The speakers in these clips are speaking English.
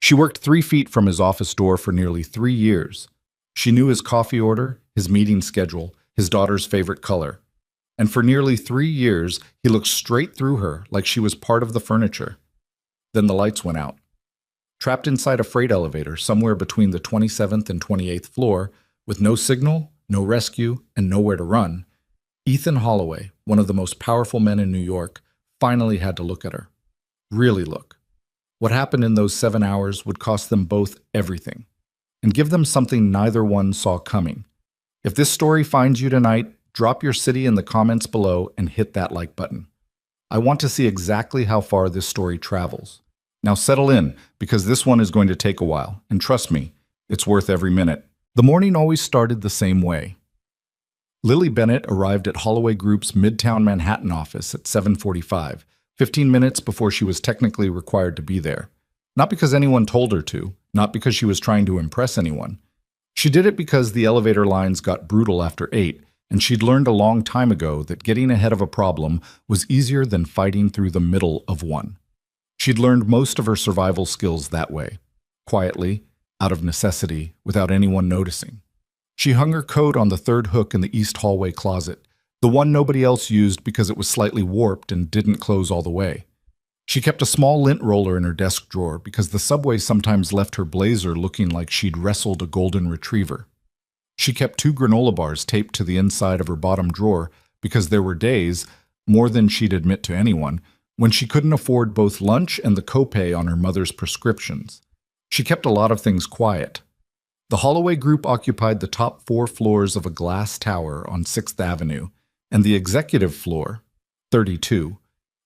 She worked 3 feet from his office door for nearly 3 years. She knew his coffee order, his meeting schedule, his daughter's favorite color. And for nearly 3 years, he looked straight through her like she was part of the furniture. Then the lights went out. Trapped inside a freight elevator somewhere between the 27th and 28th floor, with no signal, no rescue, and nowhere to run, Ethan Holloway, one of the most powerful men in New York, finally had to look at her. Really look. What happened in those 7 hours would cost them both everything, and give them something neither one saw coming. If this story finds you tonight, drop your city in the comments below and hit that like button. I want to see exactly how far this story travels. Now settle in, because this one is going to take a while, and trust me, it's worth every minute. The morning always started the same way. Lily Bennett arrived at Holloway Group's Midtown Manhattan office at 7:45, 15 minutes before she was technically required to be there. Not because anyone told her to, not because she was trying to impress anyone. She did it because the elevator lines got brutal after 8, and she'd learned a long time ago that getting ahead of a problem was easier than fighting through the middle of one. She'd learned most of her survival skills that way, quietly, out of necessity, without anyone noticing. She hung her coat on the third hook in the east hallway closet, the one nobody else used because it was slightly warped and didn't close all the way. She kept a small lint roller in her desk drawer because the subway sometimes left her blazer looking like she'd wrestled a golden retriever. She kept 2 granola bars taped to the inside of her bottom drawer because there were days, more than she'd admit to anyone, when she couldn't afford both lunch and the copay on her mother's prescriptions. She kept a lot of things quiet. The Holloway Group occupied the top 4 floors of a glass tower on 6th Avenue, and the executive floor, 32,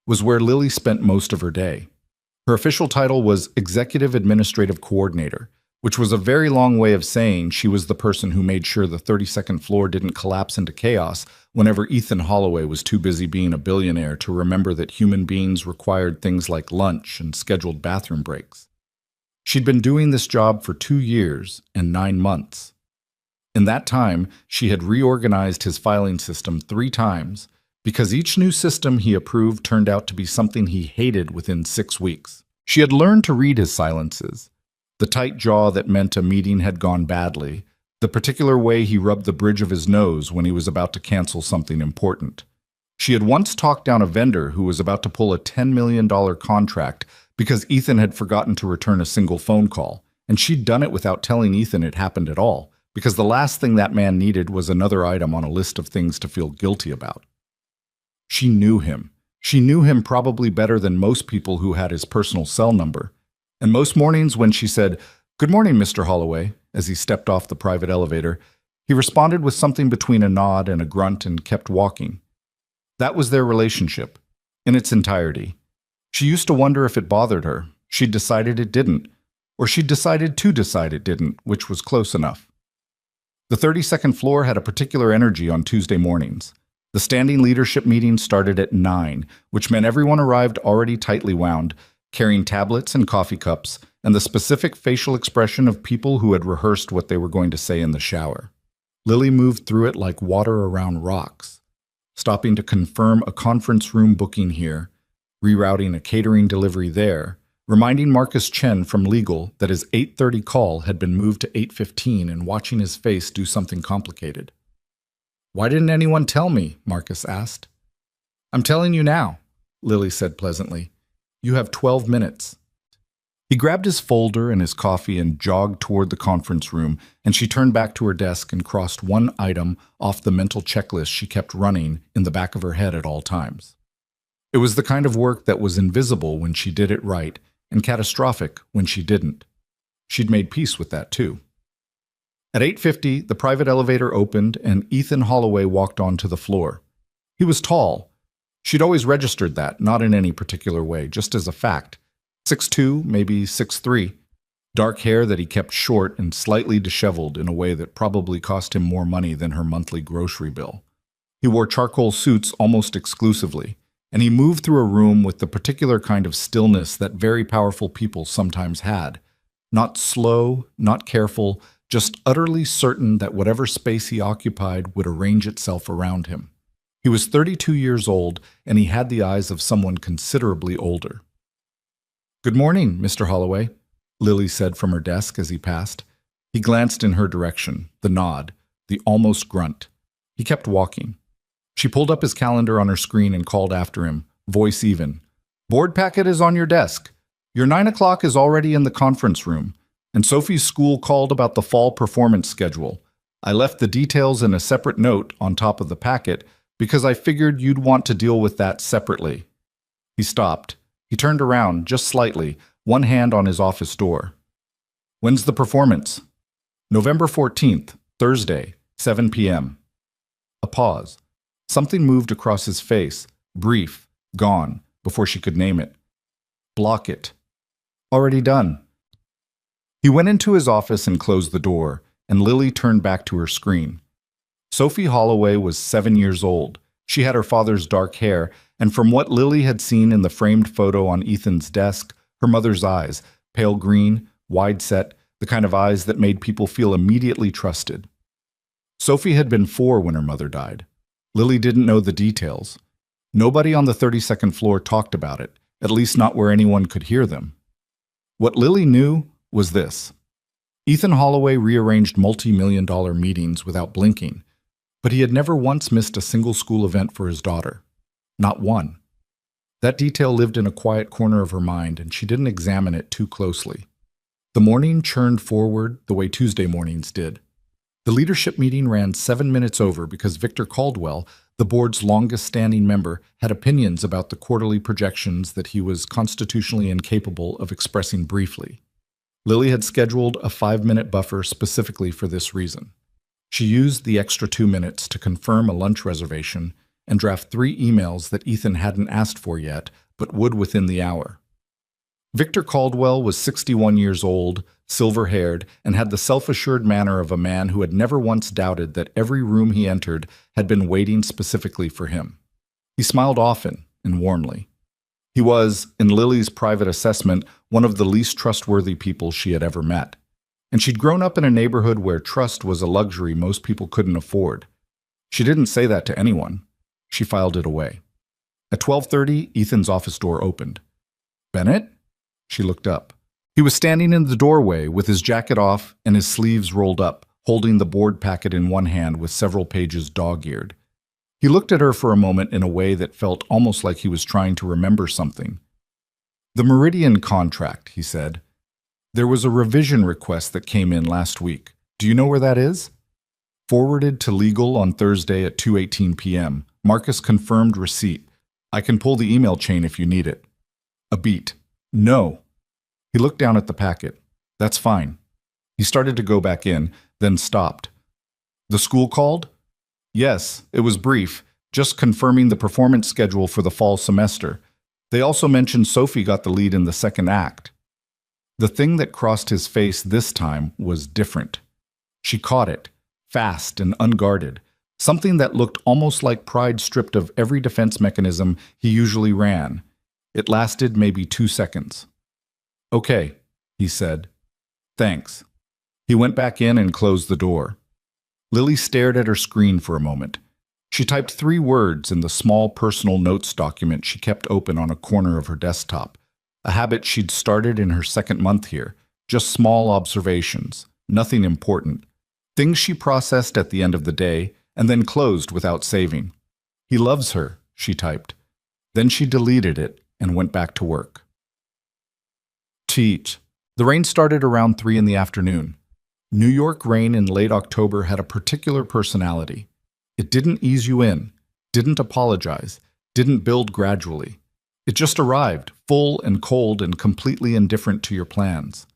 was where Lily spent most of her day. Her official title was Executive Administrative Coordinator, which was a very long way of saying she was the person who made sure the 32nd floor didn't collapse into chaos whenever Ethan Holloway was too busy being a billionaire to remember that human beings required things like lunch and scheduled bathroom breaks. She'd been doing this job for 2 years and 9 months. In that time, she had reorganized his filing system 3 times, because each new system he approved turned out to be something he hated within 6 weeks. She had learned to read his silences, the tight jaw that meant a meeting had gone badly, the particular way he rubbed the bridge of his nose when he was about to cancel something important. She had once talked down a vendor who was about to pull a $10 million contract because Ethan had forgotten to return a single phone call, and she'd done it without telling Ethan it happened at all, because the last thing that man needed was another item on a list of things to feel guilty about. She knew him. She knew him probably better than most people who had his personal cell number. And most mornings when she said, "Good morning, Mr. Holloway," as he stepped off the private elevator, he responded with something between a nod and a grunt and kept walking. That was their relationship, in its entirety. She used to wonder if it bothered her. She'd decided it didn't, or she'd decided to decide it didn't, which was close enough. The 32nd floor had a particular energy on Tuesday mornings. The standing leadership meeting started at 9, which meant everyone arrived already tightly wound, carrying tablets and coffee cups, and the specific facial expression of people who had rehearsed what they were going to say in the shower. Lily moved through it like water around rocks, stopping to confirm a conference room booking here, rerouting a catering delivery there, reminding Marcus Chen from legal that his 8:30 call had been moved to 8:15 and watching his face do something complicated. "Why didn't anyone tell me?" Marcus asked. "I'm telling you now," Lily said pleasantly. "You have 12 minutes. He grabbed his folder and his coffee and jogged toward the conference room, and she turned back to her desk and crossed one item off the mental checklist she kept running in the back of her head at all times. It was the kind of work that was invisible when she did it right and catastrophic when she didn't. She'd made peace with that too. At 8:50, the private elevator opened and Ethan Holloway walked onto the floor. He was tall. She'd always registered that, not in any particular way, just as a fact. 6'2", maybe 6'3". Dark hair that he kept short and slightly disheveled in a way that probably cost him more money than her monthly grocery bill. He wore charcoal suits almost exclusively, and he moved through a room with the particular kind of stillness that very powerful people sometimes had. Not slow, not careful, just utterly certain that whatever space he occupied would arrange itself around him. He was 32 years old, and he had the eyes of someone considerably older. "Good morning, Mr. Holloway." Lily said from her desk as he passed. He glanced in her direction, the nod, the almost grunt. He kept walking. She pulled up his calendar on her screen and called after him, voice even. Board packet is on your desk. Your 9 o'clock is already in the conference room, and Sophie's school called about the fall performance schedule. I left the details in a separate note on top of the packet because I figured you'd want to deal with that separately. He stopped. He turned around just slightly, one hand on his office door. When's the performance? November 14th, Thursday, 7 p.m. A pause. Something moved across his face, brief, gone, before she could name it. Block it. Already done. He went into his office and closed the door, and Lily turned back to her screen. Sophie Holloway was 7 years old. She had her father's dark hair, and from what Lily had seen in the framed photo on Ethan's desk, her mother's eyes, pale green, wide-set, the kind of eyes that made people feel immediately trusted. Sophie had been 4 when her mother died. Lily didn't know the details. Nobody on the 32nd floor talked about it, at least not where anyone could hear them. What Lily knew was this. Ethan Holloway rearranged multi-million-dollar meetings without blinking, but he had never once missed a single school event for his daughter. Not one. That detail lived in a quiet corner of her mind, and she didn't examine it too closely. The morning churned forward the way Tuesday mornings did. The leadership meeting ran 7 minutes over because Victor Caldwell, the board's longest-standing member, had opinions about the quarterly projections that he was constitutionally incapable of expressing briefly. Lily had scheduled a 5-minute buffer specifically for this reason. She used the extra 2 minutes to confirm a lunch reservation and draft 3 emails that Ethan hadn't asked for yet, but would within the hour. Victor Caldwell was 61 years old, silver-haired, and had the self-assured manner of a man who had never once doubted that every room he entered had been waiting specifically for him. He smiled often and warmly. He was, in Lily's private assessment, one of the least trustworthy people she had ever met. And she'd grown up in a neighborhood where trust was a luxury most people couldn't afford. She didn't say that to anyone. She filed it away. At 12:30, Ethan's office door opened. Bennett? She looked up. He was standing in the doorway with his jacket off and his sleeves rolled up, holding the board packet in one hand with several pages dog-eared. He looked at her for a moment in a way that felt almost like he was trying to remember something. The Meridian contract, he said. There was a revision request that came in last week. Do you know where that is? Forwarded to legal on Thursday at 2:18 p.m. Marcus confirmed receipt. I can pull the email chain if you need it. A beat. No. He looked down at the packet. That's fine. He started to go back in, then stopped. The school called? Yes, it was brief, just confirming the performance schedule for the fall semester. They also mentioned Sophie got the lead in the second act. The thing that crossed his face this time was different. She caught it, fast and unguarded, something that looked almost like pride stripped of every defense mechanism he usually ran. It lasted maybe 2 seconds. Okay, he said. Thanks. He went back in and closed the door. Lily stared at her screen for a moment. She typed 3 words in the small personal notes document she kept open on a corner of her desktop, a habit she'd started in her second month here, just small observations, nothing important, things she processed at the end of the day and then closed without saving. He loves her, she typed. Then she deleted it and went back to work. Teach. The rain started around 3 in the afternoon. New York rain in late October had a particular personality. It didn't ease you in, didn't apologize, didn't build gradually. It just arrived, full and cold and completely indifferent to your plans.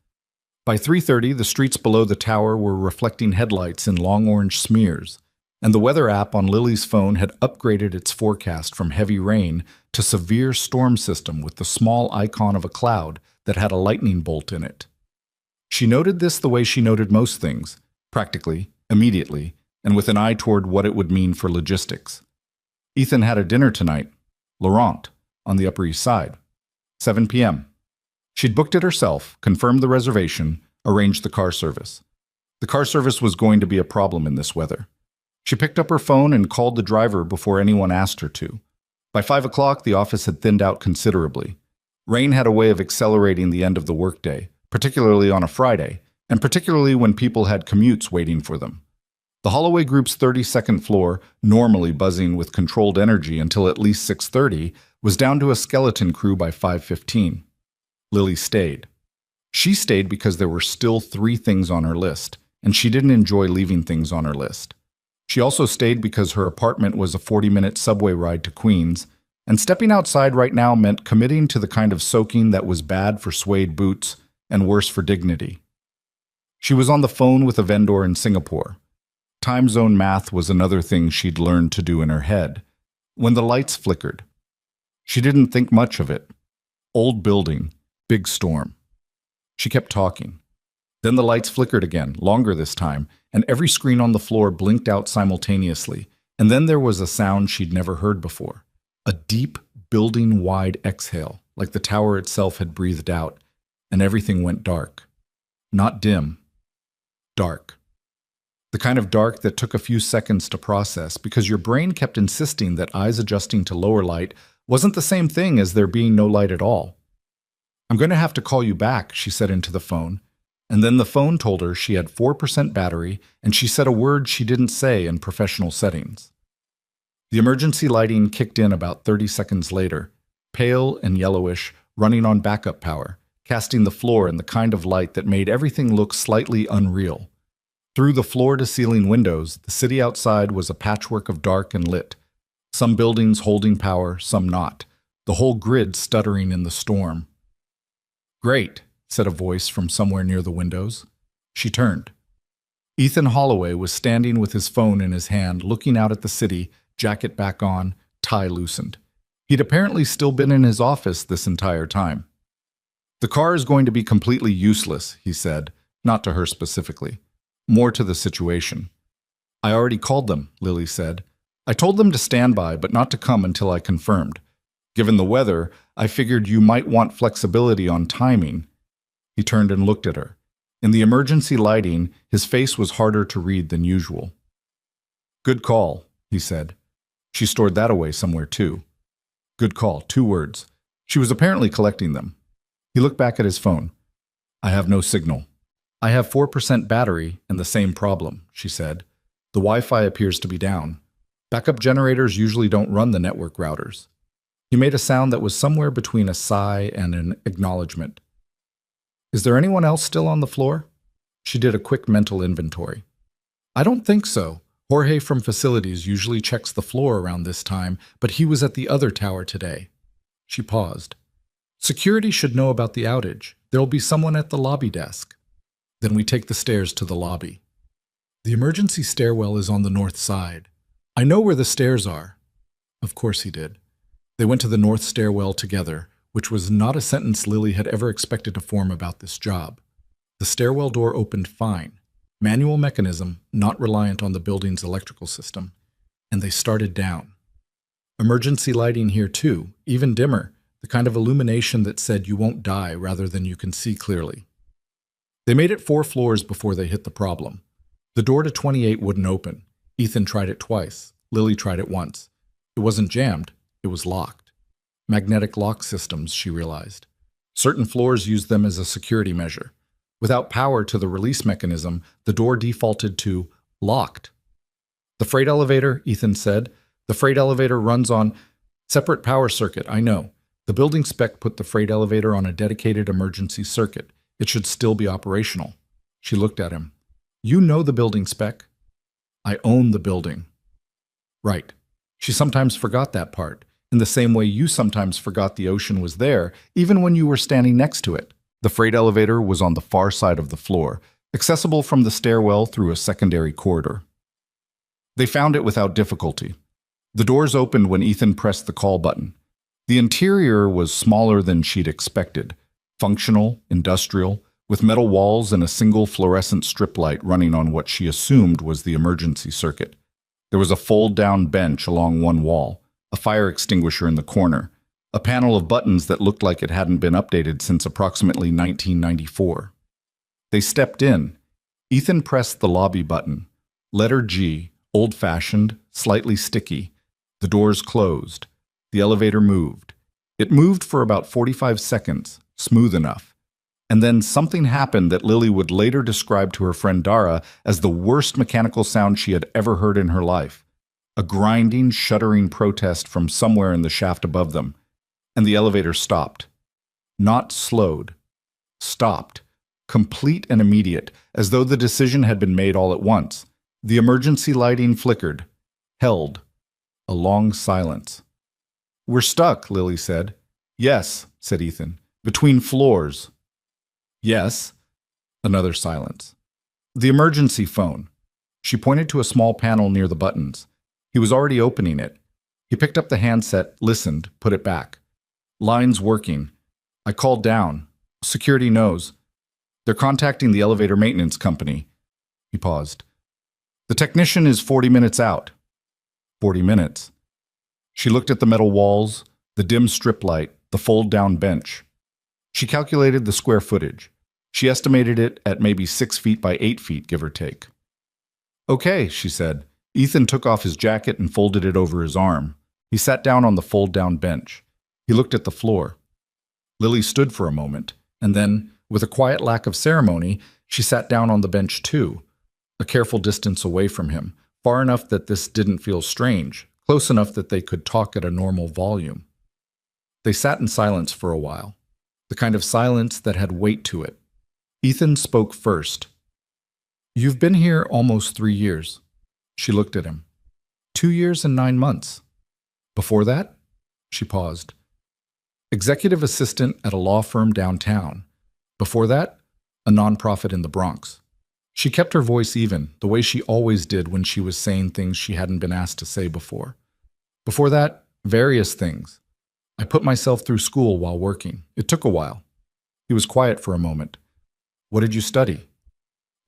By 3:30, the streets below the tower were reflecting headlights in long orange smears, and the weather app on Lily's phone had upgraded its forecast from heavy rain to severe storm system with the small icon of a cloud that had a lightning bolt in it. She noted this the way she noted most things, practically, immediately, and with an eye toward what it would mean for logistics. Ethan had a dinner tonight, Laurent, on the Upper East Side, 7 p.m. She'd booked it herself, confirmed the reservation, arranged the car service. The car service was going to be a problem in this weather. She picked up her phone and called the driver before anyone asked her to. By 5 o'clock, the office had thinned out considerably. Rain had a way of accelerating the end of the workday, particularly on a Friday, and particularly when people had commutes waiting for them. The Holloway Group's 32nd floor, normally buzzing with controlled energy until at least 6:30, was down to a skeleton crew by 5:15. Lily stayed. She stayed because there were still 3 things on her list, and she didn't enjoy leaving things on her list. She also stayed because her apartment was a 40-minute subway ride to Queens, and stepping outside right now meant committing to the kind of soaking that was bad for suede boots and worse for dignity. She was on the phone with a vendor in Singapore. Time zone math was another thing she'd learned to do in her head. When the lights flickered, she didn't think much of it. Old building, big storm. She kept talking. Then the lights flickered again, longer this time, and every screen on the floor blinked out simultaneously, and then there was a sound she'd never heard before. A deep, building-wide exhale, like the tower itself had breathed out, and everything went dark. Not dim. Dark. The kind of dark that took a few seconds to process because your brain kept insisting that eyes adjusting to lower light wasn't the same thing as there being no light at all. "I'm going to have to call you back," she said into the phone. And then the phone told her she had 4% battery, and she said a word she didn't say in professional settings. The emergency lighting kicked in about 30 seconds later, pale and yellowish, running on backup power, casting the floor in the kind of light that made everything look slightly unreal. Through the floor-to-ceiling windows, the city outside was a patchwork of dark and lit. Some buildings holding power, some not. The whole grid stuttering in the storm. "Great," said a voice from somewhere near the windows. She turned. Ethan Holloway was standing with his phone in his hand, looking out at the city, jacket back on, tie loosened. He'd apparently still been in his office this entire time. "The car is going to be completely useless," he said, not to her specifically. More to the situation. "I already called them," Lily said. "I told them to stand by, but not to come until I confirmed. Given the weather, I figured you might want flexibility on timing." He turned and looked at her. In the emergency lighting, his face was harder to read than usual. "Good call," he said. She stored that away somewhere too. Good call, 2 words. She was apparently collecting them. He looked back at his phone. "I have no signal." "I have 4% battery and the same problem," she said. "The Wi-Fi appears to be down. Backup generators usually don't run the network routers." He made a sound that was somewhere between a sigh and an acknowledgement. "Is there anyone else still on the floor?" She did a quick mental inventory. "I don't think so. Jorge from facilities usually checks the floor around this time, but he was at the other tower today." She paused. "Security should know about the outage. There'll be someone at the lobby desk." "Then we take the stairs to the lobby." "The emergency stairwell is on the north side." "I know where the stairs are." Of course he did. They went to the north stairwell together, which was not a sentence Lily had ever expected to form about this job. The stairwell door opened fine. Manual mechanism, not reliant on the building's electrical system. And they started down. Emergency lighting here too, even dimmer, the kind of illumination that said you won't die rather than you can see clearly. They made it 4 floors before they hit the problem. The door to 28 wouldn't open. Ethan tried it twice. Lily tried it once. It wasn't jammed. It was locked. Magnetic lock systems, she realized. Certain floors used them as a security measure. Without power to the release mechanism, the door defaulted to locked. "The freight elevator," Ethan said. "The freight elevator runs on separate power circuit, I know. The building spec put the freight elevator on a dedicated emergency circuit. It should still be operational." She looked at him. "You know the building spec." "I own the building." Right. She sometimes forgot that part, in the same way you sometimes forgot the ocean was there, even when you were standing next to it. The freight elevator was on the far side of the floor, accessible from the stairwell through a secondary corridor. They found it without difficulty. The doors opened when Ethan pressed the call button. The interior was smaller than she'd expected, functional, industrial, with metal walls and a single fluorescent strip light running on what she assumed was the emergency circuit. There was a fold-down bench along one wall, a fire extinguisher in the corner, a panel of buttons that looked like it hadn't been updated since approximately 1994. They stepped in. Ethan pressed the lobby button. Letter G, old-fashioned, slightly sticky. The doors closed. The elevator moved. It moved for about 45 seconds, smooth enough. And then something happened that Lily would later describe to her friend Dara as the worst mechanical sound she had ever heard in her life. A grinding, shuddering protest from somewhere in the shaft above them. And the elevator stopped. Not slowed. Stopped. Complete and immediate, as though the decision had been made all at once. The emergency lighting flickered. Held. A long silence. "We're stuck," Lily said. "Yes," said Ethan. "Between floors." "Yes." Another silence. "The emergency phone." She pointed to a small panel near the buttons. He was already opening it. He picked up the handset, listened, put it back. "Line's working. I called down. Security knows. They're contacting the elevator maintenance company." He paused. "The technician is 40 minutes out." 40 minutes. She looked at the metal walls, the dim strip light, the fold-down bench. She calculated the square footage. She estimated it at maybe 6 feet by 8 feet, give or take. "Okay," she said. Ethan took off his jacket and folded it over his arm. He sat down on the fold-down bench. He looked at the floor. Lily stood for a moment, and then, with a quiet lack of ceremony, she sat down on the bench too, a careful distance away from him, far enough that this didn't feel strange, close enough that they could talk at a normal volume. They sat in silence for a while, the kind of silence that had weight to it. Ethan spoke first. "You've been here almost 3 years." She looked at him. 2 years and 9 months. "Before that?" She paused. "Executive assistant at a law firm downtown. Before that, a nonprofit in the Bronx." She kept her voice even, the way she always did when she was saying things she hadn't been asked to say before. "Before that, various things. I put myself through school while working. It took a while." He was quiet for a moment. "What did you study?"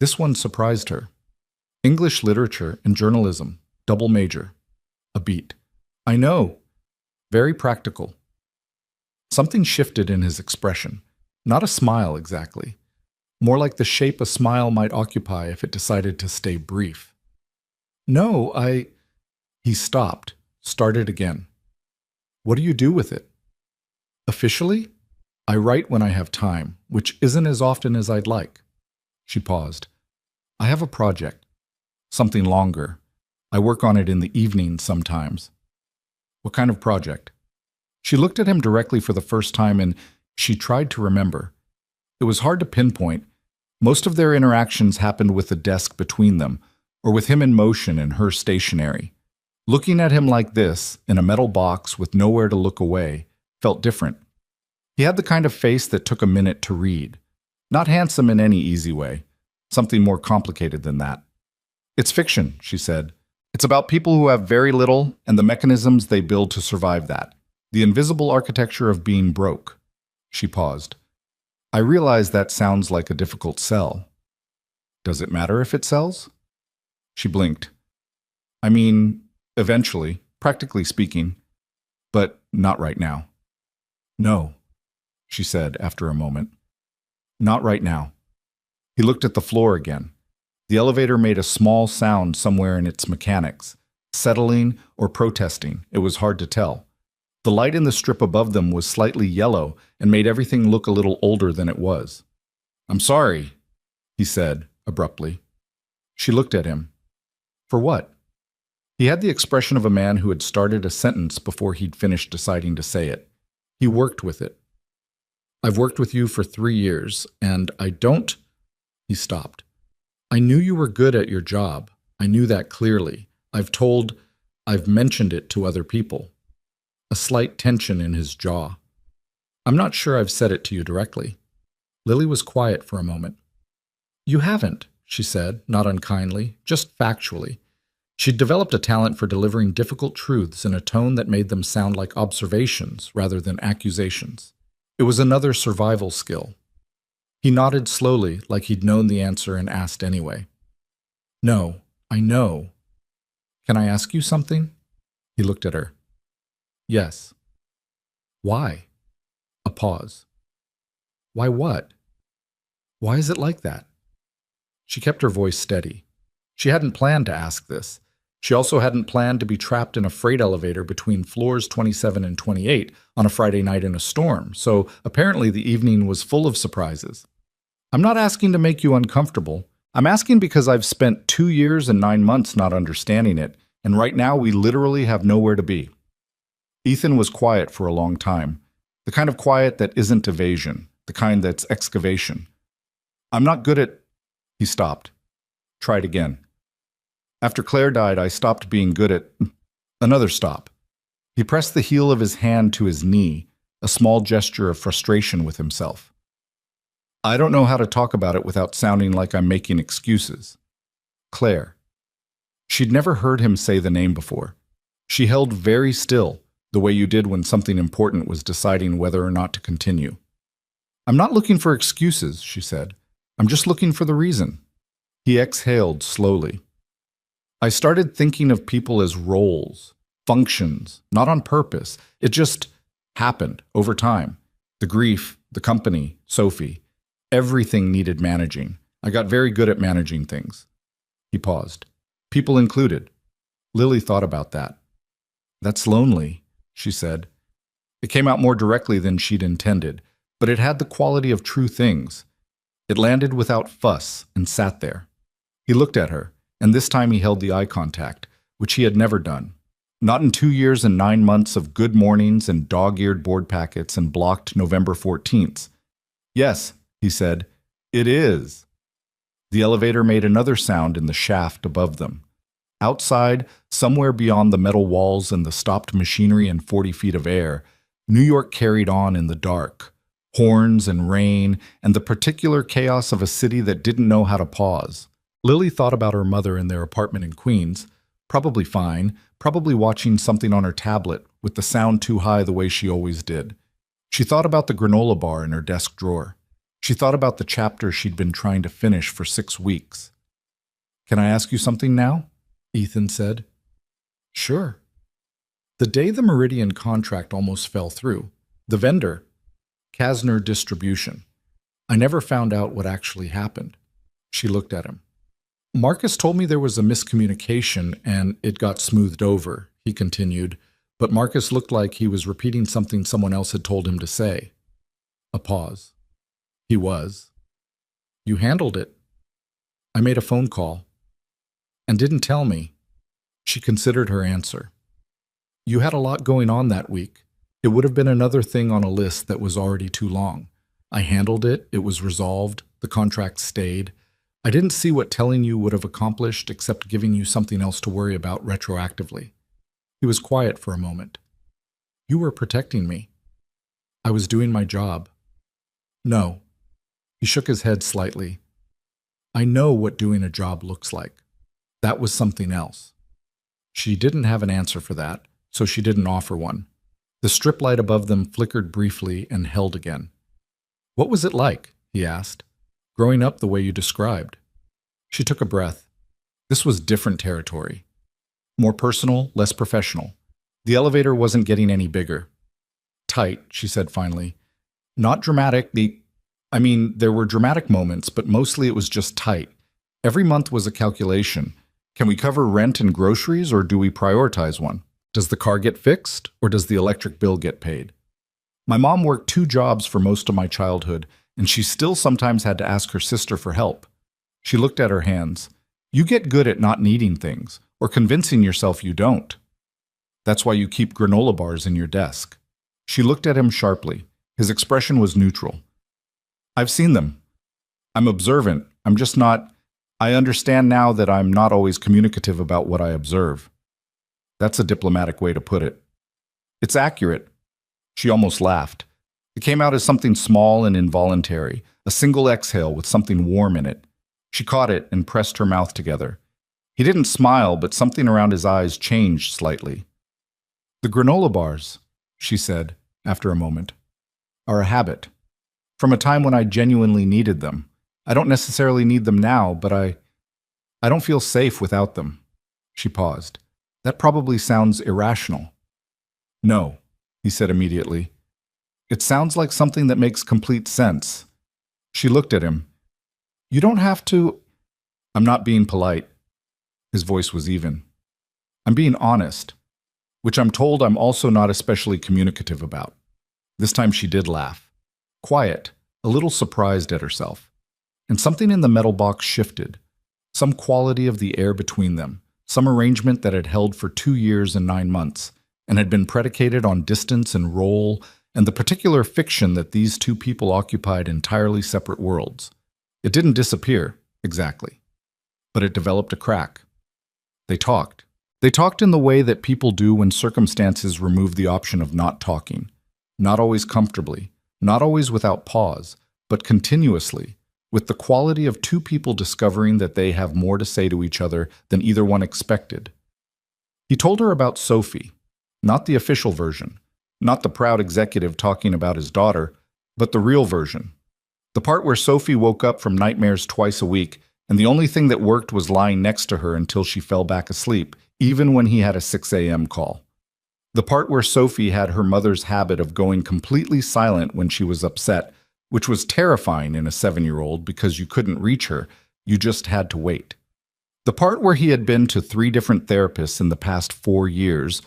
This one surprised her. "English literature and journalism, double major." A beat. "I know." Very practical. Something shifted in his expression. Not a smile exactly. More like the shape a smile might occupy if it decided to stay brief. "No, I—" He stopped, started again. "What do you do with it?" "Officially? I write when I have time, which isn't as often as I'd like." She paused. "I have a project. Something longer. I work on it in the evening sometimes." "What kind of project?" She looked at him directly for the first time and she tried to remember. It was hard to pinpoint. Most of their interactions happened with the desk between them, or with him in motion and her stationary. Looking at him like this, in a metal box with nowhere to look away, felt different. He had the kind of face that took a minute to read. Not handsome in any easy way. Something more complicated than that. "It's fiction," she said. "It's about people who have very little and the mechanisms they build to survive that. The invisible architecture of being broke." She paused. "I realize that sounds like a difficult sell. Does it matter if it sells?" She blinked. "I mean, eventually, practically speaking, but not right now." "No," she said after a moment. "Not right now." He looked at the floor again. The elevator made a small sound somewhere in its mechanics, settling or protesting. It was hard to tell. The light in the strip above them was slightly yellow and made everything look a little older than it was. "I'm sorry," he said abruptly. She looked at him. "For what?" He had the expression of a man who had started a sentence before he'd finished deciding to say it. He worked with it. "I've worked with you for 3 years, and I don't—" He stopped. "I knew you were good at your job. I knew that clearly. I've mentioned it to other people." A slight tension in his jaw. "I'm not sure I've said it to you directly." Lily was quiet for a moment. "You haven't," she said, not unkindly, just factually. She'd developed a talent for delivering difficult truths in a tone that made them sound like observations rather than accusations. It was another survival skill. He nodded slowly, like he'd known the answer and asked anyway. "No, I know. Can I ask you something?" He looked at her. "Yes." "Why?" A pause. "Why what? Why is it like that?" She kept her voice steady. She hadn't planned to ask this. She also hadn't planned to be trapped in a freight elevator between floors 27 and 28 on a Friday night in a storm, so apparently the evening was full of surprises. I'm not asking to make you uncomfortable. I'm asking because I've spent 2 years and 9 months not understanding it, and right now we literally have nowhere to be. Ethan was quiet for a long time, the kind of quiet that isn't evasion, the kind that's excavation. I'm not good at... He stopped. Tried again. After Claire died, I stopped being good at... Another stop. He pressed the heel of his hand to his knee, a small gesture of frustration with himself. I don't know how to talk about it without sounding like I'm making excuses. Claire. She'd never heard him say the name before. She held very still, the way you did when something important was deciding whether or not to continue. I'm not looking for excuses, she said. I'm just looking for the reason. He exhaled slowly. I started thinking of people as roles, functions, not on purpose. It just happened over time. The grief, the company, Sophie. Everything needed managing. I got very good at managing things. He paused. People included. Lily thought about that. That's lonely, she said. It came out more directly than she'd intended, but it had the quality of true things. It landed without fuss and sat there. He looked at her, and this time he held the eye contact, which he had never done. Not in 2 years and 9 months of good mornings and dog-eared board packets and blocked November 14th. Yes, he said, it is. The elevator made another sound in the shaft above them. Outside, somewhere beyond the metal walls and the stopped machinery and 40 feet of air, New York carried on in the dark. Horns and rain, and the particular chaos of a city that didn't know how to pause. Lily thought about her mother in their apartment in Queens, probably fine, probably watching something on her tablet with the sound too high the way she always did. She thought about the granola bar in her desk drawer. She thought about the chapter she'd been trying to finish for 6 weeks. Can I ask you something now? Ethan said. Sure. The day the Meridian contract almost fell through, the vendor, Kasner Distribution. I never found out what actually happened. She looked at him. Marcus told me there was a miscommunication and it got smoothed over, he continued, but Marcus looked like he was repeating something someone else had told him to say. A pause. He was. You handled it. I made a phone call. And didn't tell me. She considered her answer. You had a lot going on that week. It would have been another thing on a list that was already too long. I handled it, it was resolved, the contract stayed. I didn't see what telling you would have accomplished except giving you something else to worry about retroactively. He was quiet for a moment. You were protecting me. I was doing my job. No. He shook his head slightly. I know what doing a job looks like. That was something else. She didn't have an answer for that, so she didn't offer one. The strip light above them flickered briefly and held again. What was it like? He asked. Growing up the way you described. She took a breath. This was different territory. More personal, less professional. The elevator wasn't getting any bigger. Tight, she said finally. Not dramatic. There were dramatic moments, but mostly it was just tight. Every month was a calculation. Can we cover rent and groceries, or do we prioritize one? Does the car get fixed, or does the electric bill get paid? My mom worked 2 jobs for most of my childhood, and she still sometimes had to ask her sister for help. She looked at her hands. You get good at not needing things, or convincing yourself you don't. That's why you keep granola bars in your desk. She looked at him sharply. His expression was neutral. I've seen them. I'm observant. I'm just not... I understand now that I'm not always communicative about what I observe. That's a diplomatic way to put it. It's accurate. She almost laughed. It came out as something small and involuntary, a single exhale with something warm in it. She caught it and pressed her mouth together. He didn't smile, but something around his eyes changed slightly. The granola bars, she said, after a moment, are a habit. From a time when I genuinely needed them. I don't necessarily need them now, but I don't feel safe without them. She paused. That probably sounds irrational. No, he said immediately. It sounds like something that makes complete sense. She looked at him. You don't have to... I'm not being polite. His voice was even. I'm being honest, which I'm told I'm also not especially communicative about. This time she did laugh. Quiet, a little surprised at herself. And something in the metal box shifted. Some quality of the air between them, some arrangement that had held for 2 years and 9 months, and had been predicated on distance and role, and the particular fiction that these two people occupied entirely separate worlds. It didn't disappear, exactly. But it developed a crack. They talked. They talked in the way that people do when circumstances remove the option of not talking. Not always comfortably, not always without pause, but continuously, with the quality of two people discovering that they have more to say to each other than either one expected. He told her about Sophie, not the official version, not the proud executive talking about his daughter, but the real version. The part where Sophie woke up from nightmares twice a week, and the only thing that worked was lying next to her until she fell back asleep, even when he had a 6 a.m. call. The part where Sophie had her mother's habit of going completely silent when she was upset, which was terrifying in a 7-year-old because you couldn't reach her, you just had to wait. The part where he had been to 3 different therapists in the past 4 years,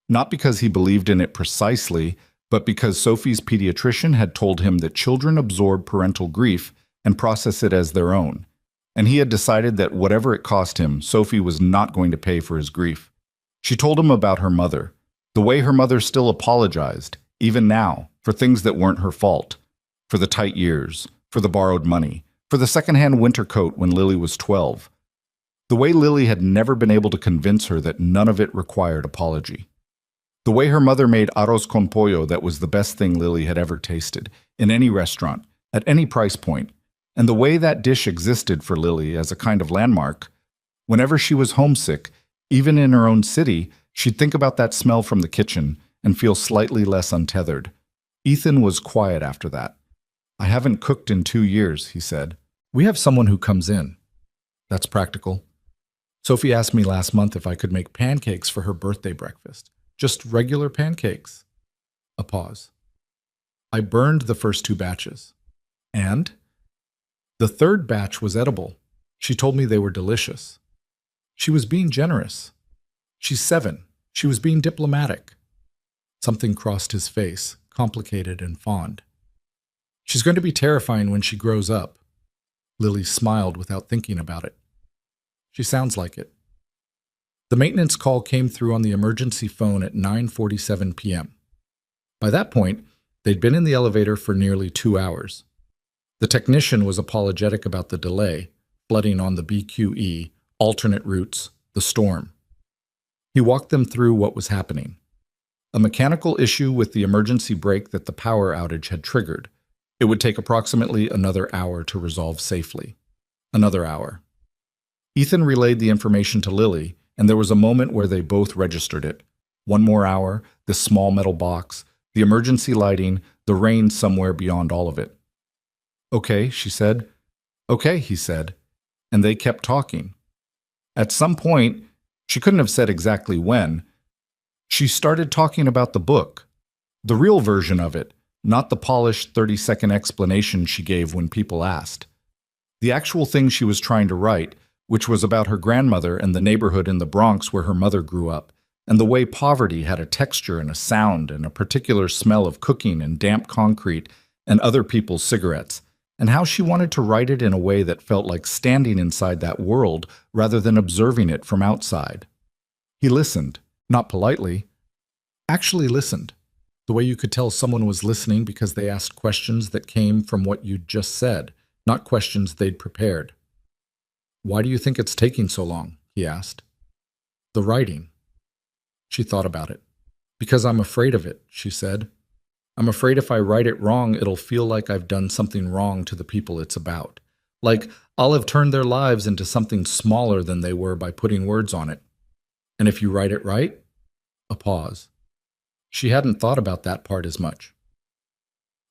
not because he believed in it precisely, but because Sophie's pediatrician had told him that children absorb parental grief and process it as their own. And he had decided that whatever it cost him, Sophie was not going to pay for his grief. She told him about her mother, the way her mother still apologized, even now, for things that weren't her fault, for the tight years, for the borrowed money, for the secondhand winter coat when Lily was 12. The way Lily had never been able to convince her that none of it required apology. The way her mother made arroz con pollo that was the best thing Lily had ever tasted, in any restaurant, at any price point, and the way that dish existed for Lily as a kind of landmark. Whenever she was homesick, even in her own city, she'd think about that smell from the kitchen and feel slightly less untethered. Ethan was quiet after that. "I haven't cooked in 2 years," he said. "We have someone who comes in." "That's practical. Sophie asked me last month if I could make pancakes for her birthday breakfast. Just regular pancakes." A pause. "I burned the first 2 batches. And? The 3rd batch was edible. She told me they were delicious. She was being generous. She's 7. She was being diplomatic." Something crossed his face, complicated and fond. "She's going to be terrifying when she grows up." Lily smiled without thinking about it. "She sounds like it." The maintenance call came through on the emergency phone at 9:47 p.m. By that point, they'd been in the elevator for nearly 2 hours. The technician was apologetic about the delay, flooding on the BQE, alternate routes, the storm. He walked them through what was happening. A mechanical issue with the emergency brake that the power outage had triggered. It would take approximately another hour to resolve safely. Another hour. Ethan relayed the information to Lily, and there was a moment where they both registered it. 1 more hour, this small metal box, the emergency lighting, the rain somewhere beyond all of it. "Okay," she said. "Okay," he said. And they kept talking. At some point, she couldn't have said exactly when, she started talking about the book. The real version of it, not the polished 30-second explanation she gave when people asked. The actual thing she was trying to write, which was about her grandmother and the neighborhood in the Bronx where her mother grew up, and the way poverty had a texture and a sound and a particular smell of cooking and damp concrete and other people's cigarettes, and how she wanted to write it in a way that felt like standing inside that world rather than observing it from outside. He listened, not politely, actually listened, the way you could tell someone was listening because they asked questions that came from what you'd just said, not questions they'd prepared. "Why do you think it's taking so long?" he asked. "The writing." She thought about it. "Because I'm afraid of it," she said. "I'm afraid if I write it wrong, it'll feel like I've done something wrong to the people it's about. Like I'll have turned their lives into something smaller than they were by putting words on it. And if you write it right?" A pause. She hadn't thought about that part as much.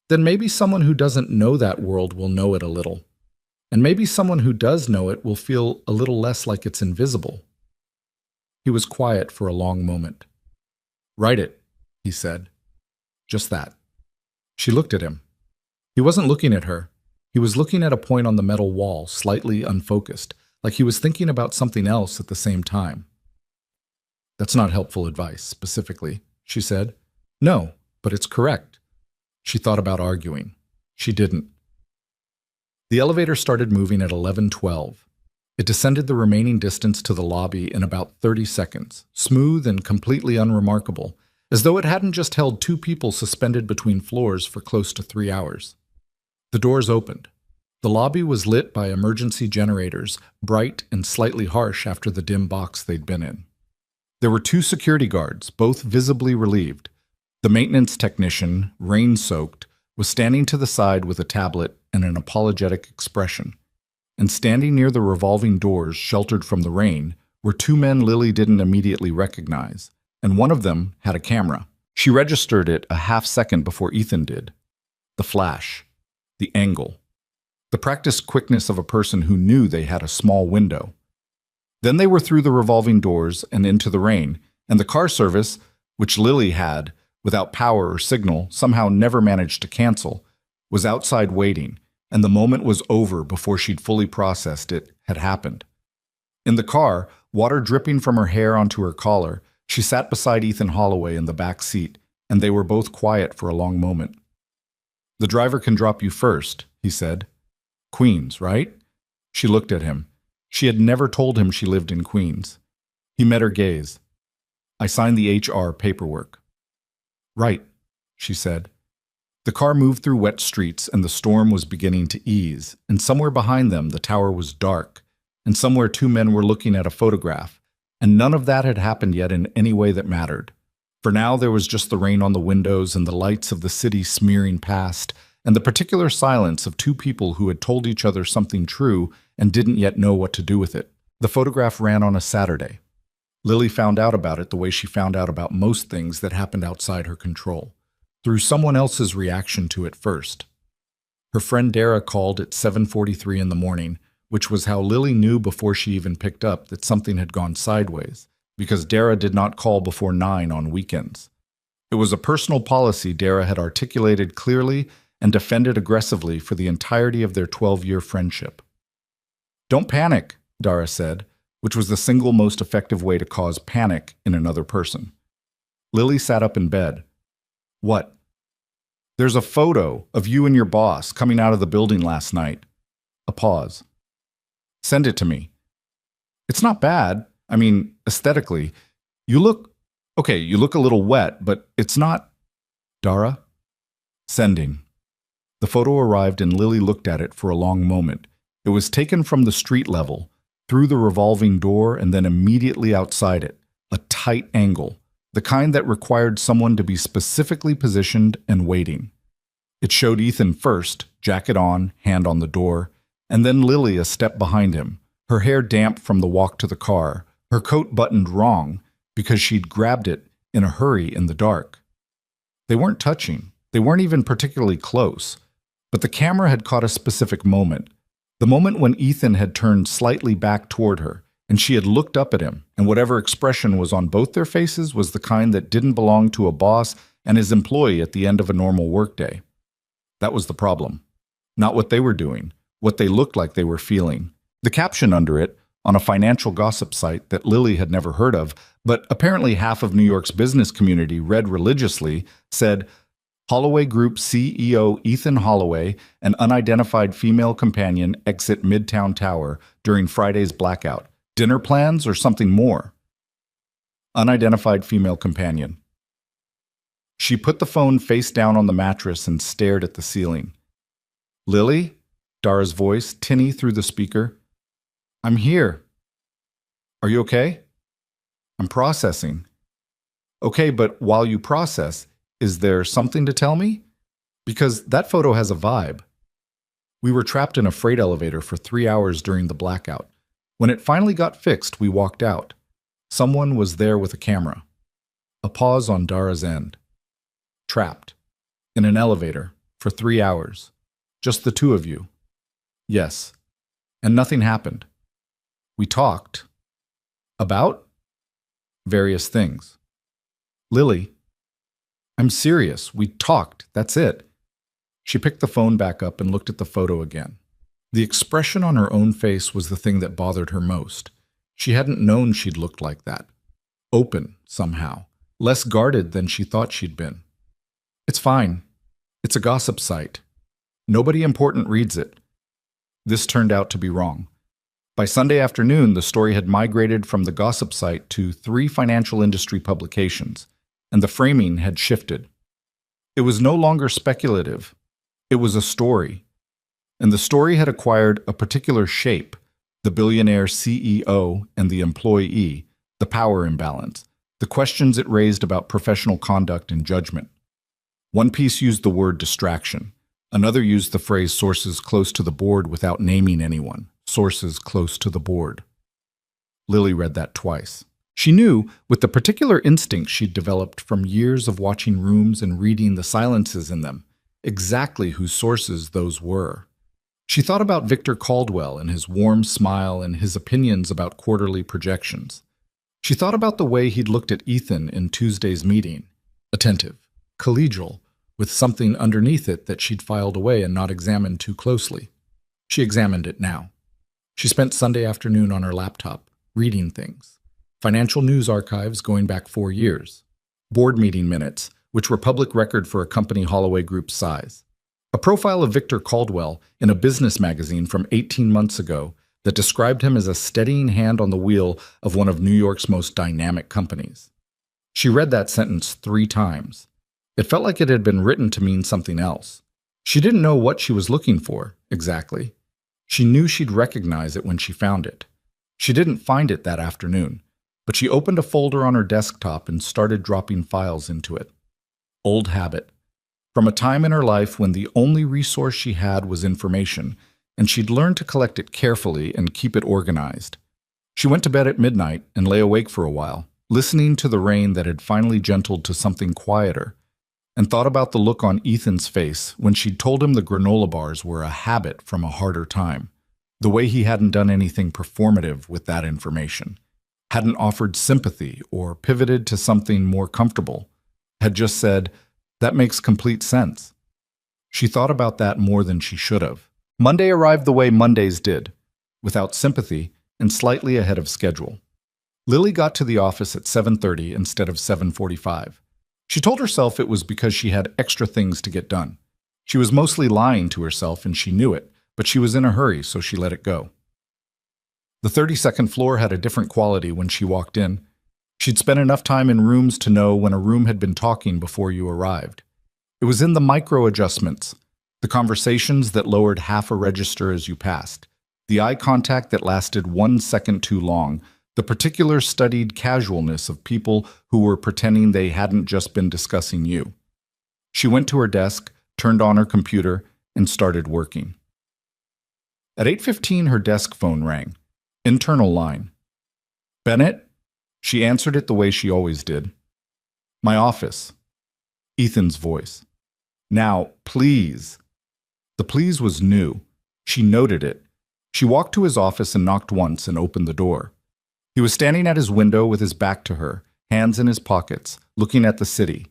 "Then maybe someone who doesn't know that world will know it a little. And maybe someone who does know it will feel a little less like it's invisible." He was quiet for a long moment. "Write it," he said. Just that. She looked at him. He wasn't looking at her. He was looking at a point on the metal wall, slightly unfocused, like he was thinking about something else at the same time. "That's not helpful advice, specifically," she said. "No, but it's correct." She thought about arguing. She didn't. The elevator started moving at 11:12. It descended the remaining distance to the lobby in about 30 seconds, smooth and completely unremarkable, as though it hadn't just held two people suspended between floors for close to 3 hours. The doors opened. The lobby was lit by emergency generators, bright and slightly harsh after the dim box they'd been in. There were two security guards, both visibly relieved. The maintenance technician, rain-soaked, was standing to the side with a tablet and an apologetic expression. And standing near the revolving doors, sheltered from the rain, were two men Lily didn't immediately recognize, and one of them had a camera. She registered it a half-second before Ethan did. The flash. The angle. The practiced quickness of a person who knew they had a small window. Then they were through the revolving doors and into the rain, and the car service, which Lily had, without power or signal, somehow never managed to cancel, was outside waiting, and the moment was over before she'd fully processed it had happened. In the car, water dripping from her hair onto her collar, she sat beside Ethan Holloway in the back seat, and they were both quiet for a long moment. "The driver can drop you first," he said. "Queens, right?" She looked at him. She had never told him she lived in Queens. He met her gaze. "I signed the HR paperwork." "Right," she said. The car moved through wet streets, and the storm was beginning to ease, and somewhere behind them the tower was dark, and somewhere two men were looking at a photograph, and none of that had happened yet in any way that mattered. For now there was just the rain on the windows and the lights of the city smearing past, and the particular silence of two people who had told each other something true and didn't yet know what to do with it. The photograph ran on a Saturday. Lily found out about it the way she found out about most things that happened outside her control, through someone else's reaction to it first. Her friend Dara called at 7:43 in the morning, which was how Lily knew before she even picked up that something had gone sideways, because Dara did not call before 9 on weekends. It was a personal policy Dara had articulated clearly and defended aggressively for the entirety of their 12-year friendship. "Don't panic," Dara said, which was the single most effective way to cause panic in another person. Lily sat up in bed. "What?" "There's a photo of you and your boss coming out of the building last night." A pause. "Send it to me." "It's not bad. I mean, aesthetically. You look a little wet, but it's not." "Dara?" "Sending." The photo arrived and Lily looked at it for a long moment. It was taken from the street level, through the revolving door and then immediately outside it, a tight angle, the kind that required someone to be specifically positioned and waiting. It showed Ethan first, jacket on, hand on the door, and then Lily a step behind him, her hair damp from the walk to the car, her coat buttoned wrong because she'd grabbed it in a hurry in the dark. They weren't touching. They weren't even particularly close. But the camera had caught a specific moment, the moment when Ethan had turned slightly back toward her, and she had looked up at him, and whatever expression was on both their faces was the kind that didn't belong to a boss and his employee at the end of a normal workday. That was the problem. Not what they were doing, what they looked like they were feeling. The caption under it, on a financial gossip site that Lily had never heard of, but apparently half of New York's business community read religiously, said, "Holloway Group CEO Ethan Holloway and unidentified female companion exit Midtown Tower during Friday's blackout. Dinner plans or something more?" Unidentified female companion. She put the phone face down on the mattress and stared at the ceiling. "Lily?" Dara's voice, tinny through the speaker. "I'm here." "Are you okay?" "I'm processing." "Okay, but while you process, is there something to tell me? Because that photo has a vibe." "We were trapped in a freight elevator for 3 hours during the blackout. When it finally got fixed, we walked out. Someone was there with a camera." A pause on Dara's end. "Trapped. In an elevator. For 3 hours. Just the two of you." "Yes. And nothing happened." "We talked." "About?" "Various things." "Lily?" "I'm serious. We talked. That's it." She picked the phone back up and looked at the photo again. The expression on her own face was the thing that bothered her most. She hadn't known she'd looked like that. Open, somehow. Less guarded than she thought she'd been. "It's fine. It's a gossip site. Nobody important reads it." This turned out to be wrong. By Sunday afternoon, the story had migrated from the gossip site to 3 financial industry publications, and the framing had shifted. It was no longer speculative. It was a story. And the story had acquired a particular shape: the billionaire CEO and the employee, the power imbalance, the questions it raised about professional conduct and judgment. One piece used the word distraction. Another used the phrase sources close to the board without naming anyone. Sources close to the board. Lily read that twice. She knew, with the particular instinct she'd developed from years of watching rooms and reading the silences in them, exactly whose sources those were. She thought about Victor Caldwell and his warm smile and his opinions about quarterly projections. She thought about the way he'd looked at Ethan in Tuesday's meeting, attentive, collegial, with something underneath it that she'd filed away and not examined too closely. She examined it now. She spent Sunday afternoon on her laptop, reading things. Financial news archives going back 4 years. Board meeting minutes, which were public record for a company Holloway Group's size. A profile of Victor Caldwell in a business magazine from 18 months ago that described him as a steadying hand on the wheel of one of New York's most dynamic companies. She read that sentence 3 times. It felt like it had been written to mean something else. She didn't know what she was looking for, exactly. She knew she'd recognize it when she found it. She didn't find it that afternoon, but she opened a folder on her desktop and started dropping files into it. Old habit. From a time in her life when the only resource she had was information, and she'd learned to collect it carefully and keep it organized. She went to bed at midnight and lay awake for a while, listening to the rain that had finally gentled to something quieter, and thought about the look on Ethan's face when she'd told him the granola bars were a habit from a harder time, the way he hadn't done anything performative with that information, hadn't offered sympathy or pivoted to something more comfortable, had just said, "That makes complete sense." She thought about that more than she should have. Monday arrived the way Mondays did, without sympathy and slightly ahead of schedule. Lily got to the office at 7:30 instead of 7:45. She told herself it was because she had extra things to get done. She was mostly lying to herself and she knew it, but she was in a hurry, so she let it go. The 32nd floor had a different quality when she walked in. She'd spent enough time in rooms to know when a room had been talking before you arrived. It was in the micro adjustments, the conversations that lowered half a register as you passed, the eye contact that lasted 1 second too long, the particular studied casualness of people who were pretending they hadn't just been discussing you. She went to her desk, turned on her computer, and started working. At 8:15, her desk phone rang. Internal line. "Bennett?" She answered it the way she always did. "My office." Ethan's voice. "Now, please." The please was new. She noted it. She walked to his office and knocked once and opened the door. He was standing at his window with his back to her, hands in his pockets, looking at the city.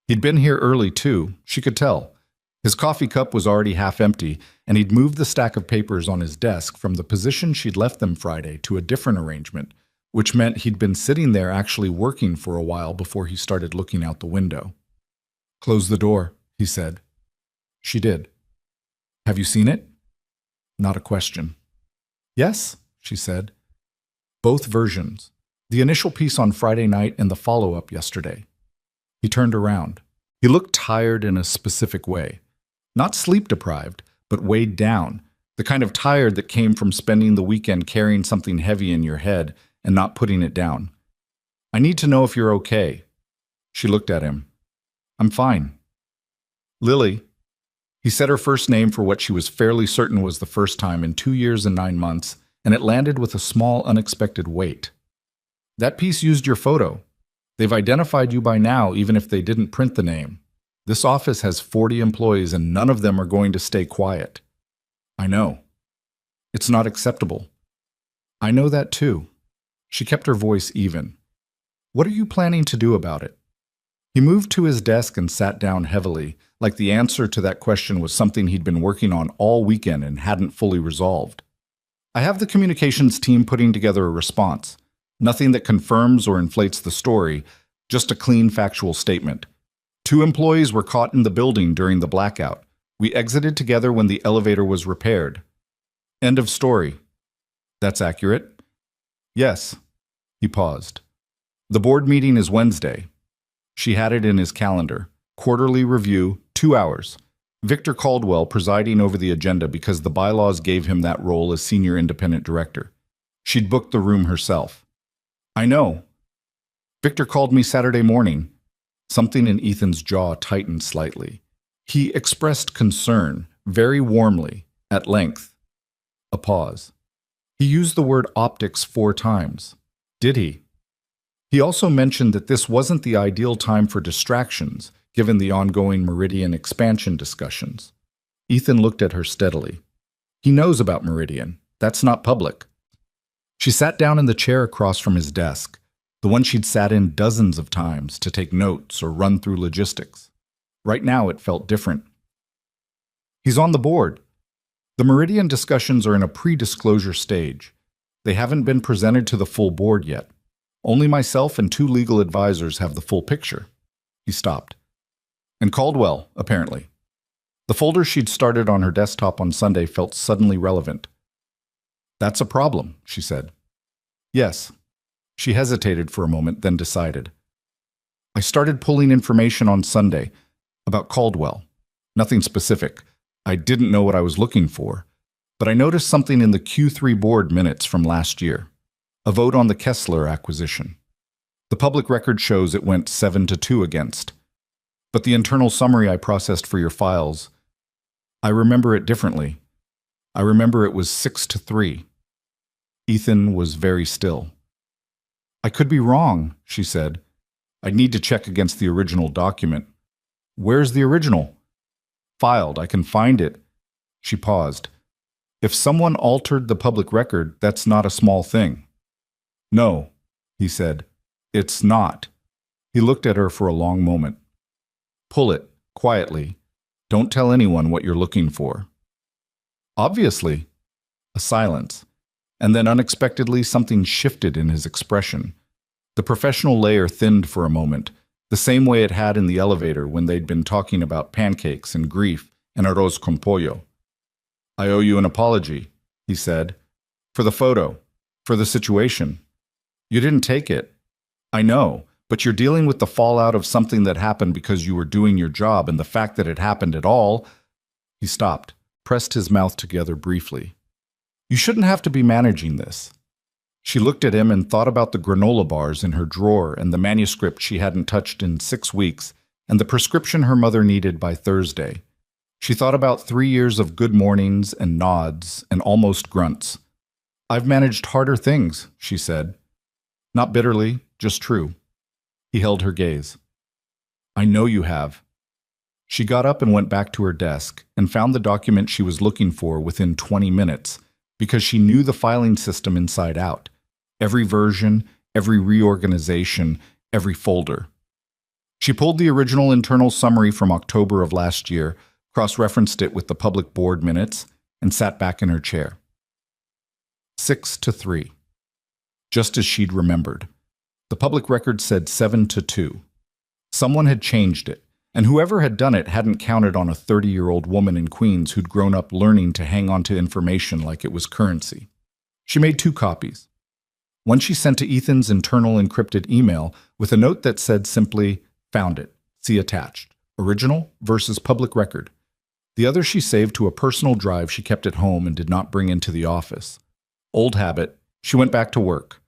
He'd been here early, too, she could tell. His coffee cup was already half empty, and he'd moved the stack of papers on his desk from the position she'd left them Friday to a different arrangement, which meant he'd been sitting there actually working for a while before he started looking out the window. "Close the door," he said. She did. "Have you seen it?" Not a question. "Yes," she said. Both versions. The initial piece on Friday night and the follow-up yesterday. He turned around. He looked tired in a specific way. Not sleep-deprived, but weighed down. The kind of tired that came from spending the weekend carrying something heavy in your head and not putting it down. "I need to know if you're okay." She looked at him. "I'm fine." "Lily." He said her first name for what she was fairly certain was the first time in 2 years and 9 months, and it landed with a small, unexpected weight. "That piece used your photo. They've identified you by now, even if they didn't print the name. This office has 40 employees, and none of them are going to stay quiet." "I know. It's not acceptable." "I know that too." She kept her voice even. "What are you planning to do about it?" He moved to his desk and sat down heavily, like the answer to that question was something he'd been working on all weekend and hadn't fully resolved. "I have the communications team putting together a response. Nothing that confirms or inflates the story, just a clean factual statement. 2 employees were caught in the building during the blackout. We exited together when the elevator was repaired." End of story. That's accurate? Yes. He paused. The board meeting is Wednesday. She had it in his calendar. Quarterly review, 2 hours. Victor Caldwell presiding over the agenda because the bylaws gave him that role as senior independent director. She'd booked the room herself. I know. Victor called me Saturday morning. Something in Ethan's jaw tightened slightly. He expressed concern, very warmly, at length. A pause. He used the word optics 4 times. Did he? He also mentioned that this wasn't the ideal time for distractions, given the ongoing Meridian expansion discussions. Ethan looked at her steadily. He knows about Meridian. That's not public. She sat down in the chair across from his desk, the one she'd sat in dozens of times to take notes or run through logistics. Right now it felt different. He's on the board. The Meridian discussions are in a pre-disclosure stage. They haven't been presented to the full board yet. Only myself and 2 legal advisors have the full picture. He stopped. And Caldwell, apparently. The folder she'd started on her desktop on Sunday felt suddenly relevant. That's a problem, she said. Yes. She hesitated for a moment, then decided. I started pulling information on Sunday about Caldwell. Nothing specific. I didn't know what I was looking for. But I noticed something in the Q3 board minutes from last year. A vote on the Kessler acquisition. The public record shows it went 7-2 against. But the internal summary I processed for your files, I remember it differently. I remember it was 6-3. Ethan was very still. I could be wrong, she said. I'd need to check against the original document. Where's the original? Filed, I can find it. She paused. If someone altered the public record, that's not a small thing. No, he said. It's not. He looked at her for a long moment. Pull it, quietly. Don't tell anyone what you're looking for. Obviously. A silence. And then unexpectedly something shifted in his expression. The professional layer thinned for a moment, the same way it had in the elevator when they'd been talking about pancakes and grief and arroz con pollo. I owe you an apology, he said. For the photo. For the situation. You didn't take it. I know, but you're dealing with the fallout of something that happened because you were doing your job, and the fact that it happened at all. He stopped, pressed his mouth together briefly. You shouldn't have to be managing this. She looked at him and thought about the granola bars in her drawer and the manuscript she hadn't touched in 6 weeks and the prescription her mother needed by Thursday. She thought about 3 years of good mornings and nods and almost grunts. I've managed harder things, she said. Not bitterly, just true. He held her gaze. I know you have. She got up and went back to her desk and found the document she was looking for within 20 minutes because she knew the filing system inside out. Every version, every reorganization, every folder. She pulled the original internal summary from October of last year, cross-referenced it with the public board minutes, and sat back in her chair. 6-3. Just as she'd remembered. The public record said 7-2. Someone had changed it, and whoever had done it hadn't counted on a 30-year-old woman in Queens who'd grown up learning to hang on to information like it was currency. She made 2 copies. One she sent to Ethan's internal encrypted email with a note that said simply, found it, see attached, original versus public record. The other she saved to a personal drive she kept at home and did not bring into the office. Old habit, she went back to work.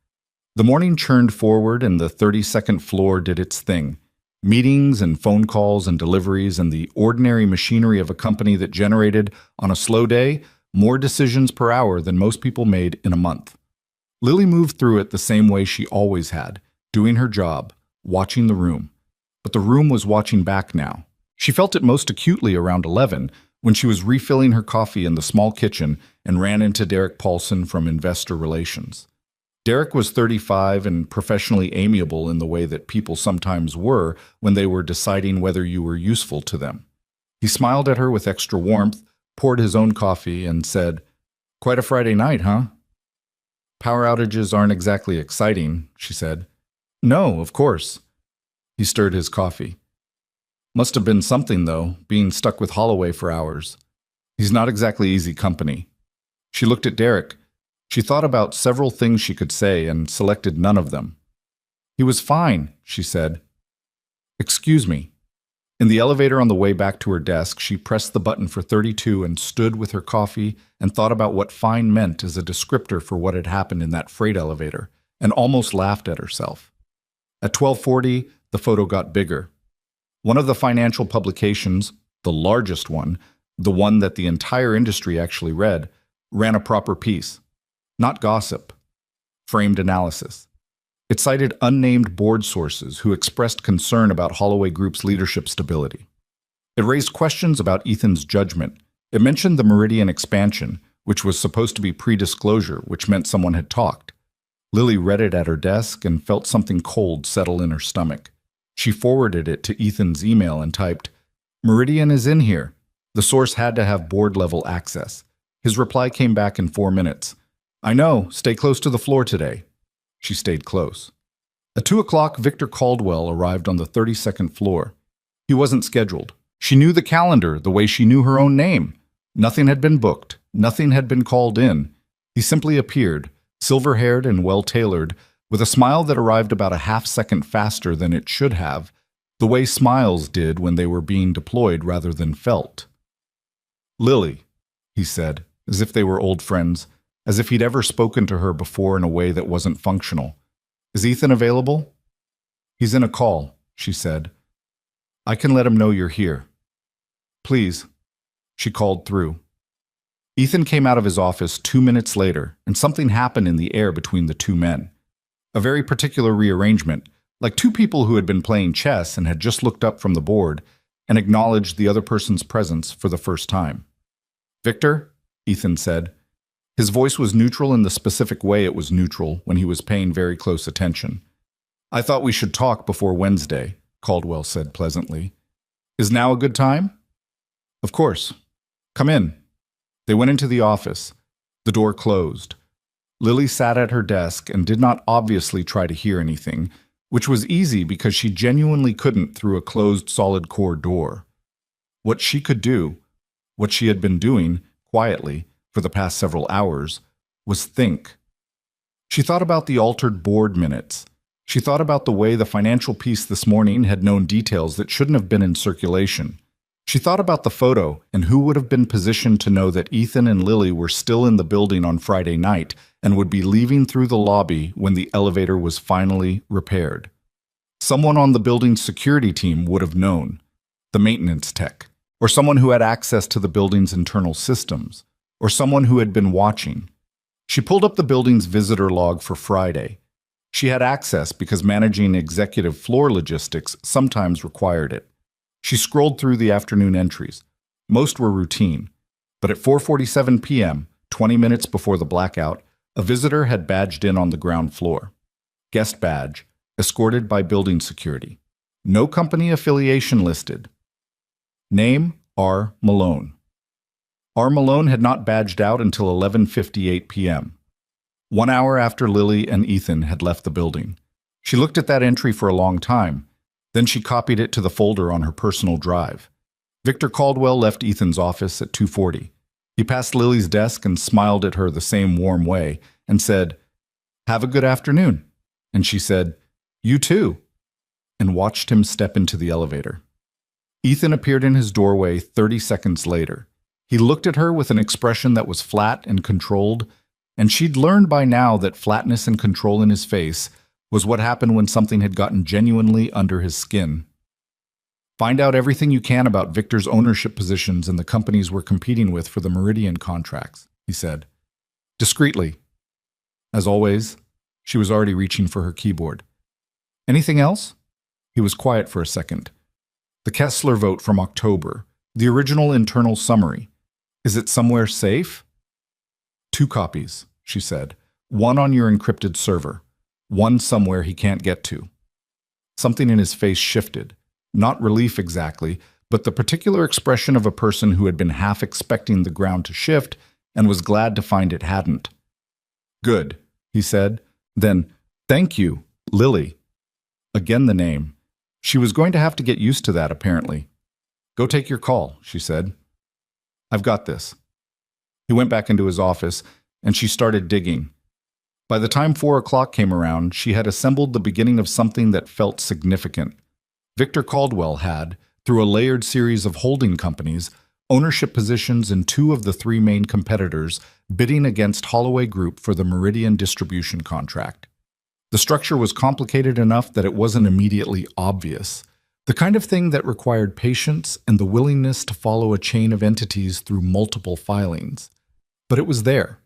The morning churned forward and the 32nd floor did its thing. Meetings and phone calls and deliveries and the ordinary machinery of a company that generated, on a slow day, more decisions per hour than most people made in a month. Lily moved through it the same way she always had, doing her job, watching the room. But the room was watching back now. She felt it most acutely around 11 when she was refilling her coffee in the small kitchen and ran into Derek Paulson from Investor Relations. Derek was 35 and professionally amiable in the way that people sometimes were when they were deciding whether you were useful to them. He smiled at her with extra warmth, poured his own coffee, and said, "Quite a Friday night, huh?" "Power outages aren't exactly exciting," she said. "No, of course." He stirred his coffee. "Must have been something, though, being stuck with Holloway for hours. He's not exactly easy company." She looked at Derek. She thought about several things she could say and selected none of them. "He was fine," she said. "Excuse me." In the elevator on the way back to her desk, she pressed the button for 32 and stood with her coffee and thought about what fine meant as a descriptor for what had happened in that freight elevator, and almost laughed at herself. At 12:40, the photo got bigger. One of the financial publications, the largest one, the one that the entire industry actually read, ran a proper piece. Not gossip. Framed analysis. It cited unnamed board sources who expressed concern about Holloway Group's leadership stability. It raised questions about Ethan's judgment. It mentioned the Meridian expansion, which was supposed to be pre-disclosure, which meant someone had talked. Lily read it at her desk and felt something cold settle in her stomach. She forwarded it to Ethan's email and typed, "Meridian is in here." The source had to have board-level access. His reply came back in 4 minutes. "I know, stay close to the floor today." She stayed close. At 2 o'clock, Victor Caldwell arrived on the 32nd floor. He wasn't scheduled. She knew the calendar the way she knew her own name. Nothing had been booked. Nothing had been called in. He simply appeared, silver-haired and well-tailored, with a smile that arrived about a half-second faster than it should have, the way smiles did when they were being deployed rather than felt. "Lily," he said, as if they were old friends, as if he'd ever spoken to her before in a way that wasn't functional. "Is Ethan available?" "He's in a call," she said. "I can let him know you're here." "Please." She called through. Ethan came out of his office 2 minutes later, and something happened in the air between the two men. A very particular rearrangement, like two people who had been playing chess and had just looked up from the board and acknowledged the other person's presence for the first time. "Victor," Ethan said. His voice was neutral in the specific way it was neutral when he was paying very close attention. "I thought we should talk before Wednesday," Caldwell said pleasantly. "Is now a good time?" "Of course. Come in." They went into the office. The door closed. Lily sat at her desk and did not obviously try to hear anything, which was easy because she genuinely couldn't through a closed solid core door. What she could do, what she had been doing, quietly, for the past several hours, was think. She thought about the altered board minutes. She thought about the way the financial piece this morning had known details that shouldn't have been in circulation. She thought about the photo and who would have been positioned to know that Ethan and Lily were still in the building on Friday night and would be leaving through the lobby when the elevator was finally repaired. Someone on the building's security team would have known, the maintenance tech, or someone who had access to the building's internal systems, or someone who had been watching. She pulled up the building's visitor log for Friday. She had access because managing executive floor logistics sometimes required it. She scrolled through the afternoon entries. Most were routine, but at 4:47 p.m., 20 minutes before the blackout, a visitor had badged in on the ground floor. Guest badge, escorted by building security. No company affiliation listed. Name, R. Malone. R. Malone had not badged out until 11:58 p.m., 1 hour after Lily and Ethan had left the building. She looked at that entry for a long time. Then she copied it to the folder on her personal drive. Victor Caldwell left Ethan's office at 2:40. He passed Lily's desk and smiled at her the same warm way and said, "Have a good afternoon." And she said, "You too," and watched him step into the elevator. Ethan appeared in his doorway 30 seconds later. He looked at her with an expression that was flat and controlled, and she'd learned by now that flatness and control in his face was what happened when something had gotten genuinely under his skin. "Find out everything you can about Victor's ownership positions in the companies we're competing with for the Meridian contracts," he said. Discreetly. As always, she was already reaching for her keyboard. "Anything else?" He was quiet for a second. "The Kessler vote from October, the original internal summary. Is it somewhere safe?" "2 copies," she said. "One on your encrypted server. One somewhere he can't get to." Something in his face shifted. Not relief exactly, but the particular expression of a person who had been half expecting the ground to shift and was glad to find it hadn't. "Good," he said. Then, "Thank you, Lily." Again the name. She was going to have to get used to that, apparently. "Go take your call," she said. "I've got this." He went back into his office, and she started digging. By the time 4 o'clock came around, she had assembled the beginning of something that felt significant. Victor Caldwell had, through a layered series of holding companies, ownership positions in two of the three main competitors bidding against Holloway Group for the Meridian distribution contract. The structure was complicated enough that it wasn't immediately obvious, the kind of thing that required patience and the willingness to follow a chain of entities through multiple filings. But it was there.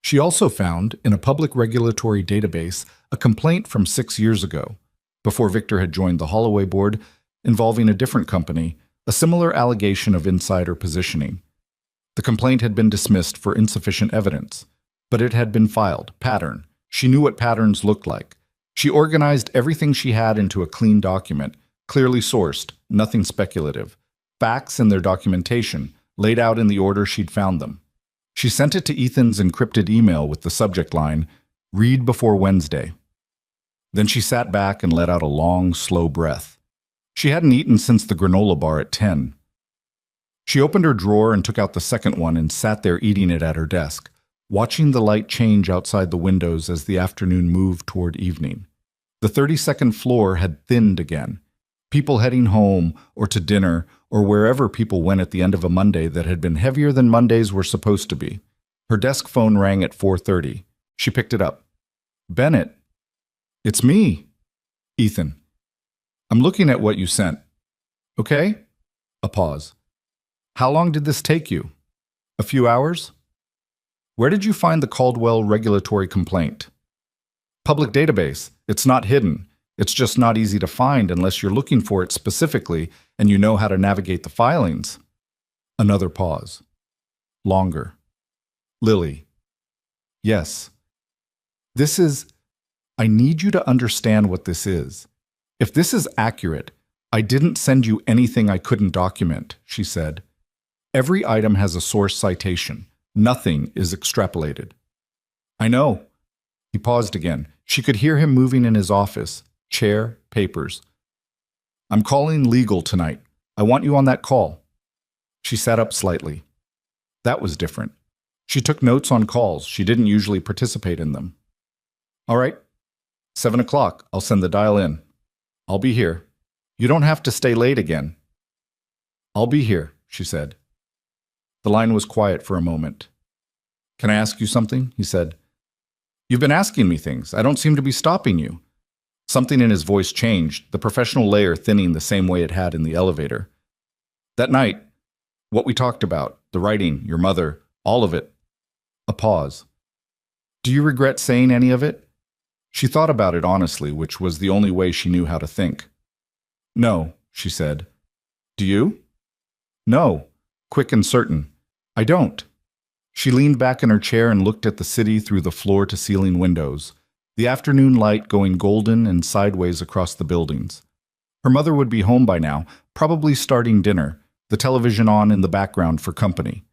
She also found, in a public regulatory database, a complaint from 6 years ago, before Victor had joined the Holloway board, involving a different company, a similar allegation of insider positioning. The complaint had been dismissed for insufficient evidence, but it had been filed. Pattern. She knew what patterns looked like. She organized everything she had into a clean document, clearly sourced, nothing speculative. Facts and their documentation, laid out in the order she'd found them. She sent it to Ethan's encrypted email with the subject line, "Read before Wednesday." Then she sat back and let out a long, slow breath. She hadn't eaten since the granola bar at 10. She opened her drawer and took out the second one and sat there eating it at her desk, watching the light change outside the windows as the afternoon moved toward evening. The 32nd floor had thinned again. People heading home or to dinner or wherever people went at the end of a Monday that had been heavier than Mondays were supposed to be. Her desk phone rang at 4:30. She picked it up. "Bennett." "It's me." "Ethan. I'm looking at what you sent." "Okay." A pause. "How long did this take you?" "A few hours." "Where did you find the Caldwell regulatory complaint?" "Public database. It's not hidden. It's just not easy to find unless you're looking for it specifically and you know how to navigate the filings." Another pause. Longer. "Lily." "Yes. I need you to understand what this is. If this is accurate, I didn't send you anything I couldn't document," she said. "Every item has a source citation. Nothing is extrapolated." "I know." He paused again. She could hear him moving in his office. Chair, papers. "I'm calling legal tonight. I want you on that call." She sat up slightly. That was different. She took notes on calls. She didn't usually participate in them. "All right. 7 o'clock. I'll send the dial in. I'll be here. You don't have to stay late again." "I'll be here," she said. The line was quiet for a moment. "Can I ask you something?" he said. "You've been asking me things. I don't seem to be stopping you." Something in his voice changed, the professional layer thinning the same way it had in the elevator. "That night, what we talked about, the writing, your mother, all of it." A pause. "Do you regret saying any of it?" She thought about it honestly, which was the only way she knew how to think. "No," she said. "Do you?" "No," quick and certain. "I don't." She leaned back in her chair and looked at the city through the floor-to-ceiling windows, the afternoon light going golden and sideways across the buildings. Her mother would be home by now, probably starting dinner, the television on in the background for company.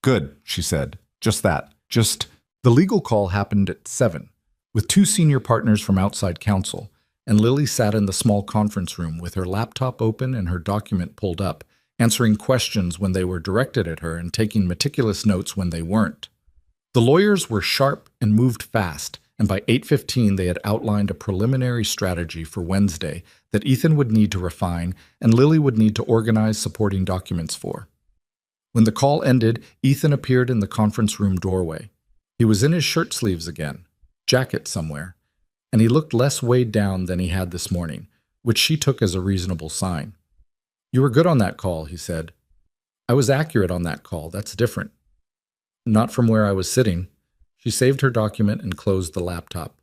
"Good," she said. "Just that. The legal call happened at 7, with 2 senior partners from outside counsel, and Lily sat in the small conference room with her laptop open and her document pulled up, answering questions when they were directed at her and taking meticulous notes when they weren't. The lawyers were sharp and moved fast, and by 8:15 they had outlined a preliminary strategy for Wednesday that Ethan would need to refine and Lily would need to organize supporting documents for. When the call ended, Ethan appeared in the conference room doorway. He was in his shirt sleeves again, jacket somewhere, and he looked less weighed down than he had this morning, which she took as a reasonable sign. "You were good on that call," he said. "I was accurate on that call. That's different." "Not from where I was sitting." She saved her document and closed the laptop.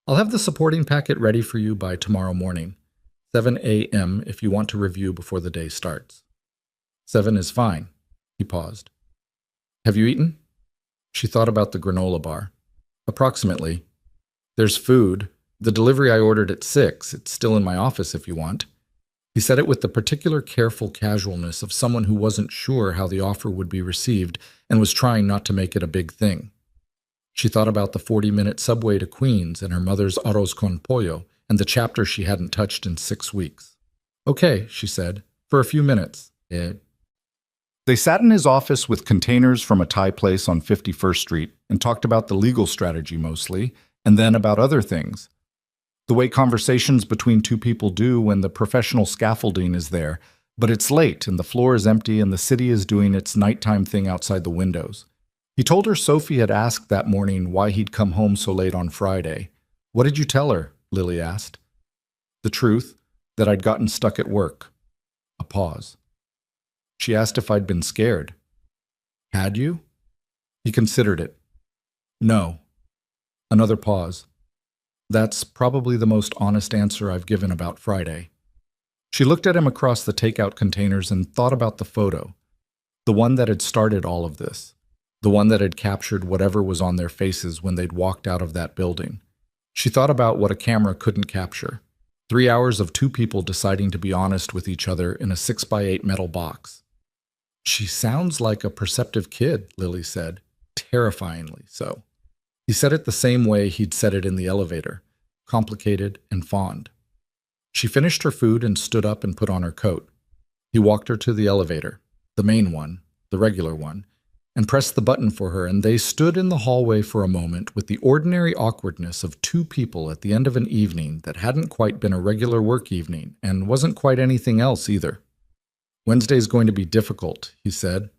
"I'll have the supporting packet ready for you by tomorrow morning, 7 a.m. if you want to review before the day starts." 7 is fine." He paused. "Have you eaten?" She thought about the granola bar. "Approximately. There's food. The delivery I ordered at 6. It's still in my office if you want." He said it with the particular careful casualness of someone who wasn't sure how the offer would be received and was trying not to make it a big thing. She thought about the 40-minute subway to Queens and her mother's arroz con pollo and the chapter she hadn't touched in 6 weeks. "Okay," she said, "for a few minutes." They sat in his office with containers from a Thai place on 51st Street and talked about the legal strategy mostly, and then about other things. The way conversations between two people do when the professional scaffolding is there, but it's late and the floor is empty and the city is doing its nighttime thing outside the windows. He told her Sophie had asked that morning why he'd come home so late on Friday. "What did you tell her?" Lily asked. "The truth, that I'd gotten stuck at work." A pause. She asked if I'd been scared. "Had you?" He considered it. "No." Another pause. "That's probably the most honest answer I've given about Friday." She looked at him across the takeout containers and thought about the photo. The one that had started all of this. The one that had captured whatever was on their faces when they'd walked out of that building. She thought about what a camera couldn't capture. 3 hours of two people deciding to be honest with each other in a 6x8 metal box. "She sounds like a perceptive kid," Lily said, terrifyingly so. He said it the same way he'd said it in the elevator, complicated and fond. She finished her food and stood up and put on her coat. He walked her to the elevator, the main one, the regular one, and pressed the button for her, and they stood in the hallway for a moment with the ordinary awkwardness of two people at the end of an evening that hadn't quite been a regular work evening and wasn't quite anything else either. "Wednesday's going to be difficult," he said.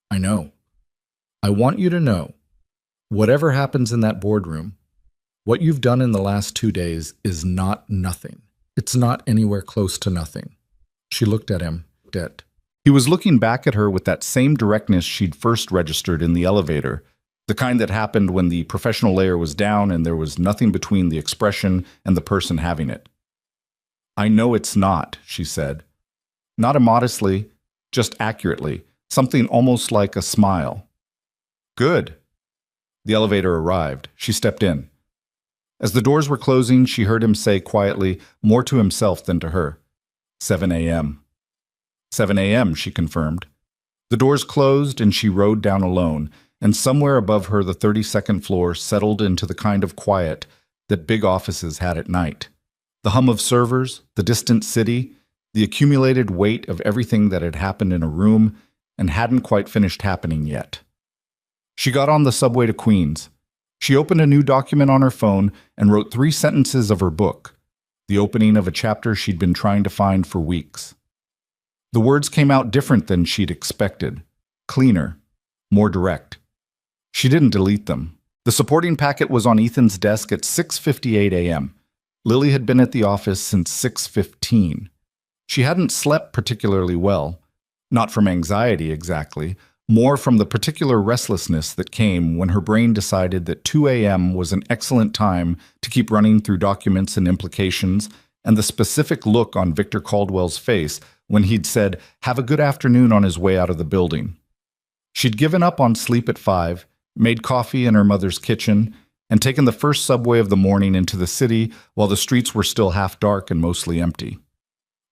"I know. I want you to know, whatever happens in that boardroom, what you've done in the last 2 days is not nothing. It's not anywhere close to nothing." She looked at him. He was looking back at her with that same directness she'd first registered in the elevator, the kind that happened when the professional layer was down and there was nothing between the expression and the person having it. "I know it's not," she said. Not immodestly, just accurately, something almost like a smile. "Good." The elevator arrived. She stepped in. As the doors were closing, she heard him say quietly, more to himself than to her, 7 a.m. 7 a.m., she confirmed. The doors closed and she rode down alone, and somewhere above her the 32nd floor settled into the kind of quiet that big offices had at night. The hum of servers, the distant city, the accumulated weight of everything that had happened in a room and hadn't quite finished happening yet. She got on the subway to Queens. She opened a new document on her phone and wrote 3 sentences of her book, the opening of a chapter she'd been trying to find for weeks. The words came out different than she'd expected, cleaner, more direct. She didn't delete them. The supporting packet was on Ethan's desk at 6:58 a.m. Lily had been at the office since 6:15. She hadn't slept particularly well, not from anxiety exactly, more from the particular restlessness that came when her brain decided that 2 a.m. was an excellent time to keep running through documents and implications, and the specific look on Victor Caldwell's face when he'd said, "Have a good afternoon" on his way out of the building. She'd given up on sleep at 5, made coffee in her mother's kitchen, and taken the first subway of the morning into the city while the streets were still half dark and mostly empty.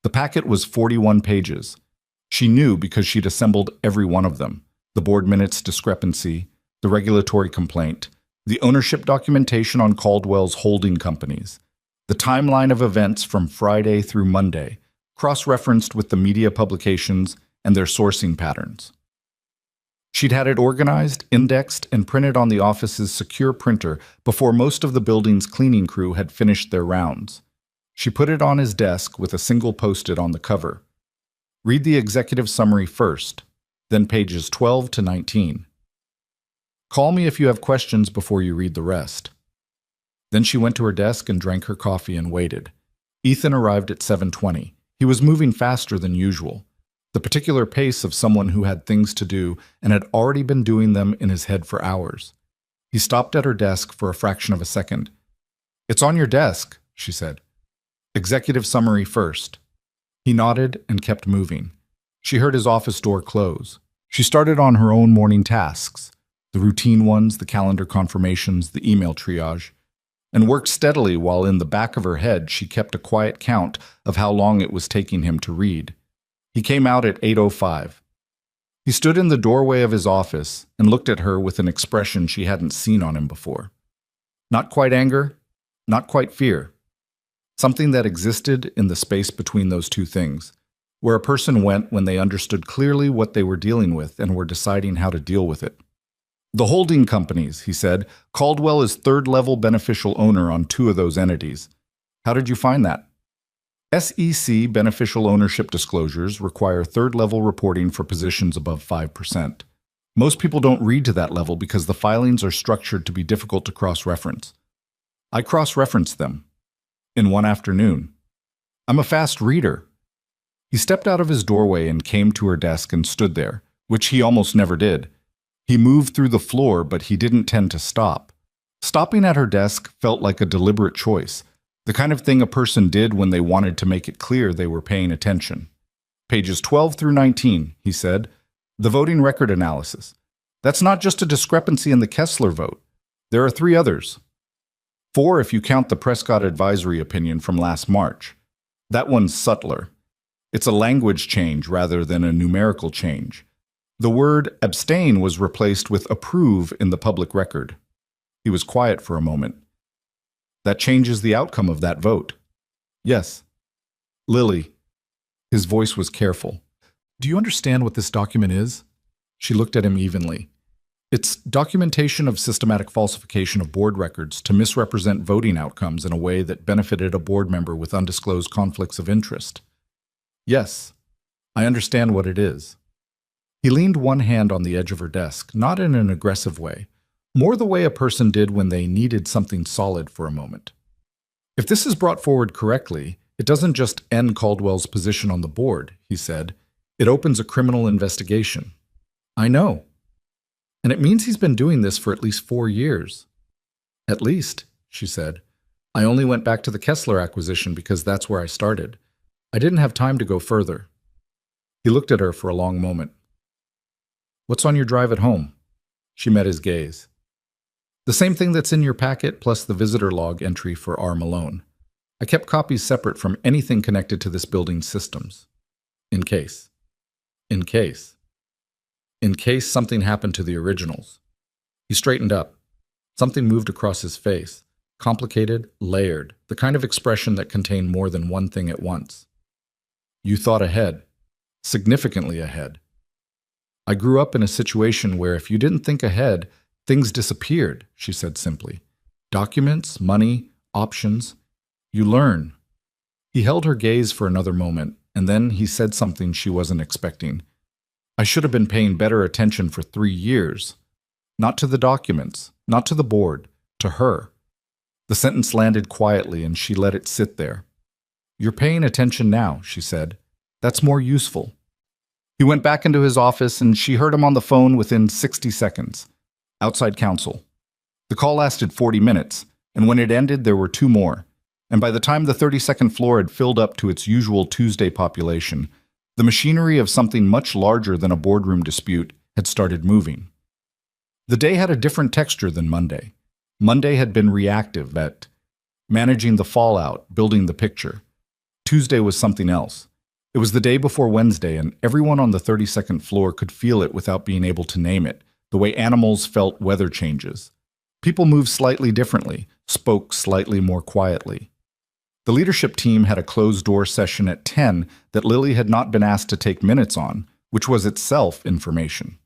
The packet was 41 pages. She knew because she'd assembled every one of them: the board minutes discrepancy, the regulatory complaint, the ownership documentation on Caldwell's holding companies, the timeline of events from Friday through Monday, cross-referenced with the media publications and their sourcing patterns. She'd had it organized, indexed, and printed on the office's secure printer before most of the building's cleaning crew had finished their rounds. She put it on his desk with a single post-it on the cover. Read the executive summary first, then pages 12 to 19. Call me if you have questions before you read the rest. Then she went to her desk and drank her coffee and waited. Ethan arrived at 7:20. He was moving faster than usual, the particular pace of someone who had things to do and had already been doing them in his head for hours. He stopped at her desk for a fraction of a second. "It's on your desk," she said. "Executive summary first." He nodded and kept moving. She heard his office door close. She started on her own morning tasks, the routine ones, the calendar confirmations, the email triage, and worked steadily while in the back of her head she kept a quiet count of how long it was taking him to read. He came out at 8:05. He stood in the doorway of his office and looked at her with an expression she hadn't seen on him before. Not quite anger, not quite fear. Something that existed in the space between those two things, where a person went when they understood clearly what they were dealing with and were deciding how to deal with it. The holding companies, he said. Caldwell is third-level beneficial owner on 2 of those entities. How did you find that? SEC beneficial ownership disclosures require third-level reporting for positions above 5%. Most people don't read to that level because the filings are structured to be difficult to cross-reference. I cross-referenced them in one afternoon. I'm a fast reader. He stepped out of his doorway and came to her desk and stood there, which he almost never did. He moved through the floor, but he didn't tend to stop. Stopping at her desk felt like a deliberate choice, the kind of thing a person did when they wanted to make it clear they were paying attention. Pages 12 through 19, he said. The voting record analysis. That's not just a discrepancy in the Kessler vote. There are 3 others. 4 if you count the Prescott advisory opinion from last March. That one's subtler. It's a language change rather than a numerical change. The word abstain was replaced with approve in the public record. He was quiet for a moment. That changes the outcome of that vote. Yes. Lily. His voice was careful. Do you understand what this document is? She looked at him evenly. It's documentation of systematic falsification of board records to misrepresent voting outcomes in a way that benefited a board member with undisclosed conflicts of interest. Yes, I understand what it is. He leaned one hand on the edge of her desk, not in an aggressive way, more the way a person did when they needed something solid for a moment. If this is brought forward correctly, it doesn't just end Caldwell's position on the board, he said. It opens a criminal investigation. I know. And it means he's been doing this for at least 4 years. At least, she said. I only went back to the Kessler acquisition because that's where I started. I didn't have time to go further. He looked at her for a long moment. What's on your drive at home? She met his gaze. The same thing that's in your packet plus the visitor log entry for R. Malone. I kept copies separate from anything connected to this building's systems. In case. In case. In case something happened to the originals. He straightened up. Something moved across his face. Complicated, layered, the kind of expression that contained more than one thing at once. You thought ahead. Significantly ahead. I grew up in a situation where if you didn't think ahead, things disappeared, she said simply. Documents, money, options. You learn. He held her gaze for another moment, and then he said something she wasn't expecting. I should have been paying better attention for 3 years. Not to the documents, not to the board, to her. The sentence landed quietly, and she let it sit there. You're paying attention now, she said. That's more useful. He went back into his office, and she heard him on the phone within 60 seconds. Outside counsel. The call lasted 40 minutes, and when it ended, there were 2 more. And by the time the 32nd floor had filled up to its usual Tuesday population, the machinery of something much larger than a boardroom dispute had started moving. The day had a different texture than Monday. Monday had been reactive at managing the fallout, building the picture. Tuesday was something else. It was the day before Wednesday, and everyone on the 32nd floor could feel it without being able to name it, the way animals felt weather changes. People moved slightly differently, spoke slightly more quietly. The leadership team had a closed-door session at 10 that Lily had not been asked to take minutes on, which was itself information.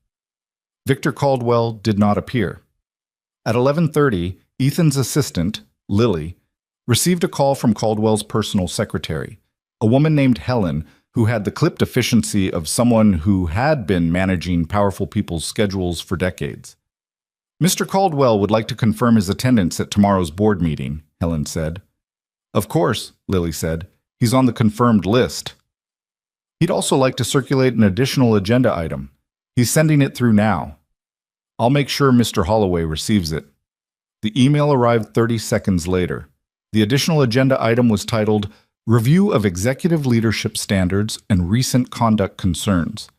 Victor Caldwell did not appear. At 11:30, Ethan's assistant, Lily, received a call from Caldwell's personal secretary, a woman named Helen who had the clipped efficiency of someone who had been managing powerful people's schedules for decades. Mr. Caldwell would like to confirm his attendance at tomorrow's board meeting, Helen said. Of course, Lily said. He's on the confirmed list. He'd also like to circulate an additional agenda item. He's sending it through now. I'll make sure Mr. Holloway receives it. The email arrived 30 seconds later. The additional agenda item was titled Review of Executive Leadership Standards and Recent Conduct Concerns.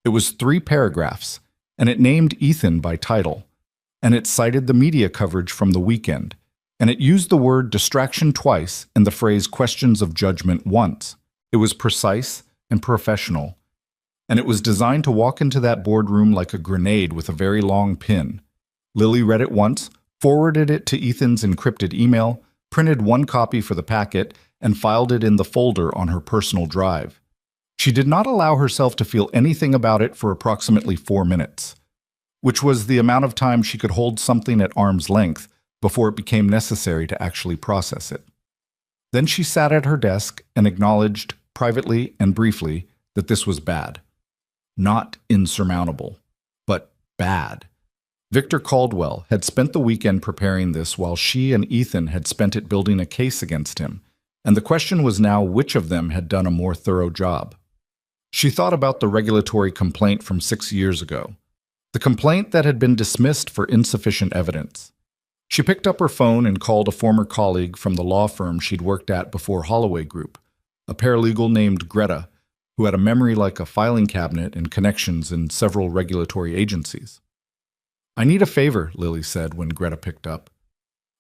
It was 3 paragraphs, and it named Ethan by title, and it cited the media coverage from the weekend, and it used the word distraction twice and the phrase questions of judgment once. It was precise and professional, and it was designed to walk into that boardroom like a grenade with a very long pin. Lily read it once, forwarded it to Ethan's encrypted email, printed 1 copy for the packet, and filed it in the folder on her personal drive. She did not allow herself to feel anything about it for approximately 4 minutes, which was the amount of time she could hold something at arm's length before it became necessary to actually process it. Then she sat at her desk and acknowledged, privately and briefly, that this was bad. Not insurmountable, but bad. Victor Caldwell had spent the weekend preparing this while she and Ethan had spent it building a case against him, and the question was now which of them had done a more thorough job. She thought about the regulatory complaint from 6 years ago, the complaint that had been dismissed for insufficient evidence. She picked up her phone and called a former colleague from the law firm she'd worked at before Holloway Group, a paralegal named Greta, who had a memory like a filing cabinet and connections in several regulatory agencies. "I need a favor," Lily said when Greta picked up.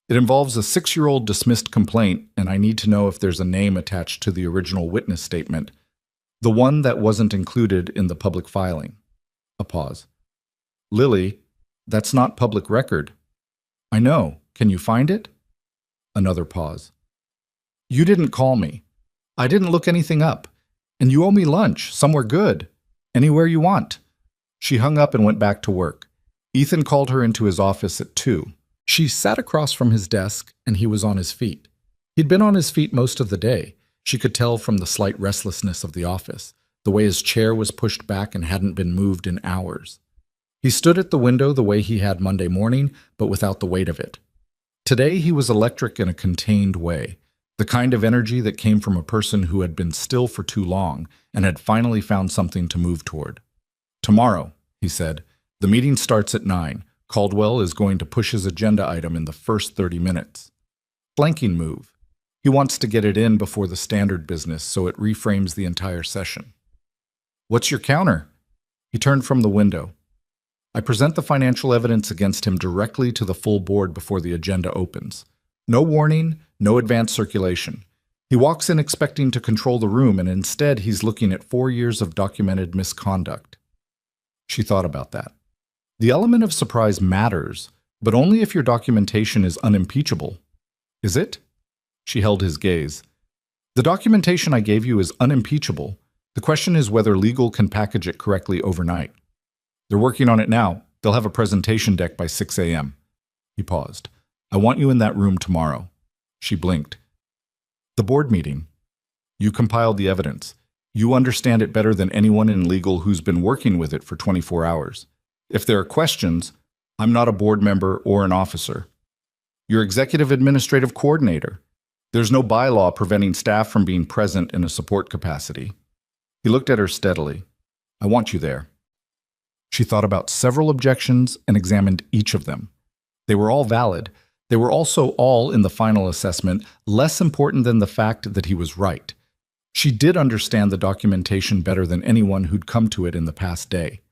"It involves a 6-year-old dismissed complaint, and I need to know if there's a name attached to the original witness statement, the one that wasn't included in the public filing." A pause. "Lily, that's not public record." "I know. Can you find it?" Another pause. "You didn't call me. I didn't look anything up. And you owe me lunch, somewhere good. Anywhere you want." She hung up and went back to work. Ethan called her into his office at 2. She sat across from his desk, and he was on his feet. He'd been on his feet most of the day. She could tell from the slight restlessness of the office, the way his chair was pushed back and hadn't been moved in hours. He stood at the window the way he had Monday morning, but without the weight of it. Today he was electric in a contained way, the kind of energy that came from a person who had been still for too long and had finally found something to move toward. "Tomorrow," he said, "the meeting starts at 9. Caldwell is going to push his agenda item in the first 30 minutes. Flanking move. He wants to get it in before the standard business so it reframes the entire session." "What's your counter?" He turned from the window. "I present the financial evidence against him directly to the full board before the agenda opens. No warning, no advance circulation. He walks in expecting to control the room, and instead he's looking at 4 years of documented misconduct." She thought about that. The element of surprise matters, but only if your documentation is unimpeachable. "Is it?" She held his gaze. "The documentation I gave you is unimpeachable. The question is whether legal can package it correctly overnight. They're working on it now. They'll have a presentation deck by 6 a.m. He paused. "I want you in that room tomorrow." She blinked. "The board meeting. You compiled the evidence. You understand it better than anyone in legal who's been working with it for 24 hours. If there are questions, I'm not a board member or an officer. You're executive administrative coordinator. There's no bylaw preventing staff from being present in a support capacity." He looked at her steadily. "I want you there." She thought about several objections and examined each of them. They were all valid. They were also all, in the final assessment, less important than the fact that he was right. She did understand the documentation better than anyone who'd come to it in the past day.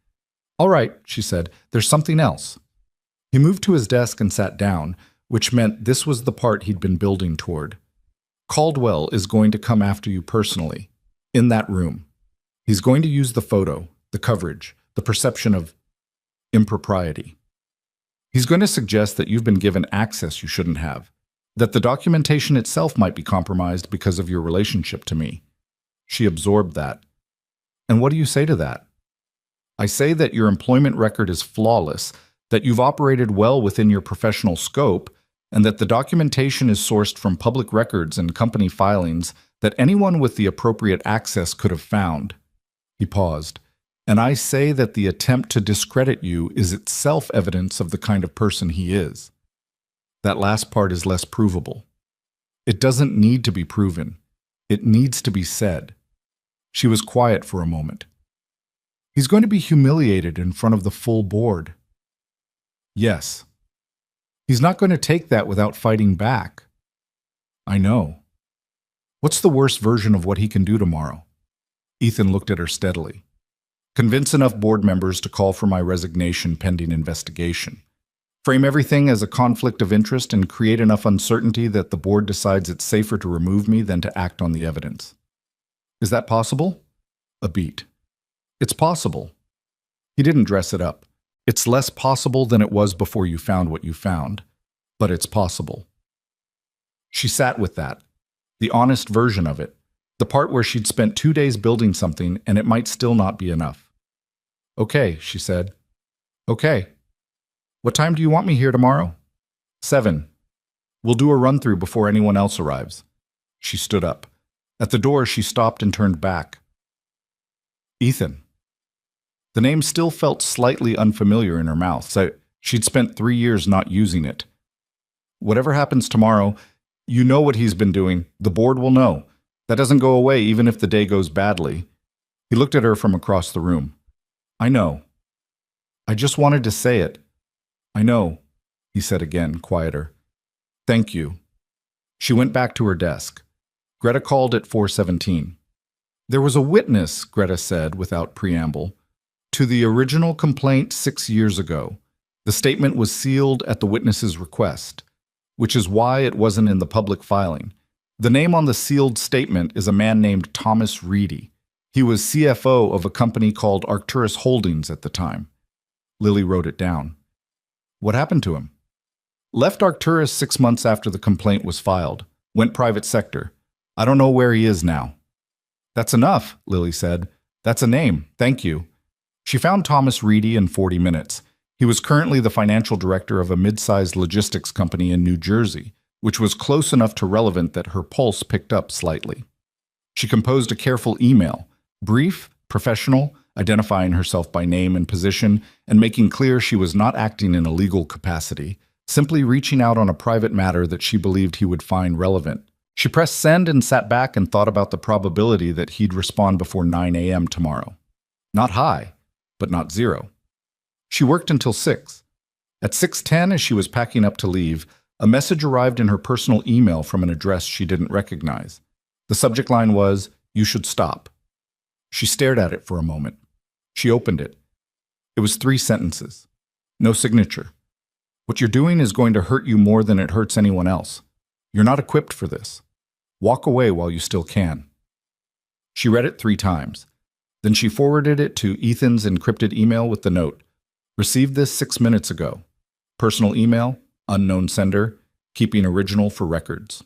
"All right," she said, "there's something else." He moved to his desk and sat down, which meant this was the part he'd been building toward. "Caldwell is going to come after you personally, in that room. He's going to use the photo, the coverage, the perception of impropriety. He's going to suggest that you've been given access you shouldn't have, that the documentation itself might be compromised because of your relationship to me." She absorbed that. "And what do you say to that?" "I say that your employment record is flawless, that you've operated well within your professional scope, and that the documentation is sourced from public records and company filings that anyone with the appropriate access could have found." He paused. "And I say that the attempt to discredit you is itself evidence of the kind of person he is." That last part is less provable. It doesn't need to be proven. It needs to be said. She was quiet for a moment. "He's going to be humiliated in front of the full board." "Yes." "He's not going to take that without fighting back." "I know." "What's the worst version of what he can do tomorrow?" Ethan looked at her steadily. "Convince enough board members to call for my resignation pending investigation. Frame everything as a conflict of interest and create enough uncertainty that the board decides it's safer to remove me than to act on the evidence." "Is that possible?" A beat. "It's possible." He didn't dress it up. "It's less possible than it was before you found what you found, but it's possible." She sat with that, the honest version of it, The part where she'd spent 2 days building something and it might still not be enough. Okay, she said. Okay. What time do you want me here tomorrow? 7. We'll do a run-through before anyone else arrives. She stood up. At the door, she stopped and turned back. Ethan. The name still felt slightly unfamiliar in her mouth, so she'd spent 3 years not using it. Whatever happens tomorrow, you know what he's been doing. The board will know. That doesn't go away even if the day goes badly. He looked at her from across the room. I know. I just wanted to say it. I know, he said again, quieter. Thank you. She went back to her desk. Greta called at 4:17. There was a witness, Greta said without preamble, to the original complaint 6 years ago. The statement was sealed at the witness's request, which is why it wasn't in the public filing. The name on the sealed statement is a man named Thomas Reedy. He was CFO of a company called Arcturus Holdings at the time. Lily wrote it down. What happened to him? Left Arcturus 6 months after the complaint was filed. Went private sector. I don't know where he is now. That's enough, Lily said. That's a name. Thank you. She found Thomas Reedy in 40 minutes. He was currently the financial director of a mid-sized logistics company in New Jersey, which was close enough to relevant that her pulse picked up slightly. She composed a careful email, brief, professional, identifying herself by name and position, and making clear she was not acting in a legal capacity, simply reaching out on a private matter that she believed he would find relevant. She pressed send and sat back and thought about the probability that he'd respond before 9 a.m. tomorrow. Not high, but not zero. She worked until 6. At 6:10, as she was packing up to leave, a message arrived in her personal email from an address she didn't recognize. The subject line was, "You should stop." She stared at it for a moment. She opened it. It was 3 sentences. No signature. What you're doing is going to hurt you more than it hurts anyone else. You're not equipped for this. Walk away while you still can. She read it 3 times. Then she forwarded it to Ethan's encrypted email with the note, "Received this 6 minutes ago. Personal email, unknown sender, keeping original for records."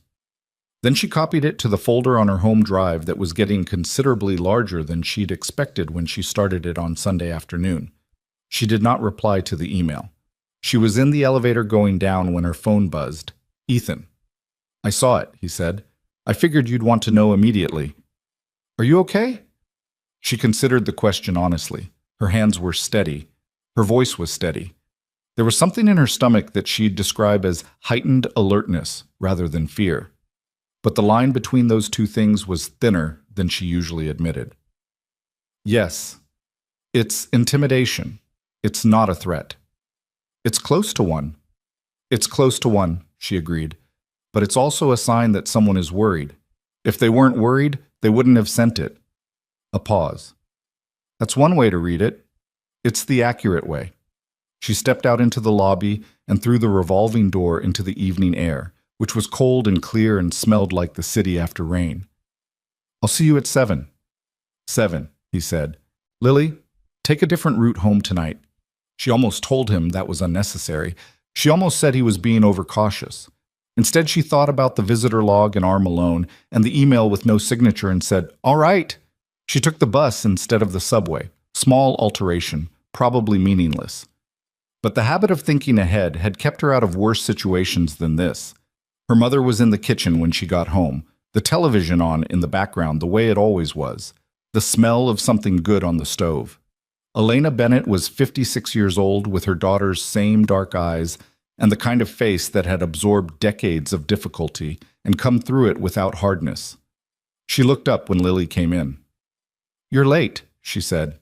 Then she copied it to the folder on her home drive that was getting considerably larger than she'd expected when she started it on Sunday afternoon. She did not reply to the email. She was in the elevator going down when her phone buzzed. "Ethan." "I saw it," he said. "I figured you'd want to know immediately." "Are you okay?" She considered the question honestly. Her hands were steady. Her voice was steady. There was something in her stomach that she'd describe as heightened alertness rather than fear. But the line between those two things was thinner than she usually admitted. "Yes. It's intimidation. It's not a threat." "It's close to one." "It's close to one," she agreed. "But it's also a sign that someone is worried. If they weren't worried, they wouldn't have sent it." A pause. "That's one way to read it. It's the accurate way." She stepped out into the lobby and through the revolving door into the evening air, which was cold and clear and smelled like the city after rain. "I'll see you at 7. 7, he said. "Lily, take a different route home tonight." She almost told him that was unnecessary. She almost said he was being overcautious. Instead, she thought about the visitor log in Arm Alone and the email with no signature and said, "All right." She took the bus instead of the subway. Small alteration, probably meaningless. But the habit of thinking ahead had kept her out of worse situations than this. Her mother was in the kitchen when she got home, the television on in the background the way it always was, the smell of something good on the stove. Elena Bennett was 56 years old with her daughter's same dark eyes and the kind of face that had absorbed decades of difficulty and come through it without hardness. She looked up when Lily came in. "You're late," she said.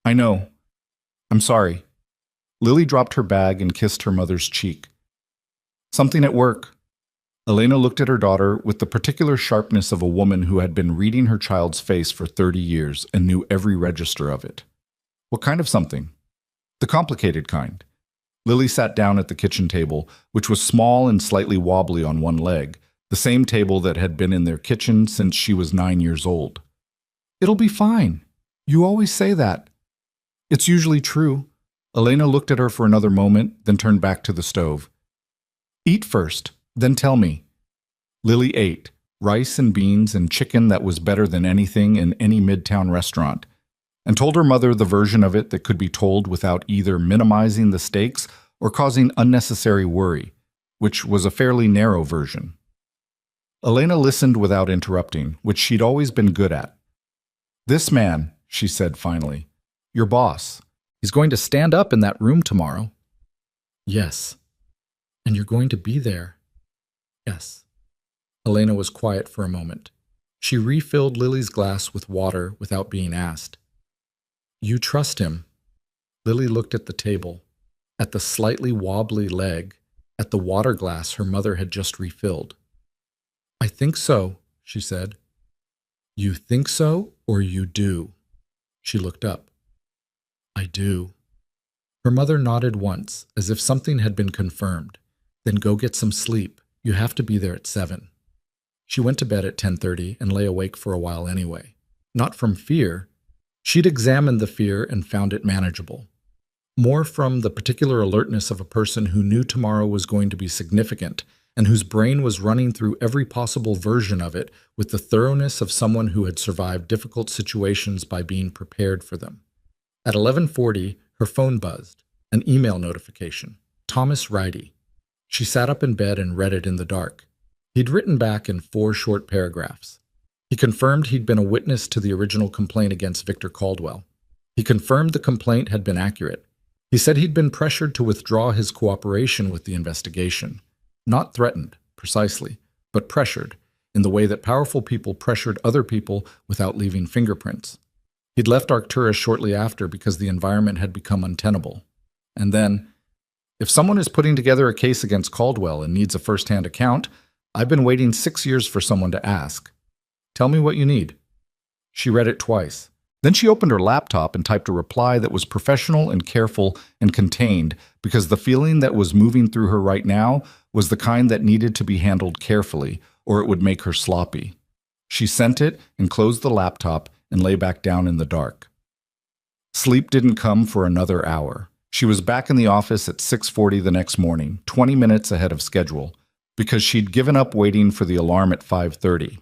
"I know. I'm sorry." Lily dropped her bag and kissed her mother's cheek. "Something at work." Elena looked at her daughter with the particular sharpness of a woman who had been reading her child's face for 30 years and knew every register of it. "What kind of something?" "The complicated kind." Lily sat down at the kitchen table, which was small and slightly wobbly on one leg, the same table that had been in their kitchen since she was 9 years old. "It'll be fine. You always say that." "It's usually true." Elena looked at her for another moment, then turned back to the stove. "Eat first, then tell me." Lily ate, rice and beans and chicken that was better than anything in any midtown restaurant, and told her mother the version of it that could be told without either minimizing the stakes or causing unnecessary worry, which was a fairly narrow version. Elena listened without interrupting, which she'd always been good at. "This man," she said finally, "your boss, he's going to stand up in that room tomorrow." "Yes." "And you're going to be there." "Yes." Elena was quiet for a moment. She refilled Lily's glass with water without being asked. "You trust him?" Lily looked at the table, at the slightly wobbly leg, at the water glass her mother had just refilled. "I think so," she said. "You think so, or you do?" She looked up. "I do." Her mother nodded once, as if something had been confirmed. "Then go get some sleep. You have to be there at 7. She went to bed at 10:30 and lay awake for a while anyway. Not from fear. She'd examined the fear and found it manageable. More from the particular alertness of a person who knew tomorrow was going to be significant and whose brain was running through every possible version of it with the thoroughness of someone who had survived difficult situations by being prepared for them. At 11:40, her phone buzzed. An email notification. Thomas Ridey. She sat up in bed and read it in the dark. He'd written back in 4 short paragraphs. He confirmed he'd been a witness to the original complaint against Victor Caldwell. He confirmed the complaint had been accurate. He said he'd been pressured to withdraw his cooperation with the investigation. Not threatened, precisely, but pressured, in the way that powerful people pressured other people without leaving fingerprints. He'd left Arcturus shortly after because the environment had become untenable. And then, if someone is putting together a case against Caldwell and needs a first-hand account, I've been waiting 6 years for someone to ask. Tell me what you need. She read it twice. Then she opened her laptop and typed a reply that was professional and careful and contained because the feeling that was moving through her right now was the kind that needed to be handled carefully or it would make her sloppy. She sent it and closed the laptop and lay back down in the dark. Sleep didn't come for another hour. She was back in the office at 6:40 the next morning, 20 minutes ahead of schedule, because she'd given up waiting for the alarm at 5:30.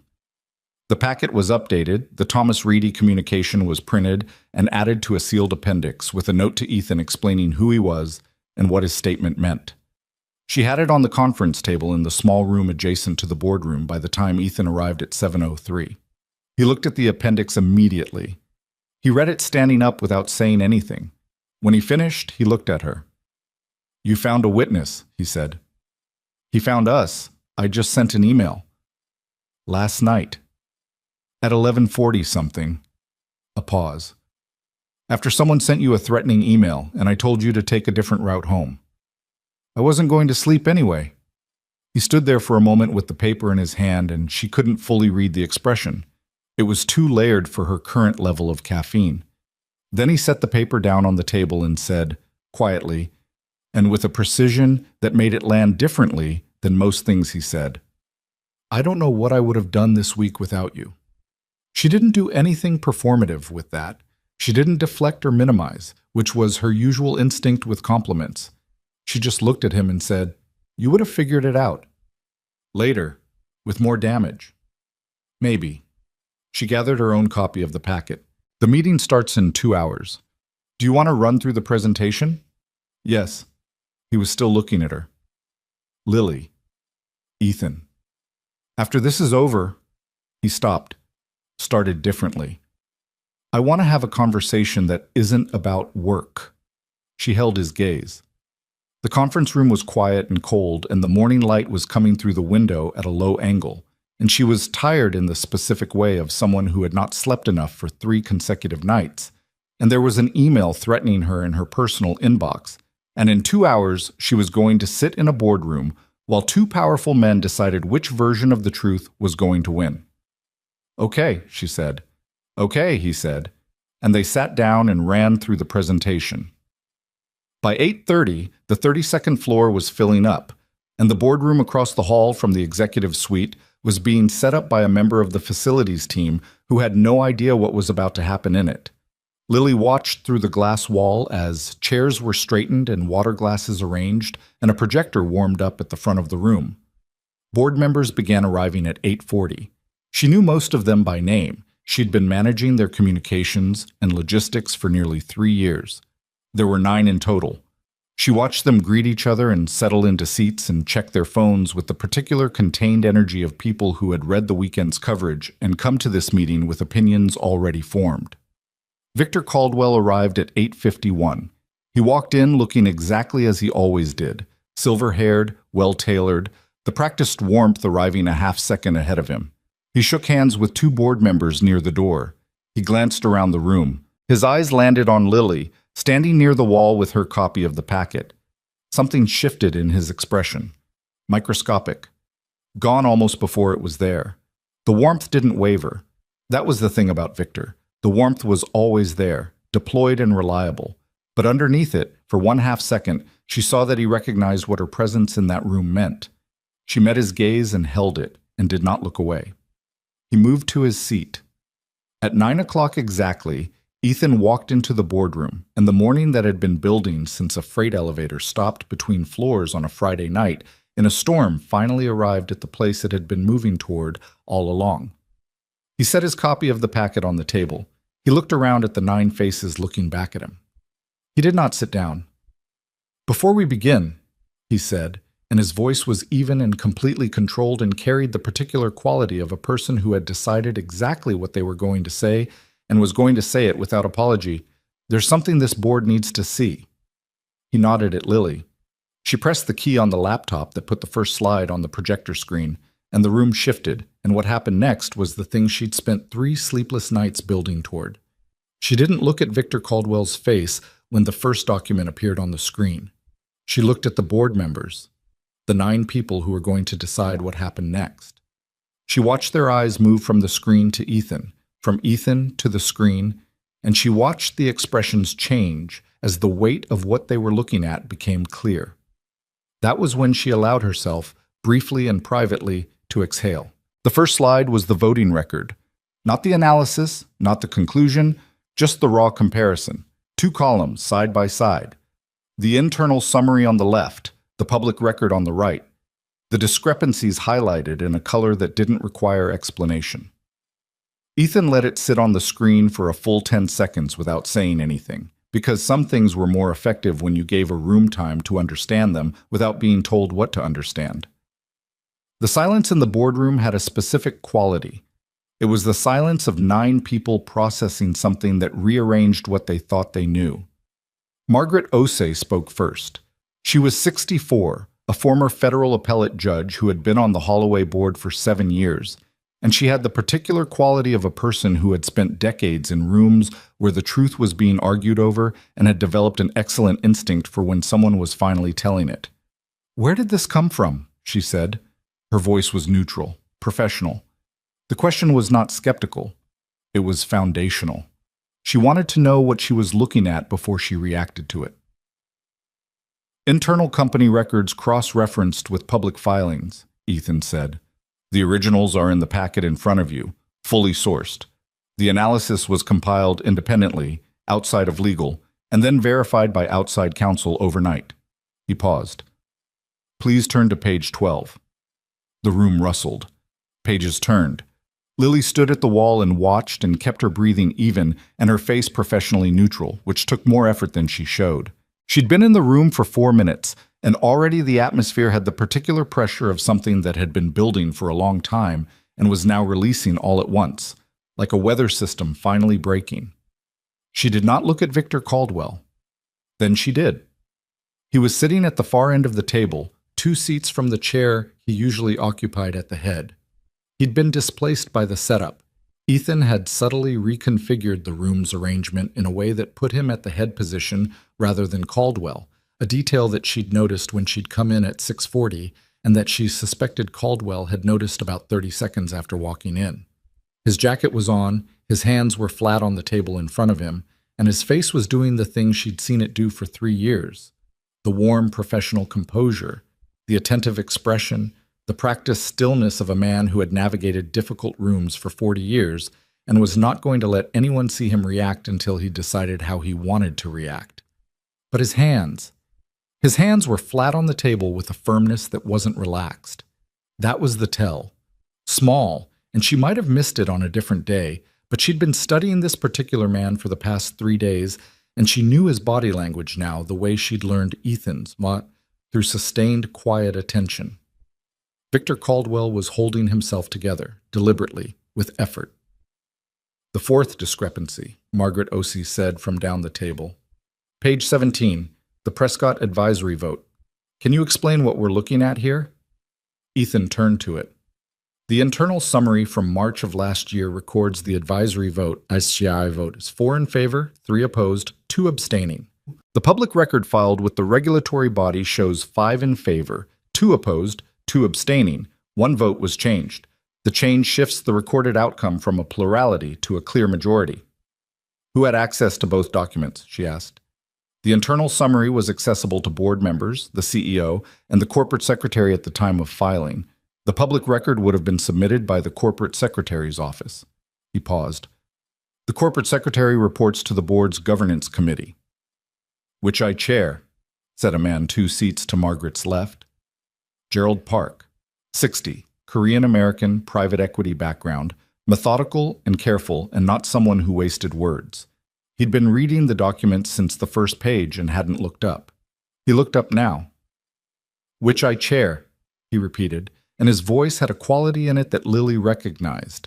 The packet was updated, the Thomas Ridey communication was printed and added to a sealed appendix with a note to Ethan explaining who he was and what his statement meant. She had it on the conference table in the small room adjacent to the boardroom by the time Ethan arrived at 7:03. He looked at the appendix immediately. He read it standing up without saying anything. When he finished, he looked at her. "You found a witness," he said. "He found us. I just sent an email. Last night. At 11:40 something." A pause. "After someone sent you a threatening email, and I told you to take a different route home. I wasn't going to sleep anyway." He stood there for a moment with the paper in his hand, and she couldn't fully read the expression. It was too layered for her current level of caffeine. Then he set the paper down on the table and said, quietly, and with a precision that made it land differently than most things he said, "I don't know what I would have done this week without you." She didn't do anything performative with that. She didn't deflect or minimize, which was her usual instinct with compliments. She just looked at him and said, "You would have figured it out. Later, with more damage. Maybe." She gathered her own copy of the packet. "The meeting starts in 2 hours. Do you want to run through the presentation?" "Yes." He was still looking at her. "Lily." "Ethan." "After this is over," he stopped, started differently. "I want to have a conversation that isn't about work." She held his gaze. The conference room was quiet and cold, and the morning light was coming through the window at a low angle, and she was tired in the specific way of someone who had not slept enough for 3 consecutive nights, and there was an email threatening her in her personal inbox, and in 2 hours she was going to sit in a boardroom while 2 powerful men decided which version of the truth was going to win. "Okay," she said. "Okay," he said, and they sat down and ran through the presentation. By 8:30, the 32nd floor was filling up, and the boardroom across the hall from the executive suite was being set up by a member of the facilities team who had no idea what was about to happen in it. Lily watched through the glass wall as chairs were straightened and water glasses arranged, and a projector warmed up at the front of the room. Board members began arriving at 8:40. She knew most of them by name. She'd been managing their communications and logistics for nearly 3 years. There were 9 in total. She watched them greet each other and settle into seats and check their phones with the particular contained energy of people who had read the weekend's coverage and come to this meeting with opinions already formed. Victor Caldwell arrived at 8:51. He walked in looking exactly as he always did, silver-haired, well-tailored, the practiced warmth arriving a half-second ahead of him. He shook hands with 2 board members near the door. He glanced around the room. His eyes landed on Lily, standing near the wall with her copy of the packet. Something shifted in his expression. Microscopic. Gone almost before it was there. The warmth didn't waver. That was the thing about Victor. The warmth was always there, deployed and reliable. But underneath it, for 1/2 second, she saw that he recognized what her presence in that room meant. She met his gaze and held it, and did not look away. He moved to his seat. At 9 o'clock exactly, Ethan walked into the boardroom, and the morning that had been building since a freight elevator stopped between floors on a Friday night in a storm finally arrived at the place it had been moving toward all along. He set his copy of the packet on the table. He looked around at the 9 faces looking back at him. He did not sit down. "Before we begin," he said, and his voice was even and completely controlled and carried the particular quality of a person who had decided exactly what they were going to say and was going to say it without apology. "There's something this board needs to see." He nodded at Lily. She pressed the key on the laptop that put the first slide on the projector screen, and the room shifted, and what happened next was the thing she'd spent 3 sleepless nights building toward. She didn't look at Victor Caldwell's face when the first document appeared on the screen. She looked at the board members, the 9 people who were going to decide what happened next. She watched their eyes move from the screen to Ethan, from Ethan to the screen, and she watched the expressions change as the weight of what they were looking at became clear. That was when she allowed herself, briefly and privately, to exhale. The first slide was the voting record. Not the analysis, not the conclusion, just the raw comparison. 2 columns, side by side. The internal summary on the left, the public record on the right. The discrepancies highlighted in a color that didn't require explanation. Ethan let it sit on the screen for a full 10 seconds without saying anything, because some things were more effective when you gave a room time to understand them without being told what to understand. The silence in the boardroom had a specific quality. It was the silence of 9 people processing something that rearranged what they thought they knew. Margaret Osei spoke first. She was 64, a former federal appellate judge who had been on the Holloway board for 7 years, and she had the particular quality of a person who had spent decades in rooms where the truth was being argued over and had developed an excellent instinct for when someone was finally telling it. "Where did this come from?" she said. Her voice was neutral, professional. The question was not skeptical. It was foundational. She wanted to know what she was looking at before she reacted to it. "Internal company records cross-referenced with public filings," Ethan said. "The originals are in the packet in front of you, fully sourced. The analysis was compiled independently, outside of legal, and then verified by outside counsel overnight." He paused. "Please turn to page 12. The room rustled. Pages turned. Lily stood at the wall and watched and kept her breathing even and her face professionally neutral, which took more effort than she showed. She'd been in the room for 4 minutes, and already the atmosphere had the particular pressure of something that had been building for a long time and was now releasing all at once, like a weather system finally breaking. She did not look at Victor Caldwell. Then she did. He was sitting at the far end of the table, 2 seats from the chair he usually occupied at the head. He'd been displaced by the setup. Ethan had subtly reconfigured the room's arrangement in a way that put him at the head position rather than Caldwell, a detail that she'd noticed when she'd come in at 6:40 and that she suspected Caldwell had noticed about 30 seconds after walking in. His jacket was on, his hands were flat on the table in front of him, and his face was doing the thing she'd seen it do for 3 years. The warm professional composure, the attentive expression, the practiced stillness of a man who had navigated difficult rooms for 40 years and was not going to let anyone see him react until he decided how he wanted to react. But his hands were flat on the table with a firmness that wasn't relaxed. That was the tell. Small, and she might have missed it on a different day, but she'd been studying this particular man for the past 3 days, and she knew his body language now the way she'd learned Ethan's, through sustained, quiet attention. Victor Caldwell was holding himself together, deliberately, with effort. The fourth discrepancy, Margaret Osei said from down the table. Page 17, the Prescott advisory vote. Can you explain what we're looking at here? Ethan turned to it. The internal summary from March of last year records the advisory vote as SCI vote is 4 in favor, 3 opposed, 2 abstaining. The public record filed with the regulatory body shows 5 in favor, 2 opposed, 2 abstaining. 1 vote was changed. The change shifts the recorded outcome from a plurality to a clear majority. Who had access to both documents? She asked. The internal summary was accessible to board members, the CEO, and the corporate secretary at the time of filing. The public record would have been submitted by the corporate secretary's office. He paused. The corporate secretary reports to the board's governance committee, which I chair, said a man 2 seats to Margaret's left. Gerald Park, 60, Korean-American, private equity background, methodical and careful and not someone who wasted words. He'd been reading the document since the first page and hadn't looked up. He looked up now. Which I chair, he repeated, and his voice had a quality in it that Lily recognized,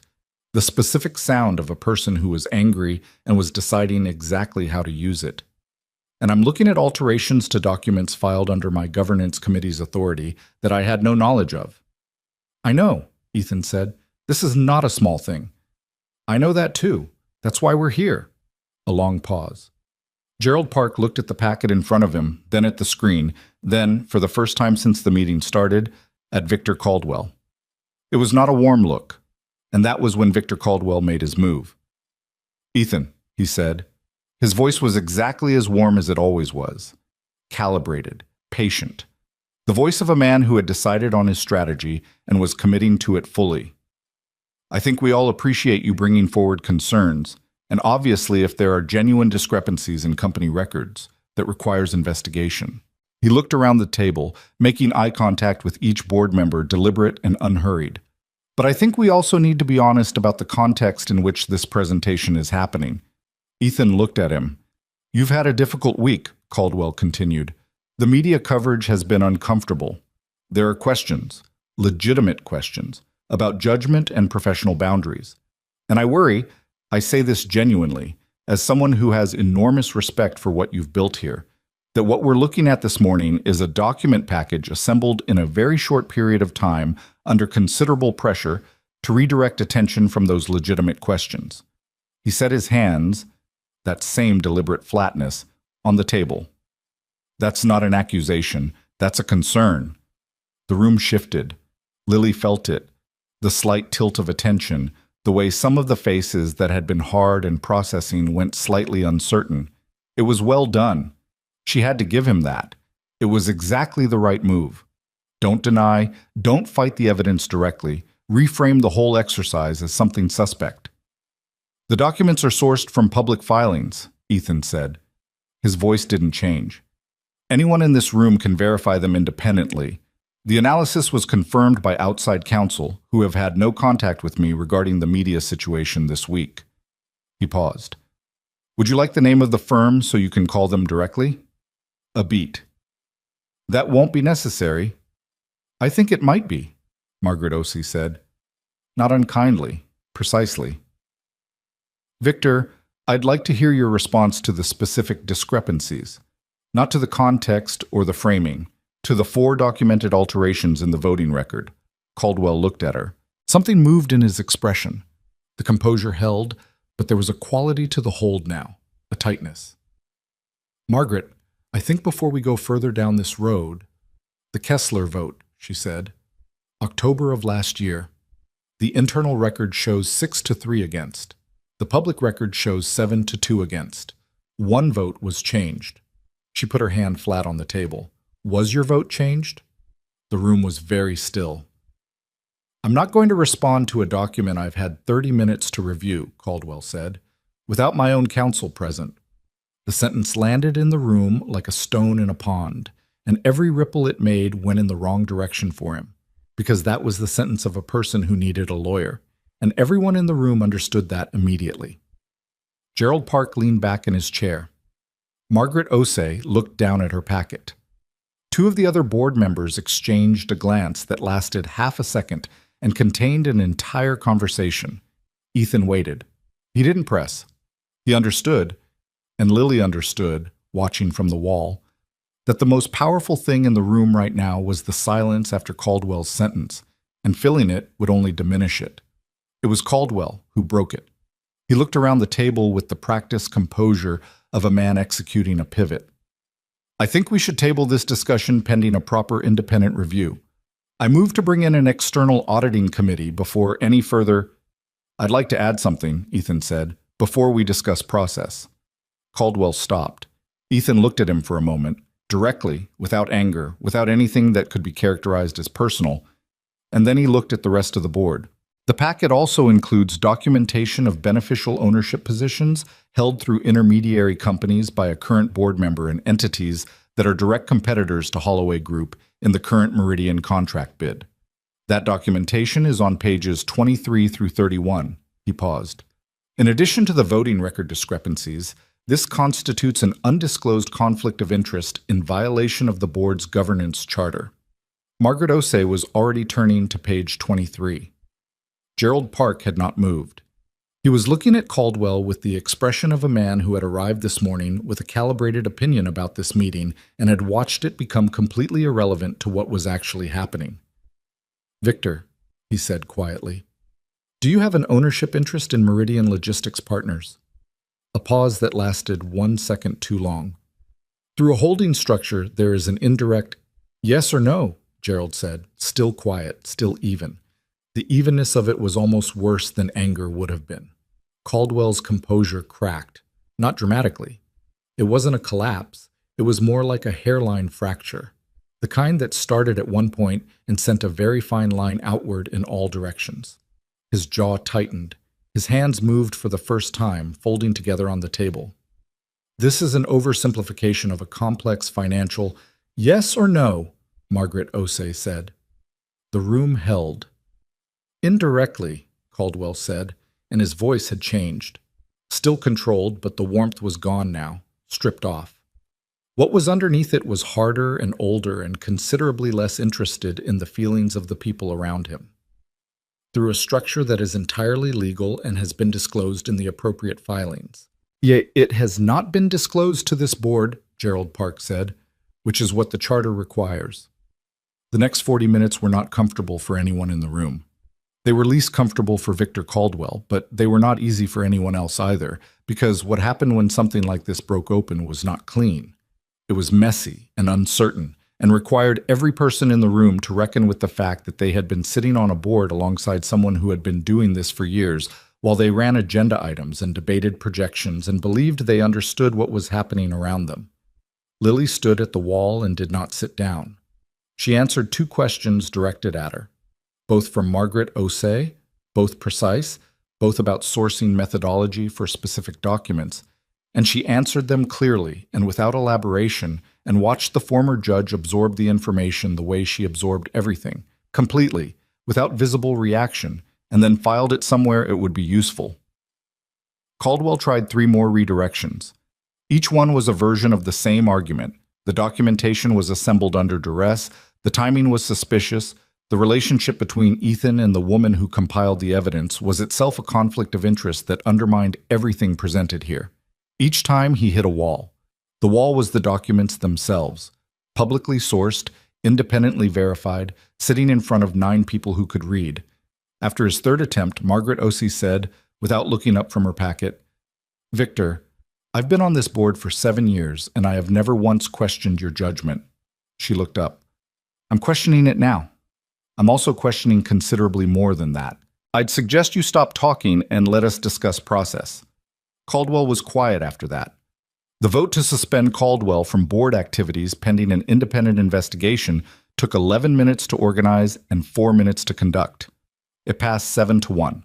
the specific sound of a person who was angry and was deciding exactly how to use it. And I'm looking at alterations to documents filed under my governance committee's authority that I had no knowledge of. I know, Ethan said. This is not a small thing. I know that too. That's why we're here. A long pause. Gerald Park looked at the packet in front of him, then at the screen, then, for the first time since the meeting started, at Victor Caldwell. It was not a warm look, and that was when Victor Caldwell made his move. Ethan, he said. His voice was exactly as warm as it always was. Calibrated, patient. The voice of a man who had decided on his strategy and was committing to it fully. I think we all appreciate you bringing forward concerns, and obviously if there are genuine discrepancies in company records, that requires investigation. He looked around the table, making eye contact with each board member, deliberate and unhurried. But I think we also need to be honest about the context in which this presentation is happening. Ethan looked at him. You've had a difficult week, Caldwell continued. The media coverage has been uncomfortable. There are questions, legitimate questions, about judgment and professional boundaries. And I worry, I say this genuinely, as someone who has enormous respect for what you've built here, that what we're looking at this morning is a document package assembled in a very short period of time under considerable pressure to redirect attention from those legitimate questions. He set his hands, that same deliberate flatness, on the table. That's not an accusation, that's a concern. The room shifted. Lily felt it, the slight tilt of attention, the way some of the faces that had been hard and processing went slightly uncertain. It was well done. She had to give him that. It was exactly the right move. Don't deny, don't fight the evidence directly, reframe the whole exercise as something suspect. The documents are sourced from public filings, Ethan said. His voice didn't change. Anyone in this room can verify them independently. The analysis was confirmed by outside counsel, who have had no contact with me regarding the media situation this week. He paused. Would you like the name of the firm so you can call them directly? A beat. That won't be necessary. I think it might be, Margaret Osei said. Not unkindly, precisely. Victor, I'd like to hear your response to the specific discrepancies, not to the context or the framing, to the 4 documented alterations in the voting record. Caldwell looked at her. Something moved in his expression. The composure held, but there was a quality to the hold now, a tightness. Margaret, I think before we go further down this road, the Kessler vote, she said. October of last year. The internal record shows 6-3 against. The public record shows 7-2 against. 1 vote was changed. She put her hand flat on the table. Was your vote changed? The room was very still. I'm not going to respond to a document I've had 30 minutes to review, Caldwell said, without my own counsel present. The sentence landed in the room like a stone in a pond, and every ripple it made went in the wrong direction for him, because that was the sentence of a person who needed a lawyer, and everyone in the room understood that immediately. Gerald Park leaned back in his chair. Margaret Osei looked down at her packet. Two of the other board members exchanged a glance that lasted half a second and contained an entire conversation. Ethan waited. He didn't press. He understood, and Lily understood, watching from the wall, that the most powerful thing in the room right now was the silence after Caldwell's sentence, and filling it would only diminish it. It was Caldwell who broke it. He looked around the table with the practiced composure of a man executing a pivot. I think we should table this discussion pending a proper independent review. I move to bring in an external auditing committee before any further— I'd like to add something, Ethan said, before we discuss process. Caldwell stopped. Ethan looked at him for a moment, directly, without anger, without anything that could be characterized as personal, and then he looked at the rest of the board. The packet also includes documentation of beneficial ownership positions held through intermediary companies by a current board member and entities that are direct competitors to Holloway Group in the current Meridian contract bid. That documentation is on pages 23 through 31. He paused. In addition to the voting record discrepancies, this constitutes an undisclosed conflict of interest in violation of the board's governance charter. Margaret Osei was already turning to page 23. Gerald Park had not moved. He was looking at Caldwell with the expression of a man who had arrived this morning with a calibrated opinion about this meeting and had watched it become completely irrelevant to what was actually happening. Victor, he said quietly, do you have an ownership interest in Meridian Logistics Partners? A pause that lasted 1 second too long. Through a holding structure, there is an indirect yes or no, Gerald said, still quiet, still even. The evenness of it was almost worse than anger would have been. Caldwell's composure cracked, not dramatically. It wasn't a collapse. It was more like a hairline fracture, the kind that started at one point and sent a very fine line outward in all directions. His jaw tightened. His hands moved for the first time, folding together on the table. This is an oversimplification of a complex financial yes or no, Margaret Osei said. The room held. Indirectly, Caldwell said, and his voice had changed. Still controlled, but the warmth was gone now, stripped off. What was underneath it was harder and older and considerably less interested in the feelings of the people around him. Through a structure that is entirely legal and has been disclosed in the appropriate filings. Yet it has not been disclosed to this board, Gerald Park said, which is what the charter requires. The next 40 minutes were not comfortable for anyone in the room. They were least comfortable for Victor Caldwell, but they were not easy for anyone else either, because what happened when something like this broke open was not clean. It was messy and uncertain, and required every person in the room to reckon with the fact that they had been sitting on a board alongside someone who had been doing this for years, while they ran agenda items and debated projections and believed they understood what was happening around them. Lily stood at the wall and did not sit down. She answered 2 questions directed at her, both from Margaret Osei, both precise, both about sourcing methodology for specific documents, and she answered them clearly and without elaboration and watched the former judge absorb the information the way she absorbed everything, completely, without visible reaction, and then filed it somewhere it would be useful. Caldwell tried 3 more redirections. Each one was a version of the same argument. The documentation was assembled under duress, the timing was suspicious, the relationship between Ethan and the woman who compiled the evidence was itself a conflict of interest that undermined everything presented here. Each time he hit a wall. The wall was the documents themselves, publicly sourced, independently verified, sitting in front of 9 people who could read. After his 3rd attempt, Margaret Osei said, without looking up from her packet, "Victor, I've been on this board for 7 years, and I have never once questioned your judgment." She looked up. "I'm questioning it now. I'm also questioning considerably more than that. I'd suggest you stop talking and let us discuss process." Caldwell was quiet after that. The vote to suspend Caldwell from board activities pending an independent investigation took 11 minutes to organize and 4 minutes to conduct. It passed 7-1.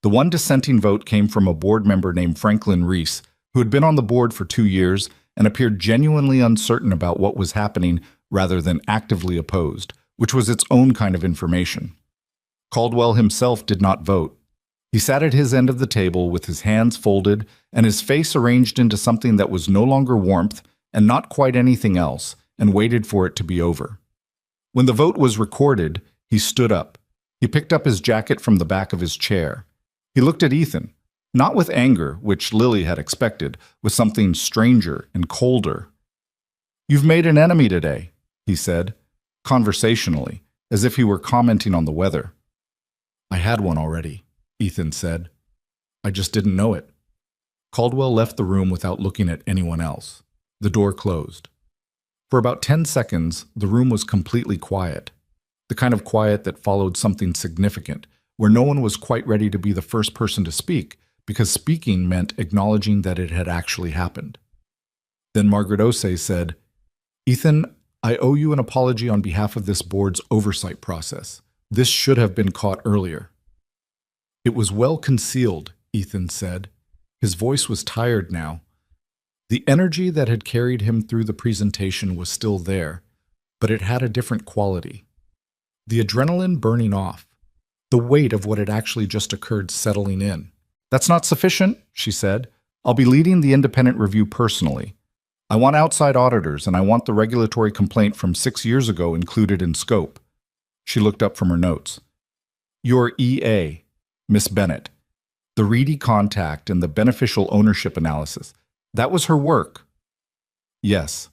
The one dissenting vote came from a board member named Franklin Reese, who had been on the board for 2 years and appeared genuinely uncertain about what was happening rather than actively opposed, which was its own kind of information. Caldwell himself did not vote. He sat at his end of the table with his hands folded and his face arranged into something that was no longer warmth and not quite anything else, and waited for it to be over. When the vote was recorded, he stood up. He picked up his jacket from the back of his chair. He looked at Ethan, not with anger, which Lily had expected, with something stranger and colder. "You've made an enemy today," he said, conversationally, as if he were commenting on the weather. "I had one already," Ethan said. "I just didn't know it." Caldwell left the room without looking at anyone else. The door closed. For about 10 seconds, the room was completely quiet. The kind of quiet that followed something significant, where no one was quite ready to be the first person to speak, because speaking meant acknowledging that it had actually happened. Then Margaret Osei said, "Ethan, I owe you an apology on behalf of this board's oversight process. This should have been caught earlier." "It was well concealed," Ethan said. His voice was tired now. The energy that had carried him through the presentation was still there, but it had a different quality. The adrenaline burning off, the weight of what had actually just occurred settling in. "That's not sufficient," she said. "I'll be leading the independent review personally. I want outside auditors, and I want the regulatory complaint from 6 years ago included in scope." She looked up from her notes. "Your EA, Miss Bennett, the Reedy contact and the beneficial ownership analysis, that was her work." "Yes."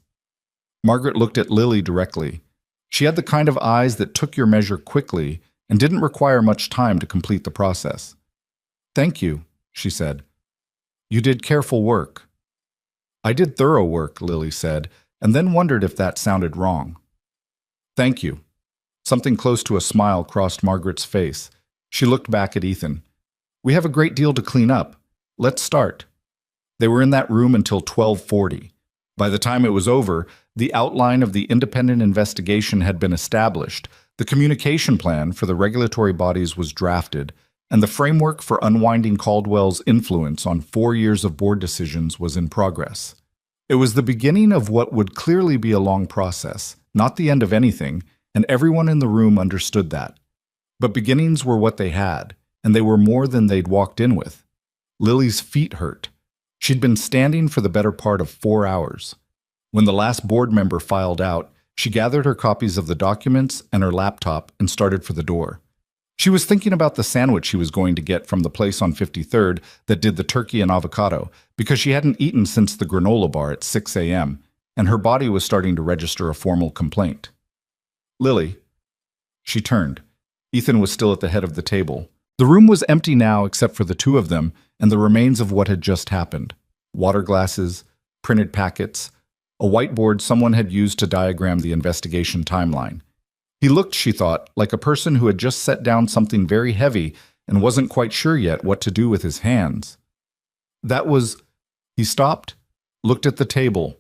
Margaret looked at Lily directly. She had the kind of eyes that took your measure quickly and didn't require much time to complete the process. "Thank you," she said. "You did careful work." "I did thorough work," Lily said, and then wondered if that sounded wrong. "Thank you." Something close to a smile crossed Margaret's face. She looked back at Ethan. "We have a great deal to clean up. Let's start." They were in that room until 12:40. By the time it was over, the outline of the independent investigation had been established, the communication plan for the regulatory bodies was drafted, and the framework for unwinding Caldwell's influence on 4 years of board decisions was in progress. It was the beginning of what would clearly be a long process, not the end of anything, and everyone in the room understood that. But beginnings were what they had, and they were more than they'd walked in with. Lily's feet hurt. She'd been standing for the better part of 4 hours. When the last board member filed out, she gathered her copies of the documents and her laptop and started for the door. She was thinking about the sandwich she was going to get from the place on 53rd that did the turkey and avocado, because she hadn't eaten since the granola bar at 6 a.m., and her body was starting to register a formal complaint. "Lily." She turned. Ethan was still at the head of the table. The room was empty now except for the two of them and the remains of what had just happened. Water glasses, printed packets, a whiteboard someone had used to diagram the investigation timeline. He looked, she thought, like a person who had just set down something very heavy and wasn't quite sure yet what to do with his hands. That was... He stopped, looked at the table,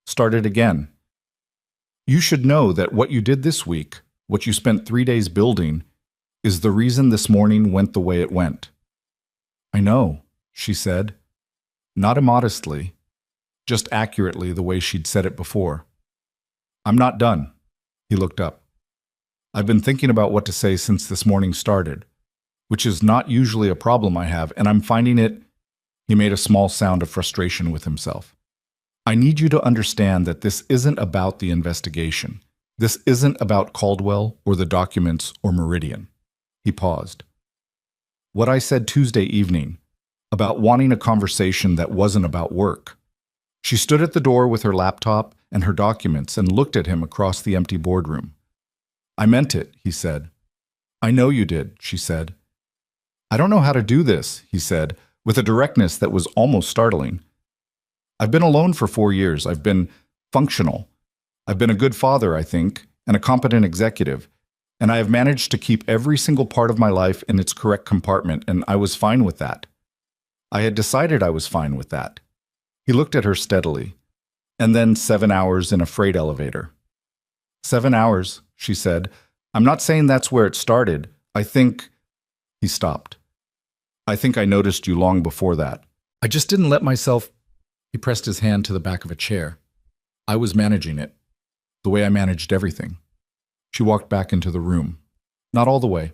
started again. "You should know that what you did this week, what you spent 3 days building, is the reason this morning went the way it went." "I know," she said, not immodestly, just accurately the way she'd said it before. "I'm not done." He looked up. "I've been thinking about what to say since this morning started, which is not usually a problem I have, and I'm finding it..." He made a small sound of frustration with himself. "I need you to understand that this isn't about the investigation. This isn't about Caldwell or the documents or Meridian." He paused. "What I said Tuesday evening, about wanting a conversation that wasn't about work." She stood at the door with her laptop and her documents and looked at him across the empty boardroom. "I meant it," he said. "I know you did," she said. "I don't know how to do this," he said, with a directness that was almost startling. "I've been alone for 4 years. I've been functional. I've been a good father, I think, and a competent executive, and I have managed to keep every single part of my life in its correct compartment, and I was fine with that. I had decided I was fine with that." He looked at her steadily. "And then 7 hours in a freight elevator." "7 hours," she said. "I'm not saying that's where it started. I think..." He stopped. "I think I noticed you long before that. I just didn't let myself..." He pressed his hand to the back of a chair. "I was managing it, the way I managed everything." She walked back into the room. Not all the way.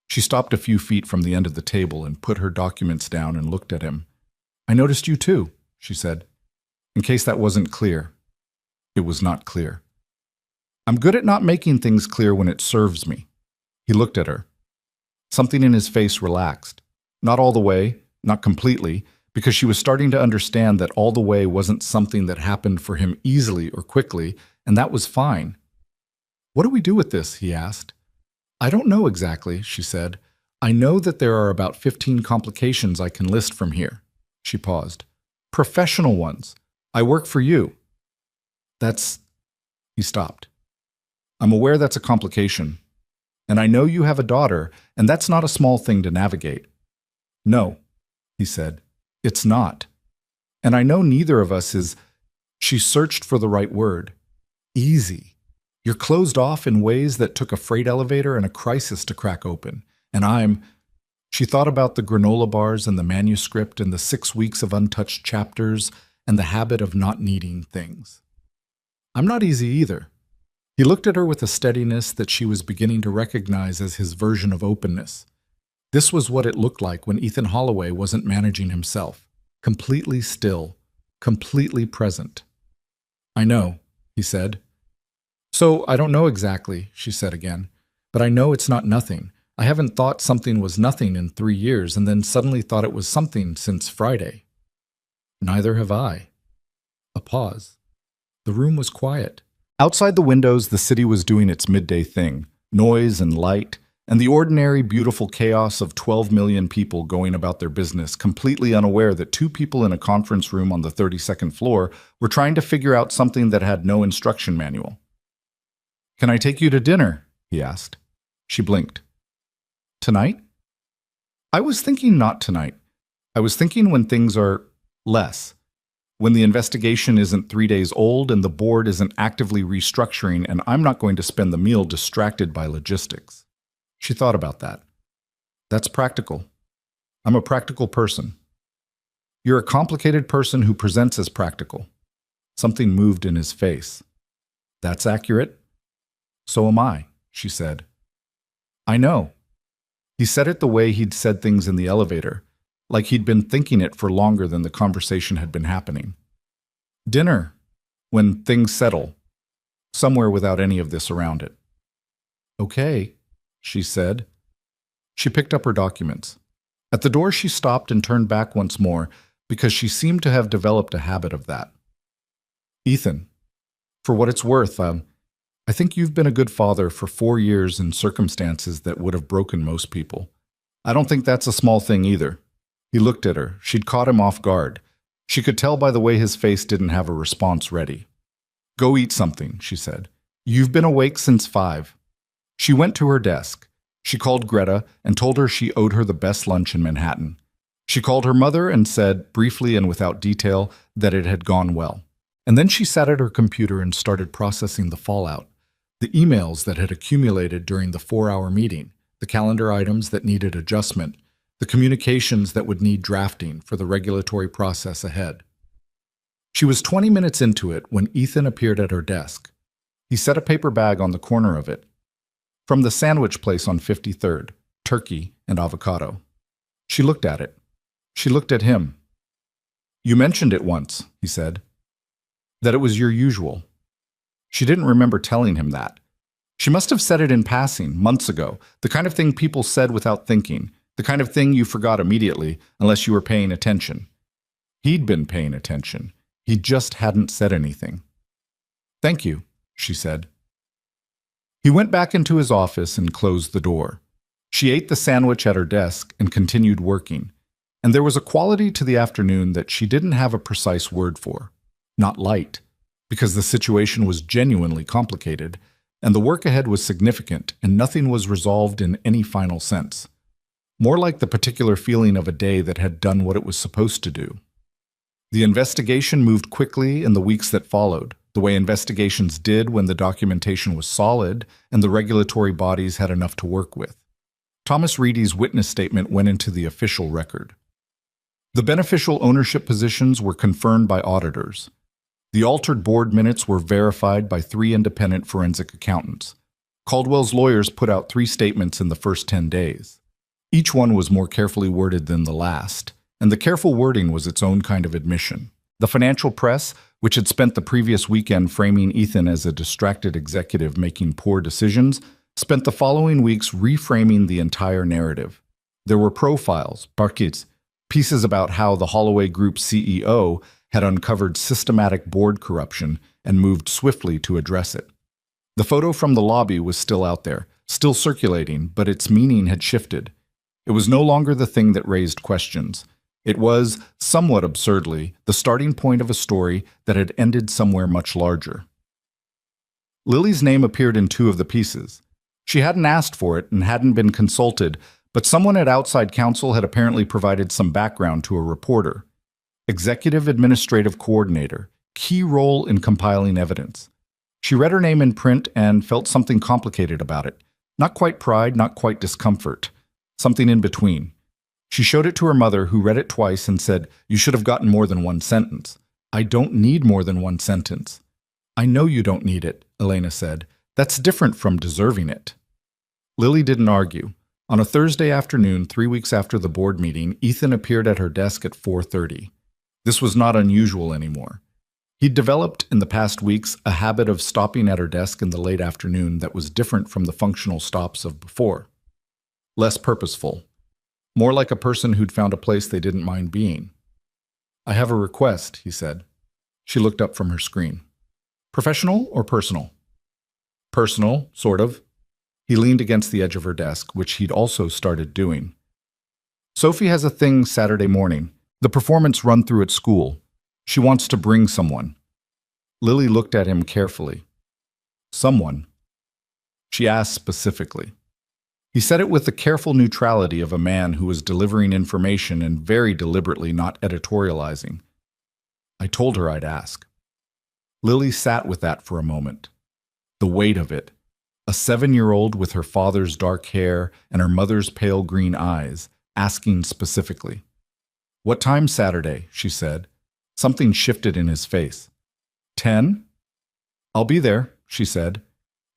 She stopped a few feet from the end of the table and put her documents down and looked at him. "I noticed you too," she said. In case that wasn't clear. It was not clear. "I'm good at not making things clear when it serves me." He looked at her. Something in his face relaxed. Not all the way, not completely, because she was starting to understand that all the way wasn't something that happened for him easily or quickly, and that was fine. "What do we do with this?" he asked. "I don't know exactly," she said. "I know that there are about 15 complications I can list from here." She paused. "Professional ones. I work for you." "That's—" He stopped. "I'm aware that's a complication. And I know you have a daughter, and that's not a small thing to navigate." "No," he said. "It's not. And I know neither of us is—" She searched for the right word. "Easy. You're closed off in ways that took a freight elevator and a crisis to crack open. And I'm—" She thought about the granola bars and the manuscript and the 6 weeks of untouched chapters and the habit of not needing things. "I'm not easy either." He looked at her with a steadiness that she was beginning to recognize as his version of openness. This was what it looked like when Ethan Holloway wasn't managing himself. Completely still, completely present. "I know," he said. "So I don't know exactly," she said again, "but I know it's not nothing. I haven't thought something was nothing in 3 years and then suddenly thought it was something since Friday." "Neither have I." A pause. The room was quiet. Outside the windows, the city was doing its midday thing, noise and light, and the ordinary, beautiful chaos of 12 million people going about their business, completely unaware that 2 people in a conference room on the 32nd floor were trying to figure out something that had no instruction manual. "Can I take you to dinner?" he asked. She blinked. "Tonight?" "I was thinking not tonight. I was thinking when things are less. When the investigation isn't 3 days old and the board isn't actively restructuring and I'm not going to spend the meal distracted by logistics." She thought about that. "That's practical. I'm a practical person." "You're a complicated person who presents as practical." Something moved in his face. "That's accurate." "So am I," she said. "I know." He said it the way he'd said things in the elevator, like he'd been thinking it for longer than the conversation had been happening. "Dinner, when things settle, somewhere without any of this around it." "Okay," she said. She picked up her documents. At the door she stopped and turned back once more, because she seemed to have developed a habit of that. "Ethan, for what it's worth, I think you've been a good father for 4 years in circumstances that would have broken most people. I don't think that's a small thing either." He looked at her. She'd caught him off guard. She could tell by the way his face didn't have a response ready. "Go eat something," she said. "You've been awake since 5. She went to her desk. She called Greta and told her she owed her the best lunch in Manhattan. She called her mother and said, briefly and without detail, that it had gone well. And then she sat at her computer and started processing the fallout, the emails that had accumulated during the 4-hour meeting, the calendar items that needed adjustment, the communications that would need drafting for the regulatory process ahead. She was 20 minutes into it when Ethan appeared at her desk. He set a paper bag on the corner of it. From the sandwich place on 53rd, turkey and avocado. She looked at it. She looked at him. "You mentioned it once," he said. "That it was your usual." She didn't remember telling him that. She must have said it in passing, months ago, the kind of thing people said without thinking, the kind of thing you forgot immediately unless you were paying attention. He'd been paying attention. He just hadn't said anything. "Thank you," she said. He went back into his office and closed the door. She ate the sandwich at her desk and continued working, and there was a quality to the afternoon that she didn't have a precise word for. Not light, because the situation was genuinely complicated, and the work ahead was significant, and nothing was resolved in any final sense. More like the particular feeling of a day that had done what it was supposed to do. The investigation moved quickly in the weeks that followed, the way investigations did when the documentation was solid and the regulatory bodies had enough to work with. Thomas Reedy's witness statement went into the official record. The beneficial ownership positions were confirmed by auditors. The altered board minutes were verified by 3 independent forensic accountants. Caldwell's lawyers put out 3 statements in the first 10 days. Each one was more carefully worded than the last, and the careful wording was its own kind of admission. The financial press, which had spent the previous weekend framing Ethan as a distracted executive making poor decisions, spent the following weeks reframing the entire narrative. There were profiles, parquets, pieces about how the Holloway Group's CEO had uncovered systematic board corruption and moved swiftly to address it. The photo from the lobby was still out there, still circulating, but its meaning had shifted. It was no longer the thing that raised questions. It was, somewhat absurdly, the starting point of a story that had ended somewhere much larger. Lily's name appeared in 2 of the pieces. She hadn't asked for it and hadn't been consulted, but someone at outside counsel had apparently provided some background to a reporter. Executive Administrative Coordinator, key role in compiling evidence. She read her name in print and felt something complicated about it. Not quite pride, not quite discomfort. Something in between. She showed it to her mother, who read it twice and said, "You should have gotten more than 1 sentence." "I don't need more than 1 sentence." "I know you don't need it," Elena said. "That's different from deserving it." Lily didn't argue. On a Thursday afternoon, 3 weeks after the board meeting, Ethan appeared at her desk at 4:30. This was not unusual anymore. He'd developed in the past weeks a habit of stopping at her desk in the late afternoon that was different from the functional stops of before. Less purposeful. More like a person who'd found a place they didn't mind being. "I have a request," he said. She looked up from her screen. "Professional or personal?" "Personal, sort of." He leaned against the edge of her desk, which he'd also started doing. "Sophie has a thing Saturday morning. The performance run-through at school. She wants to bring someone." Lily looked at him carefully. "Someone?" She asked specifically. He said it with the careful neutrality of a man who was delivering information and very deliberately not editorializing. "I told her I'd ask." Lily sat with that for a moment. The weight of it. A 7-year-old with her father's dark hair and her mother's pale green eyes, asking specifically. "What time Saturday?" she said. Something shifted in his face. 10? "I'll be there," she said.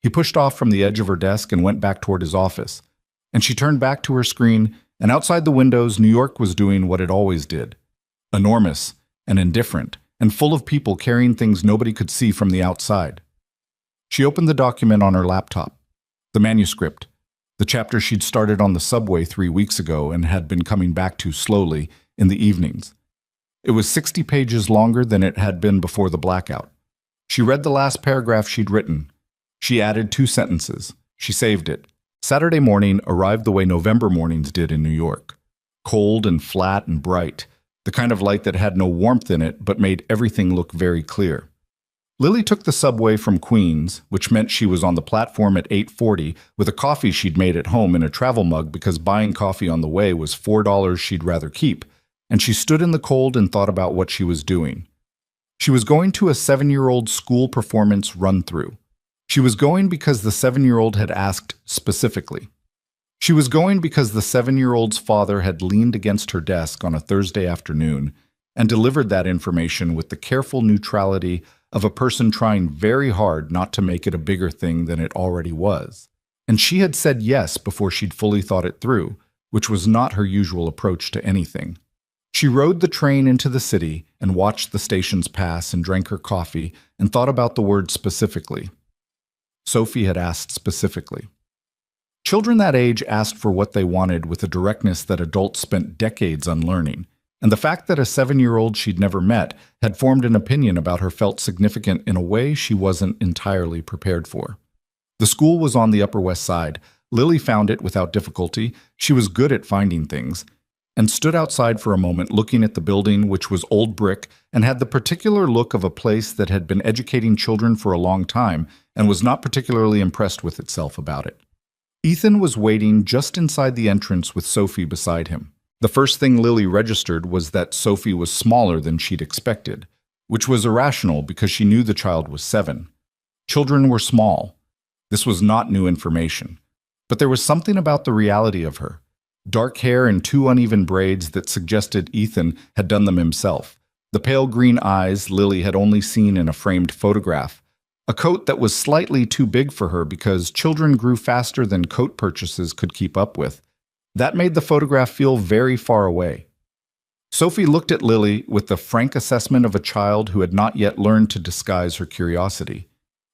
He pushed off from the edge of her desk and went back toward his office. And she turned back to her screen, and outside the windows, New York was doing what it always did. Enormous and indifferent, and full of people carrying things nobody could see from the outside. She opened the document on her laptop. The manuscript. The chapter she'd started on the subway 3 weeks ago and had been coming back to slowly in the evenings. It was 60 pages longer than it had been before the blackout. She read the last paragraph she'd written. She added 2 sentences. She saved it. Saturday morning arrived the way November mornings did in New York. Cold and flat and bright. The kind of light that had no warmth in it but made everything look very clear. Lily took the subway from Queens, which meant she was on the platform at 8:40 with a coffee she'd made at home in a travel mug because buying coffee on the way was $4 she'd rather keep, and she stood in the cold and thought about what she was doing. She was going to a 7-year-old school performance run-through. She was going because the 7-year-old had asked specifically. She was going because the 7-year-old's father had leaned against her desk on a Thursday afternoon and delivered that information with the careful neutrality of a person trying very hard not to make it a bigger thing than it already was. And she had said yes before she'd fully thought it through, which was not her usual approach to anything. She rode the train into the city and watched the stations pass and drank her coffee and thought about the word specifically. Sophie had asked specifically. Children that age asked for what they wanted with a directness that adults spent decades unlearning, and the fact that a 7-year-old she'd never met had formed an opinion about her felt significant in a way she wasn't entirely prepared for. The school was on the Upper West Side. Lily found it without difficulty. She was good at finding things, and stood outside for a moment looking at the building, which was old brick and had the particular look of a place that had been educating children for a long time and was not particularly impressed with itself about it. Ethan was waiting just inside the entrance with Sophie beside him. The first thing Lily registered was that Sophie was smaller than she'd expected, which was irrational because she knew the child was 7. Children were small. This was not new information. But there was something about the reality of her. Dark hair and 2 uneven braids that suggested Ethan had done them himself. The pale green eyes Lily had only seen in a framed photograph. A coat that was slightly too big for her because children grew faster than coat purchases could keep up with. That made the photograph feel very far away. Sophie looked at Lily with the frank assessment of a child who had not yet learned to disguise her curiosity.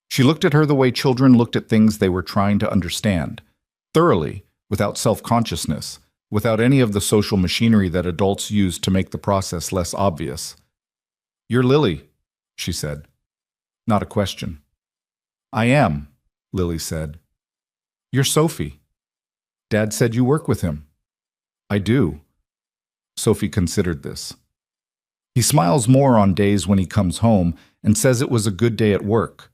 She looked at her the way children looked at things they were trying to understand, thoroughly, without self-consciousness, without any of the social machinery that adults use to make the process less obvious. "You're Lily," she said. Not a question. "I am," Lily said. "You're Sophie. Dad said you work with him." "I do." Sophie considered this. "He smiles more on days when he comes home and says it was a good day at work."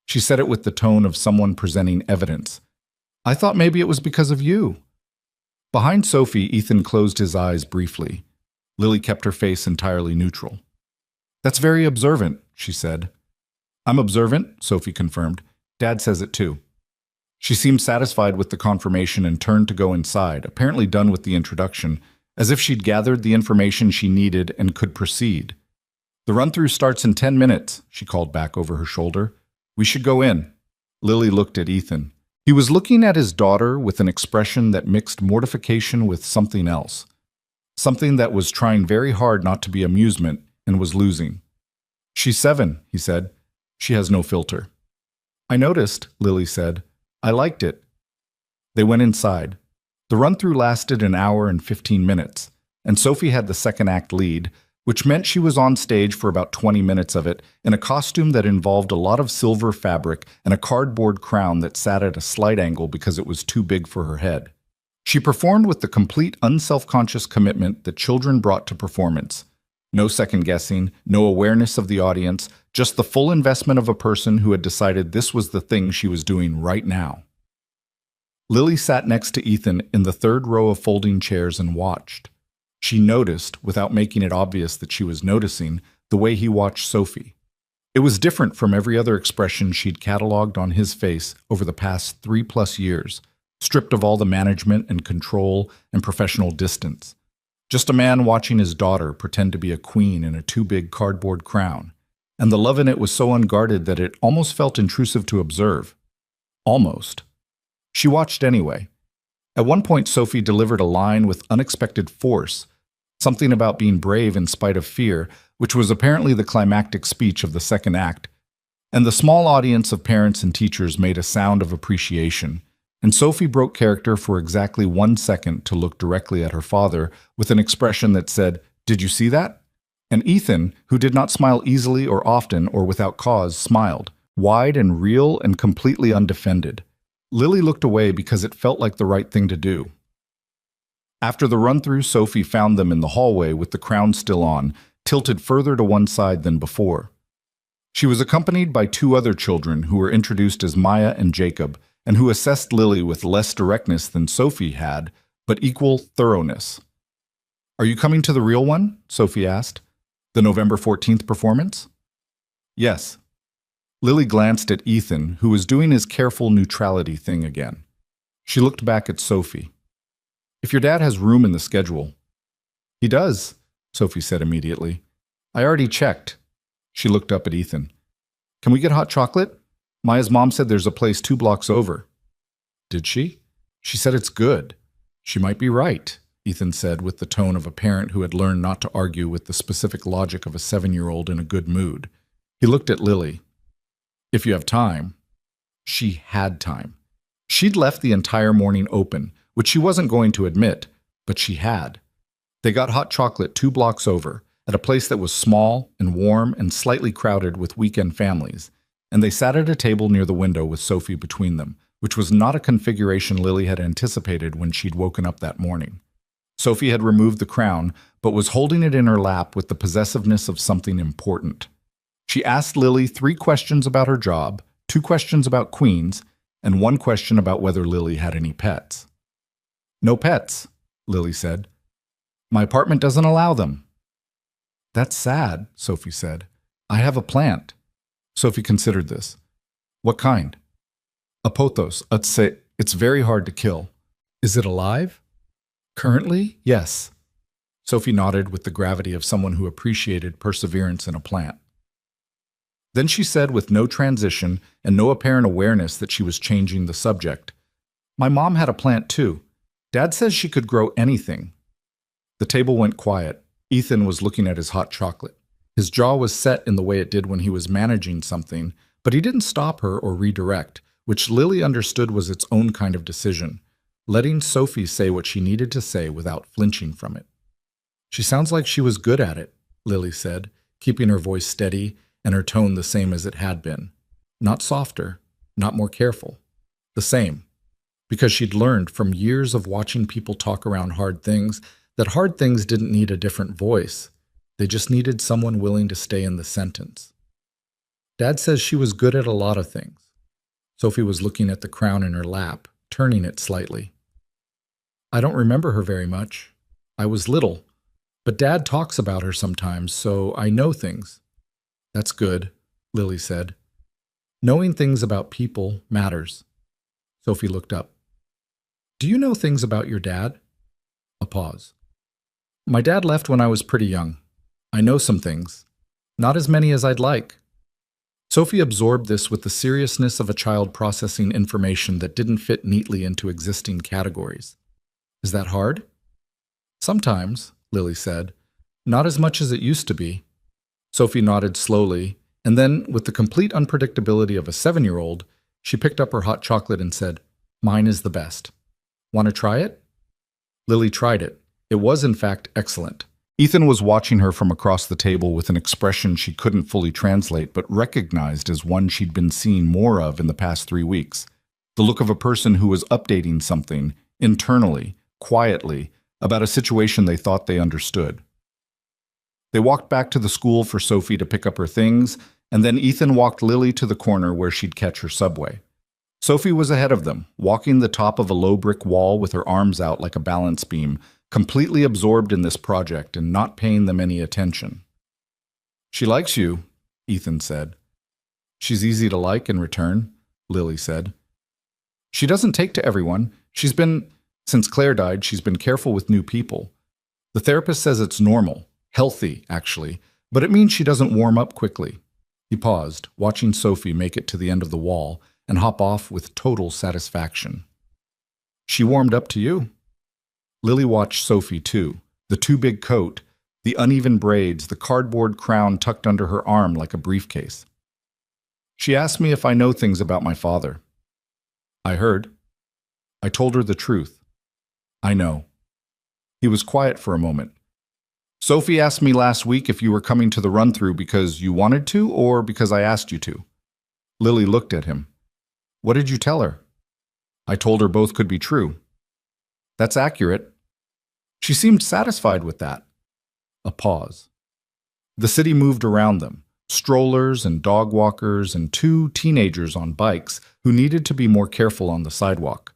She said it with the tone of someone presenting evidence. "I thought maybe it was because of you." Behind Sophie, Ethan closed his eyes briefly. Lily kept her face entirely neutral. "That's very observant," she said. "I'm observant," Sophie confirmed. "Dad says it too." She seemed satisfied with the confirmation and turned to go inside, apparently done with the introduction, as if she'd gathered the information she needed and could proceed. "The run-through starts in 10 minutes, she called back over her shoulder. "We should go in." Lily looked at Ethan. He was looking at his daughter with an expression that mixed mortification with something else. Something that was trying very hard not to be amusement and was losing. "She's 7, he said. "She has no filter." "I noticed," Lily said. "I liked it." They went inside. The run-through lasted an hour and 15 minutes, and Sophie had the second act lead, which meant she was on stage for about 20 minutes of it in a costume that involved a lot of silver fabric and a cardboard crown that sat at a slight angle because it was too big for her head. She performed with the complete unself-conscious commitment that children brought to performance. No second-guessing, no awareness of the audience, just the full investment of a person who had decided this was the thing she was doing right now. Lily sat next to Ethan in the third row of folding chairs and watched. She noticed, without making it obvious that she was noticing, the way he watched Sophie. It was different from every other expression she'd cataloged on his face over the past 3+ years, stripped of all the management and control and professional distance. Just a man watching his daughter pretend to be a queen in a too-big cardboard crown, and the love in it was so unguarded that it almost felt intrusive to observe. Almost. She watched anyway. At one point, Sophie delivered a line with unexpected force, something about being brave in spite of fear, which was apparently the climactic speech of the second act, and the small audience of parents and teachers made a sound of appreciation, and Sophie broke character for exactly 1 second to look directly at her father with an expression that said, "Did you see that?" And Ethan, who did not smile easily or often or without cause, smiled, wide and real and completely undefended. Lily looked away because it felt like the right thing to do. After the run-through, Sophie found them in the hallway with the crown still on, tilted further to one side than before. She was accompanied by 2 other children who were introduced as Maya and Jacob, and who assessed Lily with less directness than Sophie had, but equal thoroughness. "Are you coming to the real one?" Sophie asked. "The November 14th performance?" "Yes." Lily glanced at Ethan, who was doing his careful neutrality thing again. She looked back at Sophie. "If your dad has room in the schedule." "He does," Sophie said immediately. "I already checked." She looked up at Ethan. "Can we get hot chocolate? Maya's mom said there's a place 2 blocks over." "Did she?" "She said it's good." "She might be right," Ethan said with the tone of a parent who had learned not to argue with the specific logic of a 7-year-old in a good mood. He looked at Lily. "If you have time." She had time. She'd left the entire morning open, which she wasn't going to admit, but she had. They got hot chocolate 2 blocks over, at a place that was small and warm and slightly crowded with weekend families, and they sat at a table near the window with Sophie between them, which was not a configuration Lily had anticipated when she'd woken up that morning. Sophie had removed the crown, but was holding it in her lap with the possessiveness of something important. She asked Lily 3 questions about her job, 2 questions about queens, and 1 question about whether Lily had any pets. "No pets," Lily said. "My apartment doesn't allow them." "That's sad," Sophie said. "I have a plant." Sophie considered this. "What kind?" "A pothos. It's very hard to kill." "Is it alive?" "Currently, yes." Sophie nodded with the gravity of someone who appreciated perseverance in a plant. Then she said with no transition and no apparent awareness that she was changing the subject, "My mom had a plant too. Dad says she could grow anything." The table went quiet. Ethan was looking at his hot chocolate. His jaw was set in the way it did when he was managing something, but he didn't stop her or redirect, which Lily understood was its own kind of decision, letting Sophie say what she needed to say without flinching from it. "She sounds like she was good at it," Lily said, keeping her voice steady and her tone the same as it had been. Not softer, not more careful. The same. Because she'd learned from years of watching people talk around hard things that hard things didn't need a different voice. They just needed someone willing to stay in the sentence. "Dad says she was good at a lot of things." Sophie was looking at the crown in her lap, turning it slightly. "I don't remember her very much. I was little, but Dad talks about her sometimes, so I know things." "That's good," Lily said. "Knowing things about people matters." Sophie looked up. "Do you know things about your dad?" A pause. "My dad left when I was pretty young. I know some things. Not as many as I'd like." Sophie absorbed this with the seriousness of a child processing information that didn't fit neatly into existing categories. "Is that hard?" "Sometimes," Lily said. "Not as much as it used to be." Sophie nodded slowly, and then, with the complete unpredictability of a 7-year-old, she picked up her hot chocolate and said, "Mine is the best. Want to try it?" Lily tried it. It was, in fact, excellent. Ethan was watching her from across the table with an expression she couldn't fully translate but recognized as one she'd been seeing more of in the past 3 weeks. The look of a person who was updating something, internally, quietly, about a situation they thought they understood. They walked back to the school for Sophie to pick up her things, and then Ethan walked Lily to the corner where she'd catch her subway. Sophie was ahead of them, walking the top of a low brick wall with her arms out like a balance beam, completely absorbed in this project and not paying them any attention. "She likes you," Ethan said. "She's easy to like in return," Lily said. "She doesn't take to everyone. Since Claire died, she's been careful with new people. The therapist says it's normal, healthy, actually, but it means she doesn't warm up quickly." He paused, watching Sophie make it to the end of the wall and hop off with total satisfaction. "She warmed up to you." Lily watched Sophie, too. The too big coat, the uneven braids, the cardboard crown tucked under her arm like a briefcase. "She asked me if I know things about my father." "I heard." I told her the truth. "I know." He was quiet for a moment. "Sophie asked me last week if you were coming to the run-through because you wanted to or because I asked you to." Lily looked at him. "What did you tell her?" "I told her both could be true." "That's accurate." She seemed satisfied with that. A pause. The city moved around them, strollers and dog walkers and 2 teenagers on bikes who needed to be more careful on the sidewalk.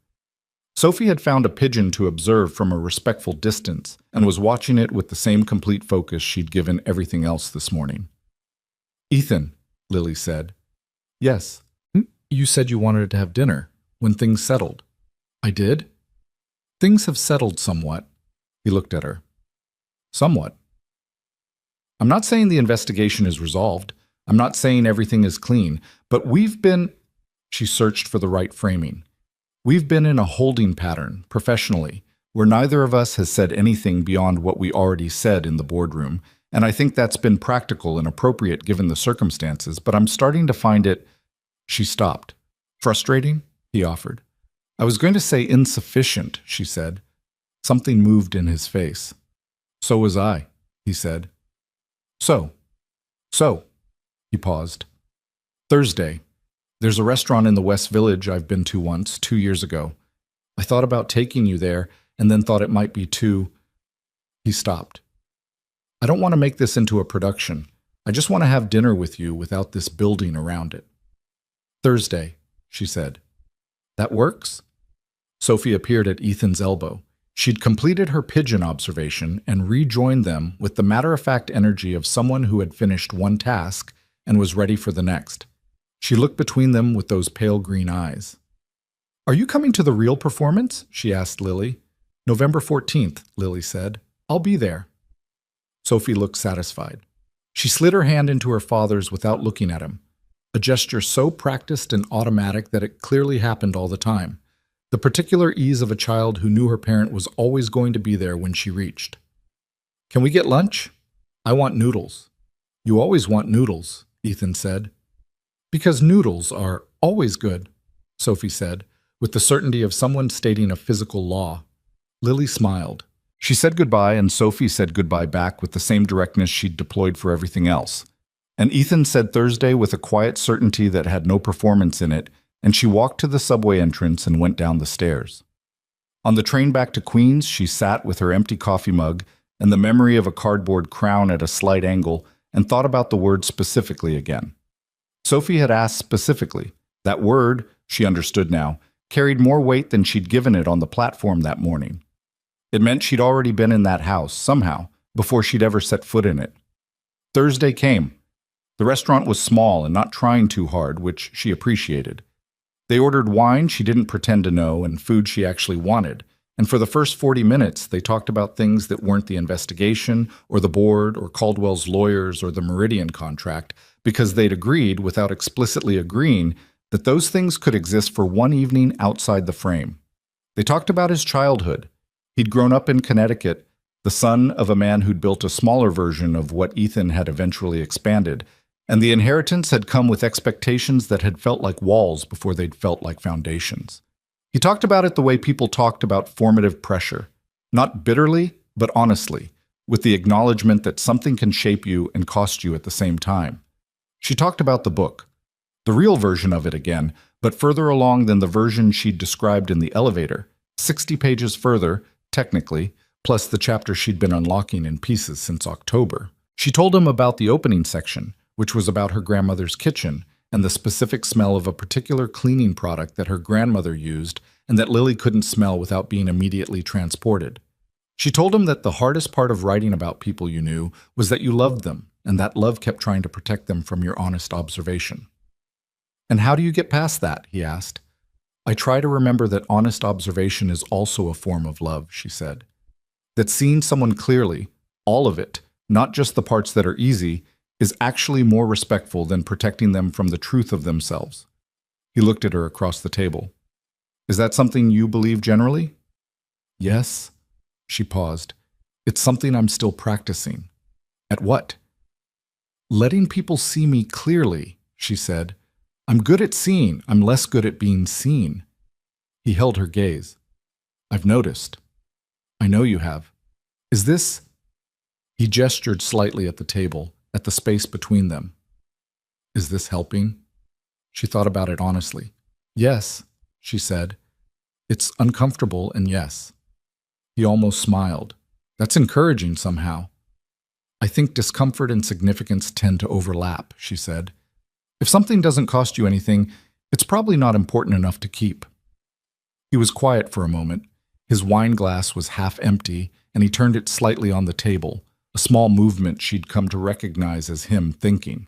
Sophie had found a pigeon to observe from a respectful distance and was watching it with the same complete focus she'd given everything else this morning. "Ethan," Lily said. "Yes." "You said you wanted to have dinner when things settled." "I did?" "Things have settled somewhat." He looked at her. "Somewhat." "I'm not saying the investigation is resolved. I'm not saying everything is clean, but we've been—" She searched for the right framing. "We've been in a holding pattern, professionally, where neither of us has said anything beyond what we already said in the boardroom, and I think that's been practical and appropriate given the circumstances, but I'm starting to find it—" She stopped. "Frustrating?" he offered. "I was going to say insufficient," she said. Something moved in his face. "So was I," he said. So, he paused. "Thursday. There's a restaurant in the West Village I've been to once, 2 years ago. I thought about taking you there, and then thought it might be too—" He stopped. "I don't want to make this into a production. I just want to have dinner with you without this building around it." "Thursday," she said. "That works?" Sophie appeared at Ethan's elbow. She'd completed her pigeon observation and rejoined them with the matter-of-fact energy of someone who had finished one task and was ready for the next. She looked between them with those pale green eyes. "Are you coming to the real performance?" she asked Lily. "November 14th, Lily said. "I'll be there." Sophie looked satisfied. She slid her hand into her father's without looking at him. a gesture so practiced and automatic that it clearly happened all the time. The particular ease of a child who knew her parent was always going to be there when she reached. "Can we get lunch? I want noodles." "You always want noodles," Ethan said. "Because noodles are always good," Sophie said, with the certainty of someone stating a physical law. Lily smiled. She said goodbye, and Sophie said goodbye back with the same directness she'd deployed for everything else. And Ethan said Thursday with a quiet certainty that had no performance in it, and she walked to the subway entrance and went down the stairs. On the train back to Queens, she sat with her empty coffee mug and the memory of a cardboard crown at a slight angle and thought about the word specifically again. Sophie had asked specifically. That word, she understood now, carried more weight than she'd given it on the platform that morning. It meant she'd already been in that house, somehow, before she'd ever set foot in it. Thursday came. The restaurant was small and not trying too hard, which she appreciated. They ordered wine she didn't pretend to know and food she actually wanted, and for the first 40 minutes they talked about things that weren't the investigation or the board or Caldwell's lawyers or the Meridian contract, because they'd agreed, without explicitly agreeing, that those things could exist for one evening outside the frame. They talked about his childhood. He'd grown up in Connecticut, the son of a man who'd built a smaller version of what Ethan had eventually expanded, and the inheritance had come with expectations that had felt like walls before they'd felt like foundations. He talked about it the way people talked about formative pressure, not bitterly, but honestly, with the acknowledgement that something can shape you and cost you at the same time. She talked about the book, the real version of it again, but further along than the version she'd described in the elevator, 60 pages further, technically, plus the chapter she'd been unlocking in pieces since October. She told him about the opening section, which was about her grandmother's kitchen and the specific smell of a particular cleaning product that her grandmother used and that Lily couldn't smell without being immediately transported. She told him that the hardest part of writing about people you knew was that you loved them, and that love kept trying to protect them from your honest observation. "And how do you get past that?" he asked. "I try to remember that honest observation is also a form of love," she said. "That seeing someone clearly, all of it, not just the parts that are easy, is actually more respectful than protecting them from the truth of themselves." He looked at her across the table. "Is that something you believe generally?" "Yes." She paused. "It's something I'm still practicing." "At what?" "Letting people see me clearly," she said. "I'm good at seeing. I'm less good at being seen." He held her gaze. "I've noticed." "I know you have. Is this—" He gestured slightly at the table, at the space between them. "Is this helping?" She thought about it honestly. "Yes," she said. "It's uncomfortable, and yes." He almost smiled. "That's encouraging somehow." "I think discomfort and significance tend to overlap," she said. "If something doesn't cost you anything, it's probably not important enough to keep." He was quiet for a moment. His wine glass was half empty, and he turned it slightly on the table, a small movement she'd come to recognize as him thinking.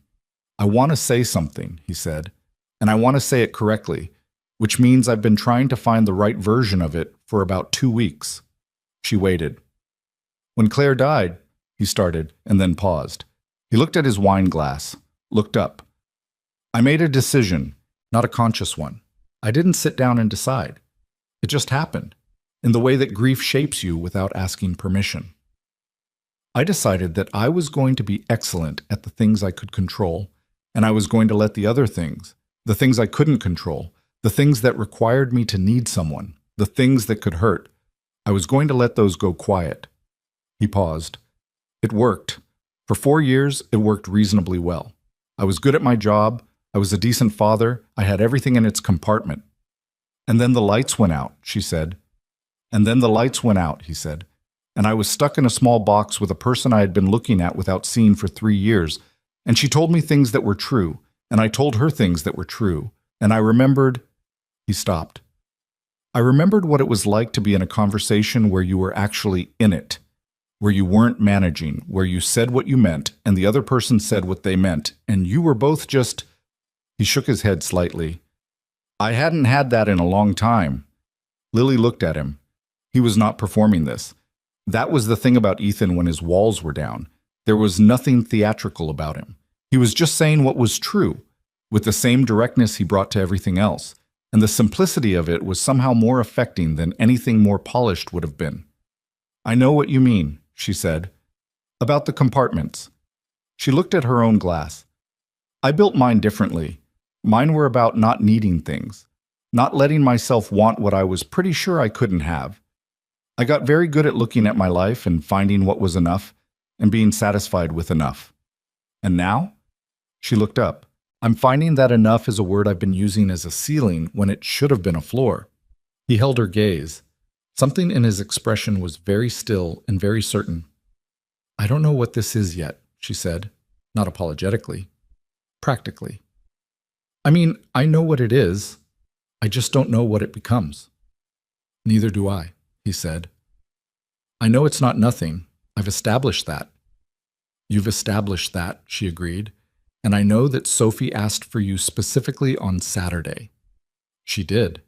"I want to say something," he said, "and I want to say it correctly, which means I've been trying to find the right version of it for about 2 weeks. She waited. "When Claire died," he started, and then paused. He looked at his wine glass, looked up. "I made a decision, not a conscious one. I didn't sit down and decide. It just happened, in the way that grief shapes you without asking permission. I decided that I was going to be excellent at the things I could control, and I was going to let the other things, the things I couldn't control, the things that required me to need someone, the things that could hurt, I was going to let those go quiet." He paused. "It worked. For 4 years, it worked reasonably well. I was good at my job. I was a decent father. I had everything in its compartment. And then the lights went out," she said. "And then the lights went out," he said. "And I was stuck in a small box with a person I had been looking at without seeing for 3 years. And she told me things that were true, and I told her things that were true. And I remembered—" He stopped. "I remembered what it was like to be in a conversation where you were actually in it, where you weren't managing, where you said what you meant, and the other person said what they meant, and you were both just—" He shook his head slightly. "I hadn't had that in a long time." Lily looked at him. He was not performing this. That was the thing about Ethan when his walls were down. There was nothing theatrical about him. He was just saying what was true. with the same directness he brought to everything else, and the simplicity of it was somehow more affecting than anything more polished would have been. "I know what you mean," she said. "About the compartments." She looked at her own glass. "I built mine differently. Mine were about not needing things, not letting myself want what I was pretty sure I couldn't have. I got very good at looking at my life and finding what was enough and being satisfied with enough. And now?" She looked up. "I'm finding that enough is a word I've been using as a ceiling when it should have been a floor." He held her gaze. Something in his expression was very still and very certain. "I don't know what this is yet," she said, not apologetically, practically. "I mean, I know what it is. I just don't know what it becomes." "Neither do I," he said. "I know it's not nothing. I've established that." "You've established that," she agreed. "And I know that Sophie asked for you specifically on Saturday." "She did."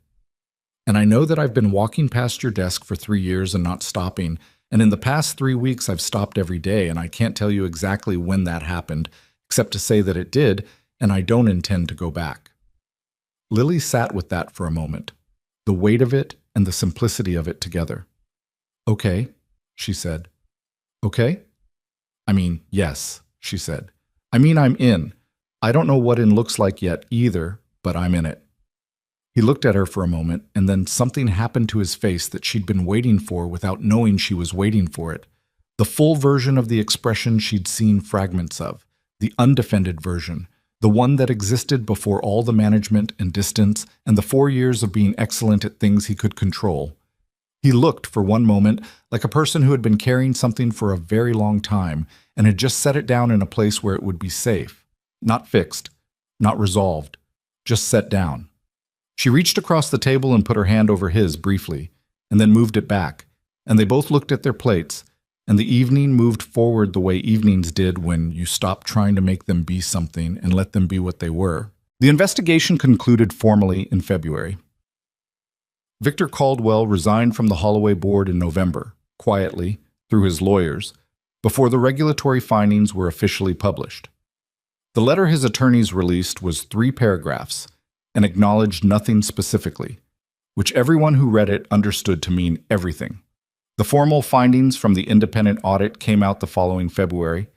"And I know that I've been walking past your desk for 3 years and not stopping, and in the past 3 weeks I've stopped every day, and I can't tell you exactly when that happened, except to say that it did, and I don't intend to go back." Lily sat with that for a moment, the weight of it and the simplicity of it together. "Okay," she said. "Okay?" "I mean, yes," she said. "I mean, I'm in. I don't know what in looks like yet either, but I'm in it." He looked at her for a moment, and then something happened to his face that she'd been waiting for without knowing she was waiting for it. The full version of the expression she'd seen fragments of, the undefended version, the one that existed before all the management and distance and the 4 years of being excellent at things he could control. He looked, for one moment, like a person who had been carrying something for a very long time and had just set it down in a place where it would be safe. Not fixed, not resolved, just set down. She reached across the table and put her hand over his briefly, and then moved it back, and they both looked at their plates, and the evening moved forward the way evenings did when you stopped trying to make them be something and let them be what they were. The investigation concluded formally in February. Victor Caldwell resigned from the Holloway board in November, quietly, through his lawyers, before the regulatory findings were officially published. The letter his attorneys released was 3 paragraphs and acknowledged nothing specifically, which everyone who read it understood to mean everything. The formal findings from the independent audit came out the following February,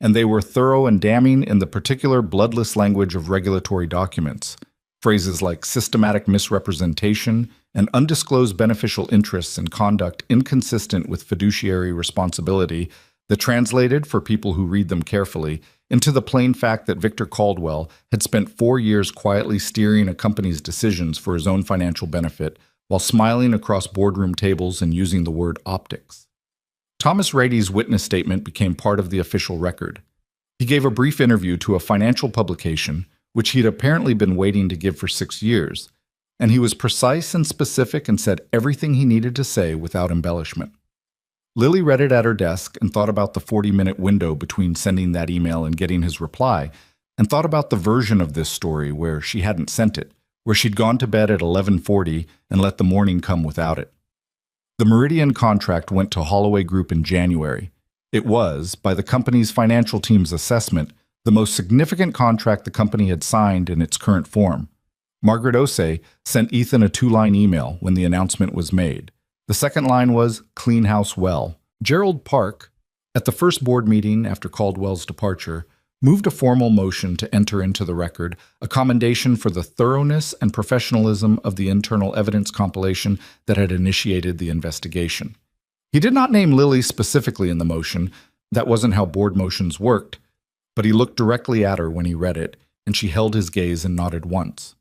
and they were thorough and damning in the particular bloodless language of regulatory documents, phrases like systematic misrepresentation and undisclosed beneficial interests and conduct inconsistent with fiduciary responsibility that translated, for people who read them carefully, into the plain fact that Victor Caldwell had spent 4 years quietly steering a company's decisions for his own financial benefit while smiling across boardroom tables and using the word optics. Thomas Rady's witness statement became part of the official record. He gave a brief interview to a financial publication, which he'd apparently been waiting to give for 6 years, and he was precise and specific and said everything he needed to say without embellishment. Lily read it at her desk and thought about the 40-minute window between sending that email and getting his reply, and thought about the version of this story where she hadn't sent it, where she'd gone to bed at 11:40 and let the morning come without it. The Meridian contract went to Holloway Group in January. It was, by the company's financial team's assessment, the most significant contract the company had signed in its current form. Margaret Osei sent Ethan a 2-line email when the announcement was made. The second line was, "Clean house well." Gerald Park, at the first board meeting after Caldwell's departure, moved a formal motion to enter into the record a commendation for the thoroughness and professionalism of the internal evidence compilation that had initiated the investigation. He did not name Lily specifically in the motion. That wasn't how board motions worked, but he looked directly at her when he read it, and she held his gaze and nodded once.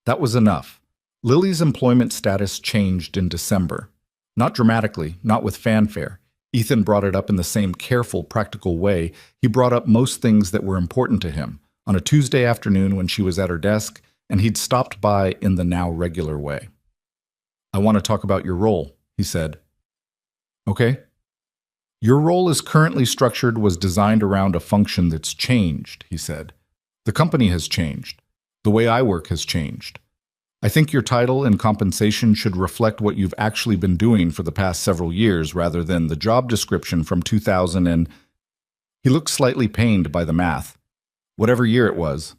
That was enough. Lily's employment status changed in December. Not dramatically, not with fanfare. Ethan brought it up in the same careful, practical way he brought up most things that were important to him, on a Tuesday afternoon when she was at her desk, and he'd stopped by in the now regular way. "I want to talk about your role," he said. "Okay." "Your role as currently structured was designed around a function that's changed," he said. "The company has changed. The way I work has changed. I think your title and compensation should reflect what you've actually been doing for the past several years rather than the job description from 2000 and..." He looked slightly pained by the math. "Whatever year it was."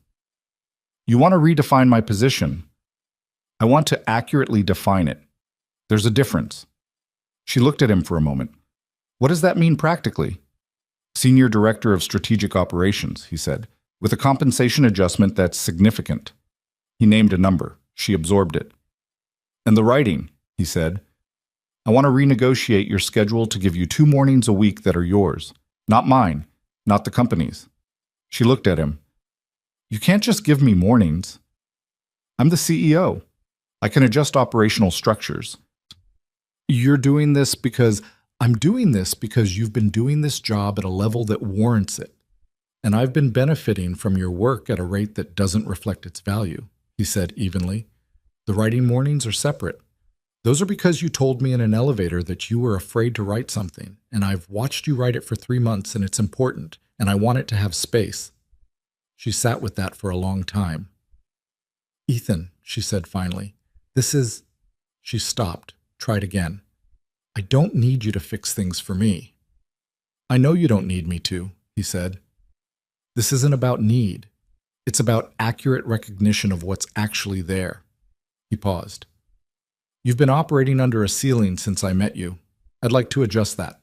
You want to redefine my position. I want to accurately define it. There's a difference. She looked at him for a moment. What does that mean practically? Senior Director of Strategic Operations, he said, with a compensation adjustment that's significant. He named a number. She absorbed it. And the writing, he said. I want to renegotiate your schedule to give you 2 mornings a week that are yours. Not mine, not the company's. She looked at him. You can't just give me mornings. I'm the CEO. I can adjust operational structures. You're doing this because I'm doing this because you've been doing this job at a level that warrants it. And I've been benefiting from your work at a rate that doesn't reflect its value, he said evenly. The writing mornings are separate. Those are because you told me in an elevator that you were afraid to write something, and I've watched you write it for 3 months, and it's important, and I want it to have space. She sat with that for a long time. Ethan, she said finally, this is... She stopped, tried again. I don't need you to fix things for me. I know you don't need me to, he said. This isn't about need. It's about accurate recognition of what's actually there. He paused. You've been operating under a ceiling since I met you. I'd like to adjust that.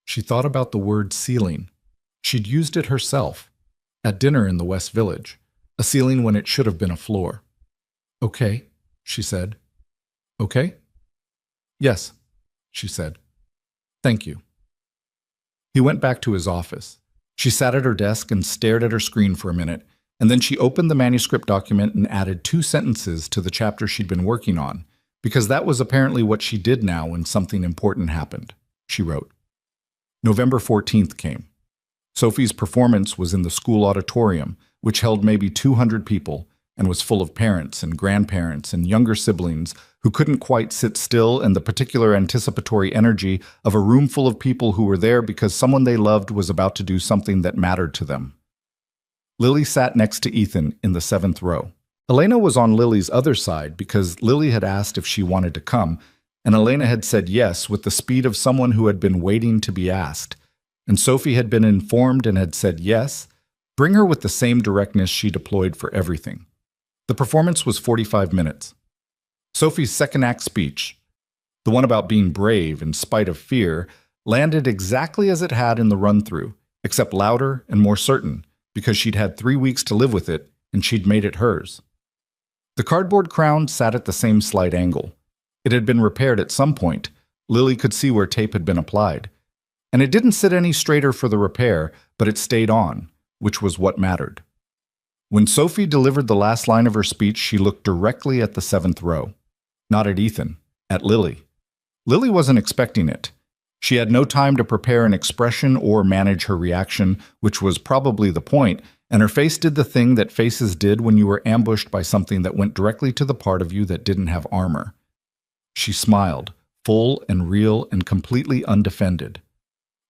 She thought about the word ceiling. She'd used it herself, at dinner in the West Village, a ceiling when it should have been a floor. Okay, she said. Okay? Yes, she said. Thank you. He went back to his office. She sat at her desk and stared at her screen for a minute, and then she opened the manuscript document and added 2 sentences to the chapter she'd been working on, because that was apparently what she did now when something important happened. She wrote. November 14th came. Sophie's performance was in the school auditorium, which held maybe 200 people, and was full of parents and grandparents and younger siblings who couldn't quite sit still, and the particular anticipatory energy of a room full of people who were there because someone they loved was about to do something that mattered to them. Lily sat next to Ethan in the 7th row. Elena was on Lily's other side because Lily had asked if she wanted to come, and Elena had said yes with the speed of someone who had been waiting to be asked. And Sophie had been informed and had said yes, bring her with the same directness she deployed for everything. The performance was 45 minutes. Sophie's second act speech, the one about being brave in spite of fear, landed exactly as it had in the run-through, except louder and more certain, because she'd had 3 weeks to live with it, and she'd made it hers. The cardboard crown sat at the same slight angle. It had been repaired at some point. Lily could see where tape had been applied. And it didn't sit any straighter for the repair, but it stayed on, which was what mattered. When Sophie delivered the last line of her speech, she looked directly at the 7th row. Not at Ethan, at Lily. Lily wasn't expecting it. She had no time to prepare an expression or manage her reaction, which was probably the point, and her face did the thing that faces did when you were ambushed by something that went directly to the part of you that didn't have armor. She smiled, full and real and completely undefended.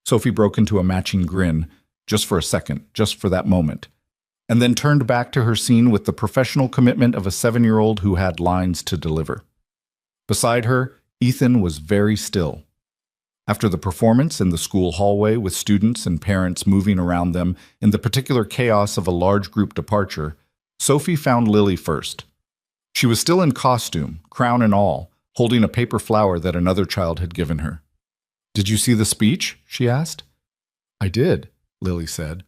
Sophie broke into a matching grin, just for a second, just for that moment, and then turned back to her scene with the professional commitment of a 7-year-old who had lines to deliver. Beside her, Ethan was very still. After the performance in the school hallway with students and parents moving around them in the particular chaos of a large group departure, Sophie found Lily first. She was still in costume, crown and all, holding a paper flower that another child had given her. "Did you see the speech?" she asked. "I did," Lily said.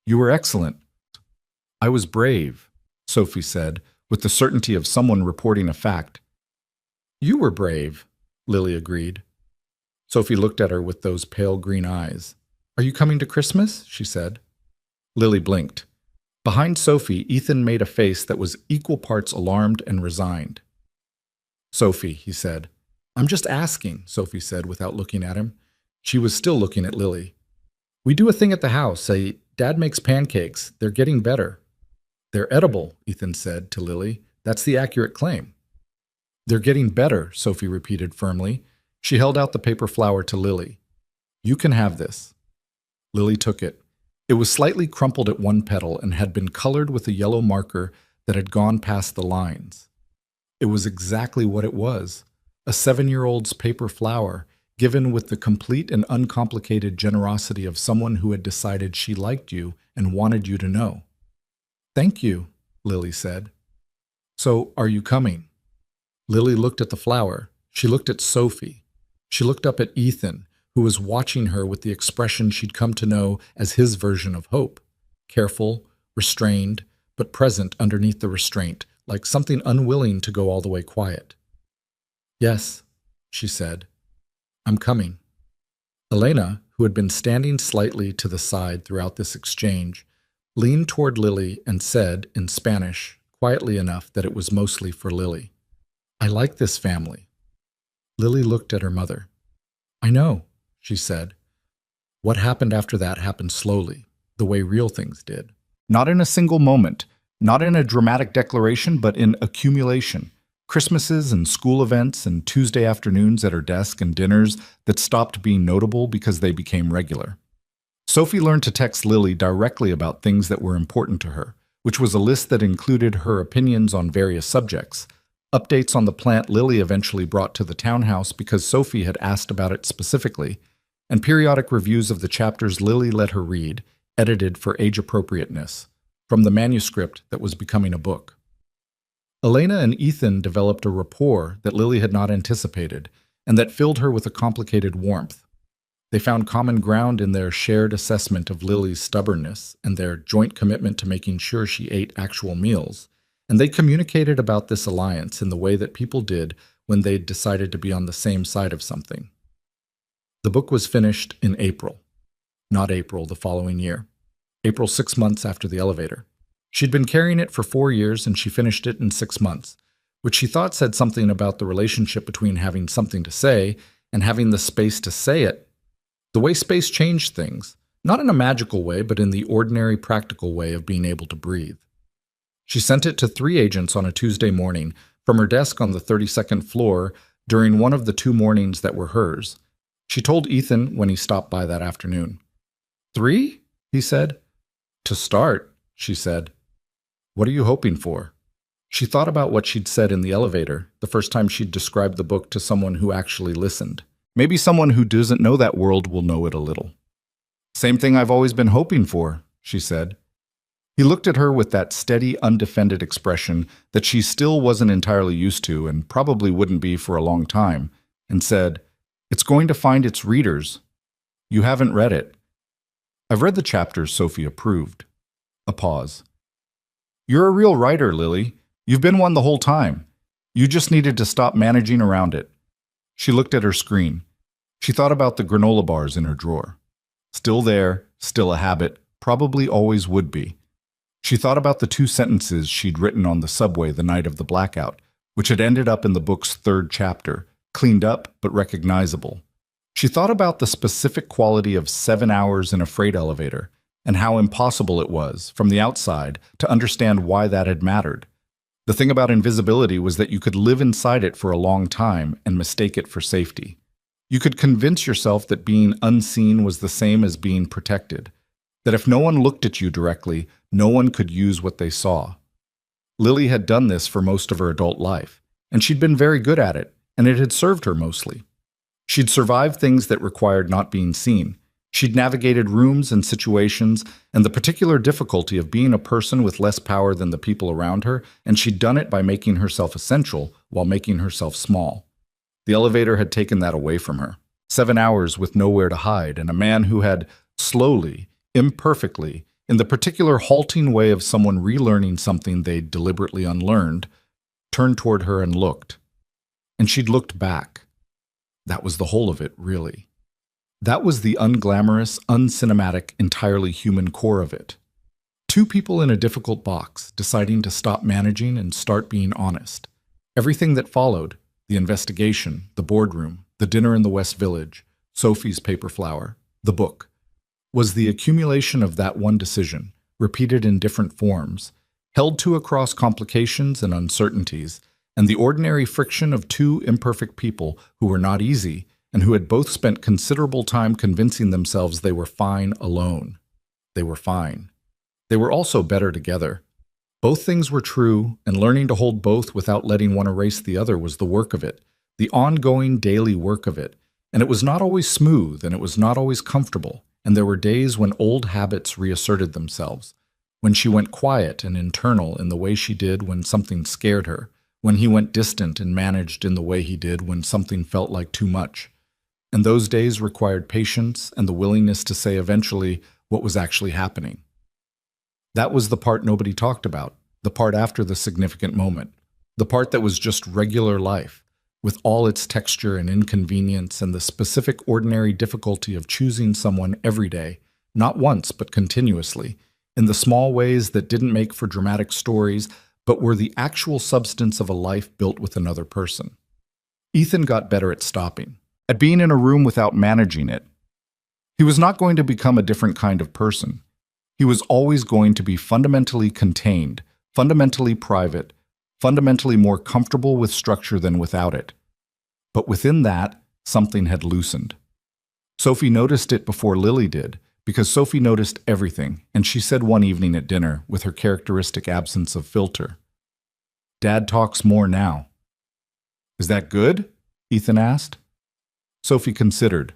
"You were excellent." "I was brave," Sophie said, with the certainty of someone reporting a fact. "You were brave," Lily agreed. Sophie looked at her with those pale green eyes. "Are you coming to Christmas?" she said. Lily blinked. Behind Sophie, Ethan made a face that was equal parts alarmed and resigned. "Sophie," he said. "I'm just asking," Sophie said without looking at him. She was still looking at Lily. "We do a thing at the house. Dad makes pancakes. They're getting better." "They're edible," Ethan said to Lily. "That's the accurate claim." "They're getting better," Sophie repeated firmly. She held out the paper flower to Lily. "You can have this." Lily took it. It was slightly crumpled at one petal and had been colored with a yellow marker that had gone past the lines. It was exactly what it was, a 7-year-old's paper flower, given with the complete and uncomplicated generosity of someone who had decided she liked you and wanted you to know. "Thank you," Lily said. So, are you coming? Lily looked at the flower. She looked at Sophie. She looked up at Ethan, who was watching her with the expression she'd come to know as his version of hope. Careful, restrained, but present underneath the restraint, like something unwilling to go all the way quiet. Yes, she said. I'm coming. Elena, who had been standing slightly to the side throughout this exchange, leaned toward Lily and said, in Spanish, quietly enough that it was mostly for Lily, I like this family. Lily looked at her mother. I know, she said. What happened after that happened slowly, the way real things did. Not in a single moment, not in a dramatic declaration, but in accumulation. Christmases and school events and Tuesday afternoons at her desk and dinners that stopped being notable because they became regular. Sophie learned to text Lily directly about things that were important to her, which was a list that included her opinions on various subjects, updates on the plant Lily eventually brought to the townhouse because Sophie had asked about it specifically, and periodic reviews of the chapters Lily let her read, edited for age appropriateness, from the manuscript that was becoming a book. Elena and Ethan developed a rapport that Lily had not anticipated, and that filled her with a complicated warmth. They found common ground in their shared assessment of Lily's stubbornness and their joint commitment to making sure she ate actual meals, and they communicated about this alliance in the way that people did when they'd decided to be on the same side of something. The book was finished in April, not April the following year. April 6 months after the elevator. She'd been carrying it for 4 years and she finished it in 6 months, which she thought said something about the relationship between having something to say and having the space to say it. The way space changed things, not in a magical way, but in the ordinary practical way of being able to breathe. She sent it to 3 agents on a Tuesday morning from her desk on the 32nd floor during one of the 2 mornings that were hers. She told Ethan when he stopped by that afternoon. 3? He said. To start, she said. What are you hoping for? She thought about what she'd said in the elevator the first time she'd described the book to someone who actually listened. Maybe someone who doesn't know that world will know it a little. Same thing I've always been hoping for, she said. He looked at her with that steady, undefended expression that she still wasn't entirely used to and probably wouldn't be for a long time, and said, It's going to find its readers. You haven't read it. I've read the chapters Sophie approved. A pause. You're a real writer, Lily. You've been one the whole time. You just needed to stop managing around it. She looked at her screen. She thought about the granola bars in her drawer. Still there, still a habit, probably always would be. She thought about the 2 sentences she'd written on the subway the night of the blackout, which had ended up in the book's 3rd chapter, cleaned up but recognizable. She thought about the specific quality of 7 hours in a freight elevator and how impossible it was, from the outside, to understand why that had mattered. The thing about invisibility was that you could live inside it for a long time and mistake it for safety. You could convince yourself that being unseen was the same as being protected, that if no one looked at you directly, no one could use what they saw. Lily had done this for most of her adult life, and she'd been very good at it, and it had served her mostly. She'd survived things that required not being seen. She'd navigated rooms and situations and the particular difficulty of being a person with less power than the people around her, and she'd done it by making herself essential while making herself small. The elevator had taken that away from her. 7 hours with nowhere to hide, and a man who had slowly, imperfectly, in the particular halting way of someone relearning something they'd deliberately unlearned, turned toward her and looked. And she'd looked back. That was the whole of it, really. That was the unglamorous, uncinematic, entirely human core of it. 2 people in a difficult box, deciding to stop managing and start being honest. Everything that followed, the investigation, the boardroom, the dinner in the West Village, Sophie's paper flower, the book, was the accumulation of that one decision, repeated in different forms, held to across complications and uncertainties, and the ordinary friction of 2 imperfect people who were not easy and who had both spent considerable time convincing themselves they were fine alone. They were fine. They were also better together. Both things were true, and learning to hold both without letting one erase the other was the work of it, the ongoing daily work of it. And it was not always smooth, and it was not always comfortable, and there were days when old habits reasserted themselves. when she went quiet and internal in the way she did when something scared her, when he went distant and managed in the way he did when something felt like too much. And those days required patience and the willingness to say eventually what was actually happening. That was the part nobody talked about, the part after the significant moment, the part that was just regular life, with all its texture and inconvenience and the specific ordinary difficulty of choosing someone every day, not once but continuously, in the small ways that didn't make for dramatic stories, but were the actual substance of a life built with another person. Ethan got better at stopping, at being in a room without managing it. He was not going to become a different kind of person. He was always going to be fundamentally contained, fundamentally private, fundamentally more comfortable with structure than without it. But within that, something had loosened. Sophie noticed it before Lily did, because Sophie noticed everything, and she said one evening at dinner, with her characteristic absence of filter, "Dad talks more now." "Is that good?" Ethan asked. Sophie considered.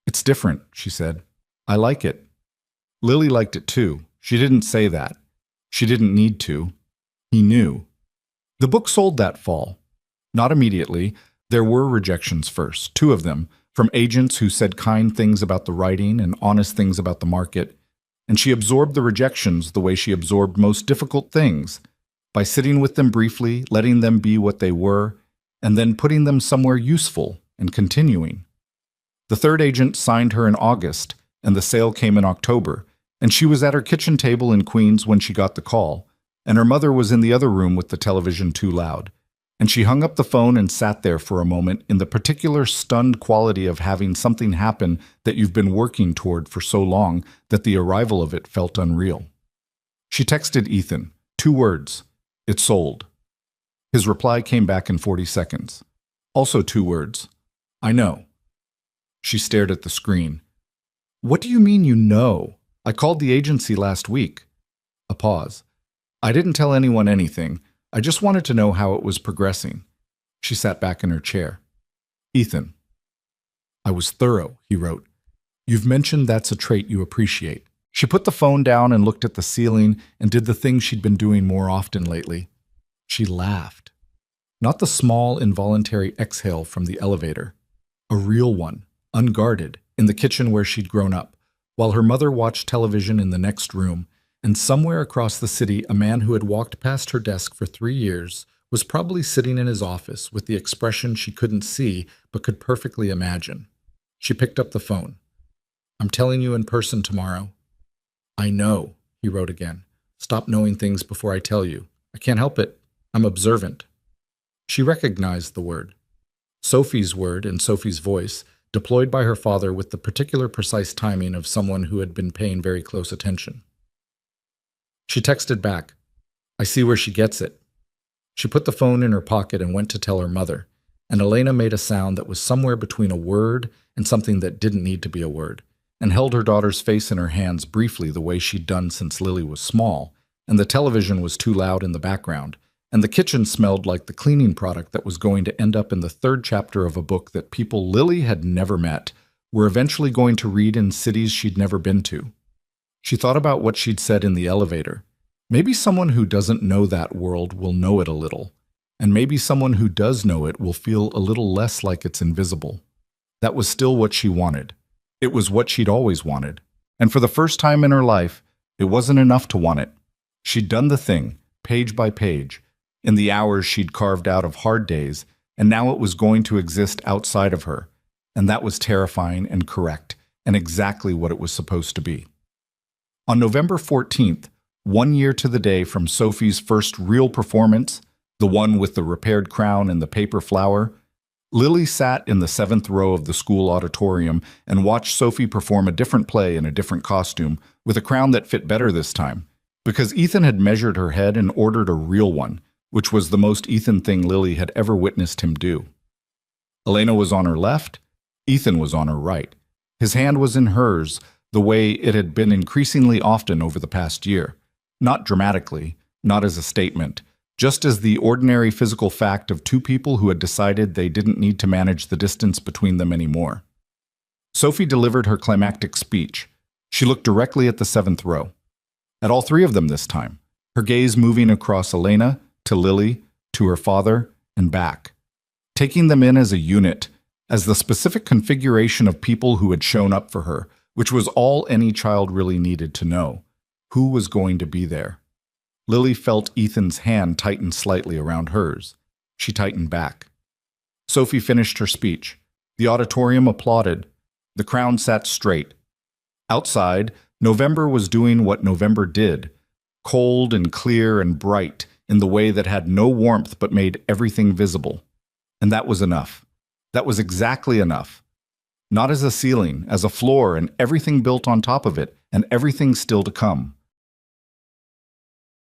"It's different," she said. "I like it." Lily liked it too. She didn't say that. She didn't need to. He knew. The book sold that fall. Not immediately. There were rejections first, 2 of them, from agents who said kind things about the writing and honest things about the market, and she absorbed the rejections the way she absorbed most difficult things, by sitting with them briefly, letting them be what they were, and then putting them somewhere useful and continuing. The 3rd agent signed her in August, and the sale came in October, and she was at her kitchen table in Queens when she got the call, and her mother was in the other room with the television too loud. And she hung up the phone and sat there for a moment in the particular stunned quality of having something happen that you've been working toward for so long that the arrival of it felt unreal. She texted Ethan, 2 words, "It sold." His reply came back in 40 seconds. Also 2 words, "I know." She stared at the screen. "What do you mean you know? I called the agency last week." A pause. "I didn't tell anyone anything. I just wanted to know how it was progressing." She sat back in her chair. "Ethan." "I was thorough," he wrote. "You've mentioned that's a trait you appreciate." She put the phone down and looked at the ceiling and did the thing she'd been doing more often lately. She laughed. Not the small, involuntary exhale from the elevator. A real one, unguarded, in the kitchen where she'd grown up, while her mother watched television in the next room. And somewhere across the city, a man who had walked past her desk for 3 years was probably sitting in his office with the expression she couldn't see but could perfectly imagine. She picked up the phone. "I'm telling you in person tomorrow." "I know," he wrote again. "Stop knowing things before I tell you. I can't help it. I'm observant." She recognized the word. Sophie's word and Sophie's voice, deployed by her father with the particular precise timing of someone who had been paying very close attention. She texted back, "I see where she gets it." She put the phone in her pocket and went to tell her mother, and Elena made a sound that was somewhere between a word and something that didn't need to be a word, and held her daughter's face in her hands briefly the way she'd done since Lily was small, and the television was too loud in the background, and the kitchen smelled like the cleaning product that was going to end up in the 3rd chapter of a book that people Lily had never met were eventually going to read in cities she'd never been to. She thought about what she'd said in the elevator. Maybe someone who doesn't know that world will know it a little, and maybe someone who does know it will feel a little less like it's invisible. That was still what she wanted. It was what she'd always wanted. And for the first time in her life, it wasn't enough to want it. She'd done the thing, page by page, in the hours she'd carved out of hard days, and now it was going to exist outside of her, and that was terrifying and correct, and exactly what it was supposed to be. On November 14th, 1 year to the day from Sophie's first real performance, the one with the repaired crown and the paper flower, Lily sat in the 7th row of the school auditorium and watched Sophie perform a different play in a different costume, with a crown that fit better this time, because Ethan had measured her head and ordered a real one, which was the most Ethan thing Lily had ever witnessed him do. Elena was on her left, Ethan was on her right. His hand was in hers, the way it had been increasingly often over the past year. Not dramatically, not as a statement, just as the ordinary physical fact of 2 people who had decided they didn't need to manage the distance between them anymore. Sophie delivered her climactic speech. She looked directly at the 7th row. At all three of them this time, her gaze moving across Elena, to Lily, to her father, and back, taking them in as a unit, as the specific configuration of people who had shown up for her, which was all any child really needed to know. Who was going to be there? Lily felt Ethan's hand tighten slightly around hers. She tightened back. Sophie finished her speech. The auditorium applauded. The crowd sat straight. Outside, November was doing what November did, cold and clear and bright in the way that had no warmth but made everything visible. And that was enough. That was exactly enough. Not as a ceiling, as a floor and everything built on top of it and everything still to come.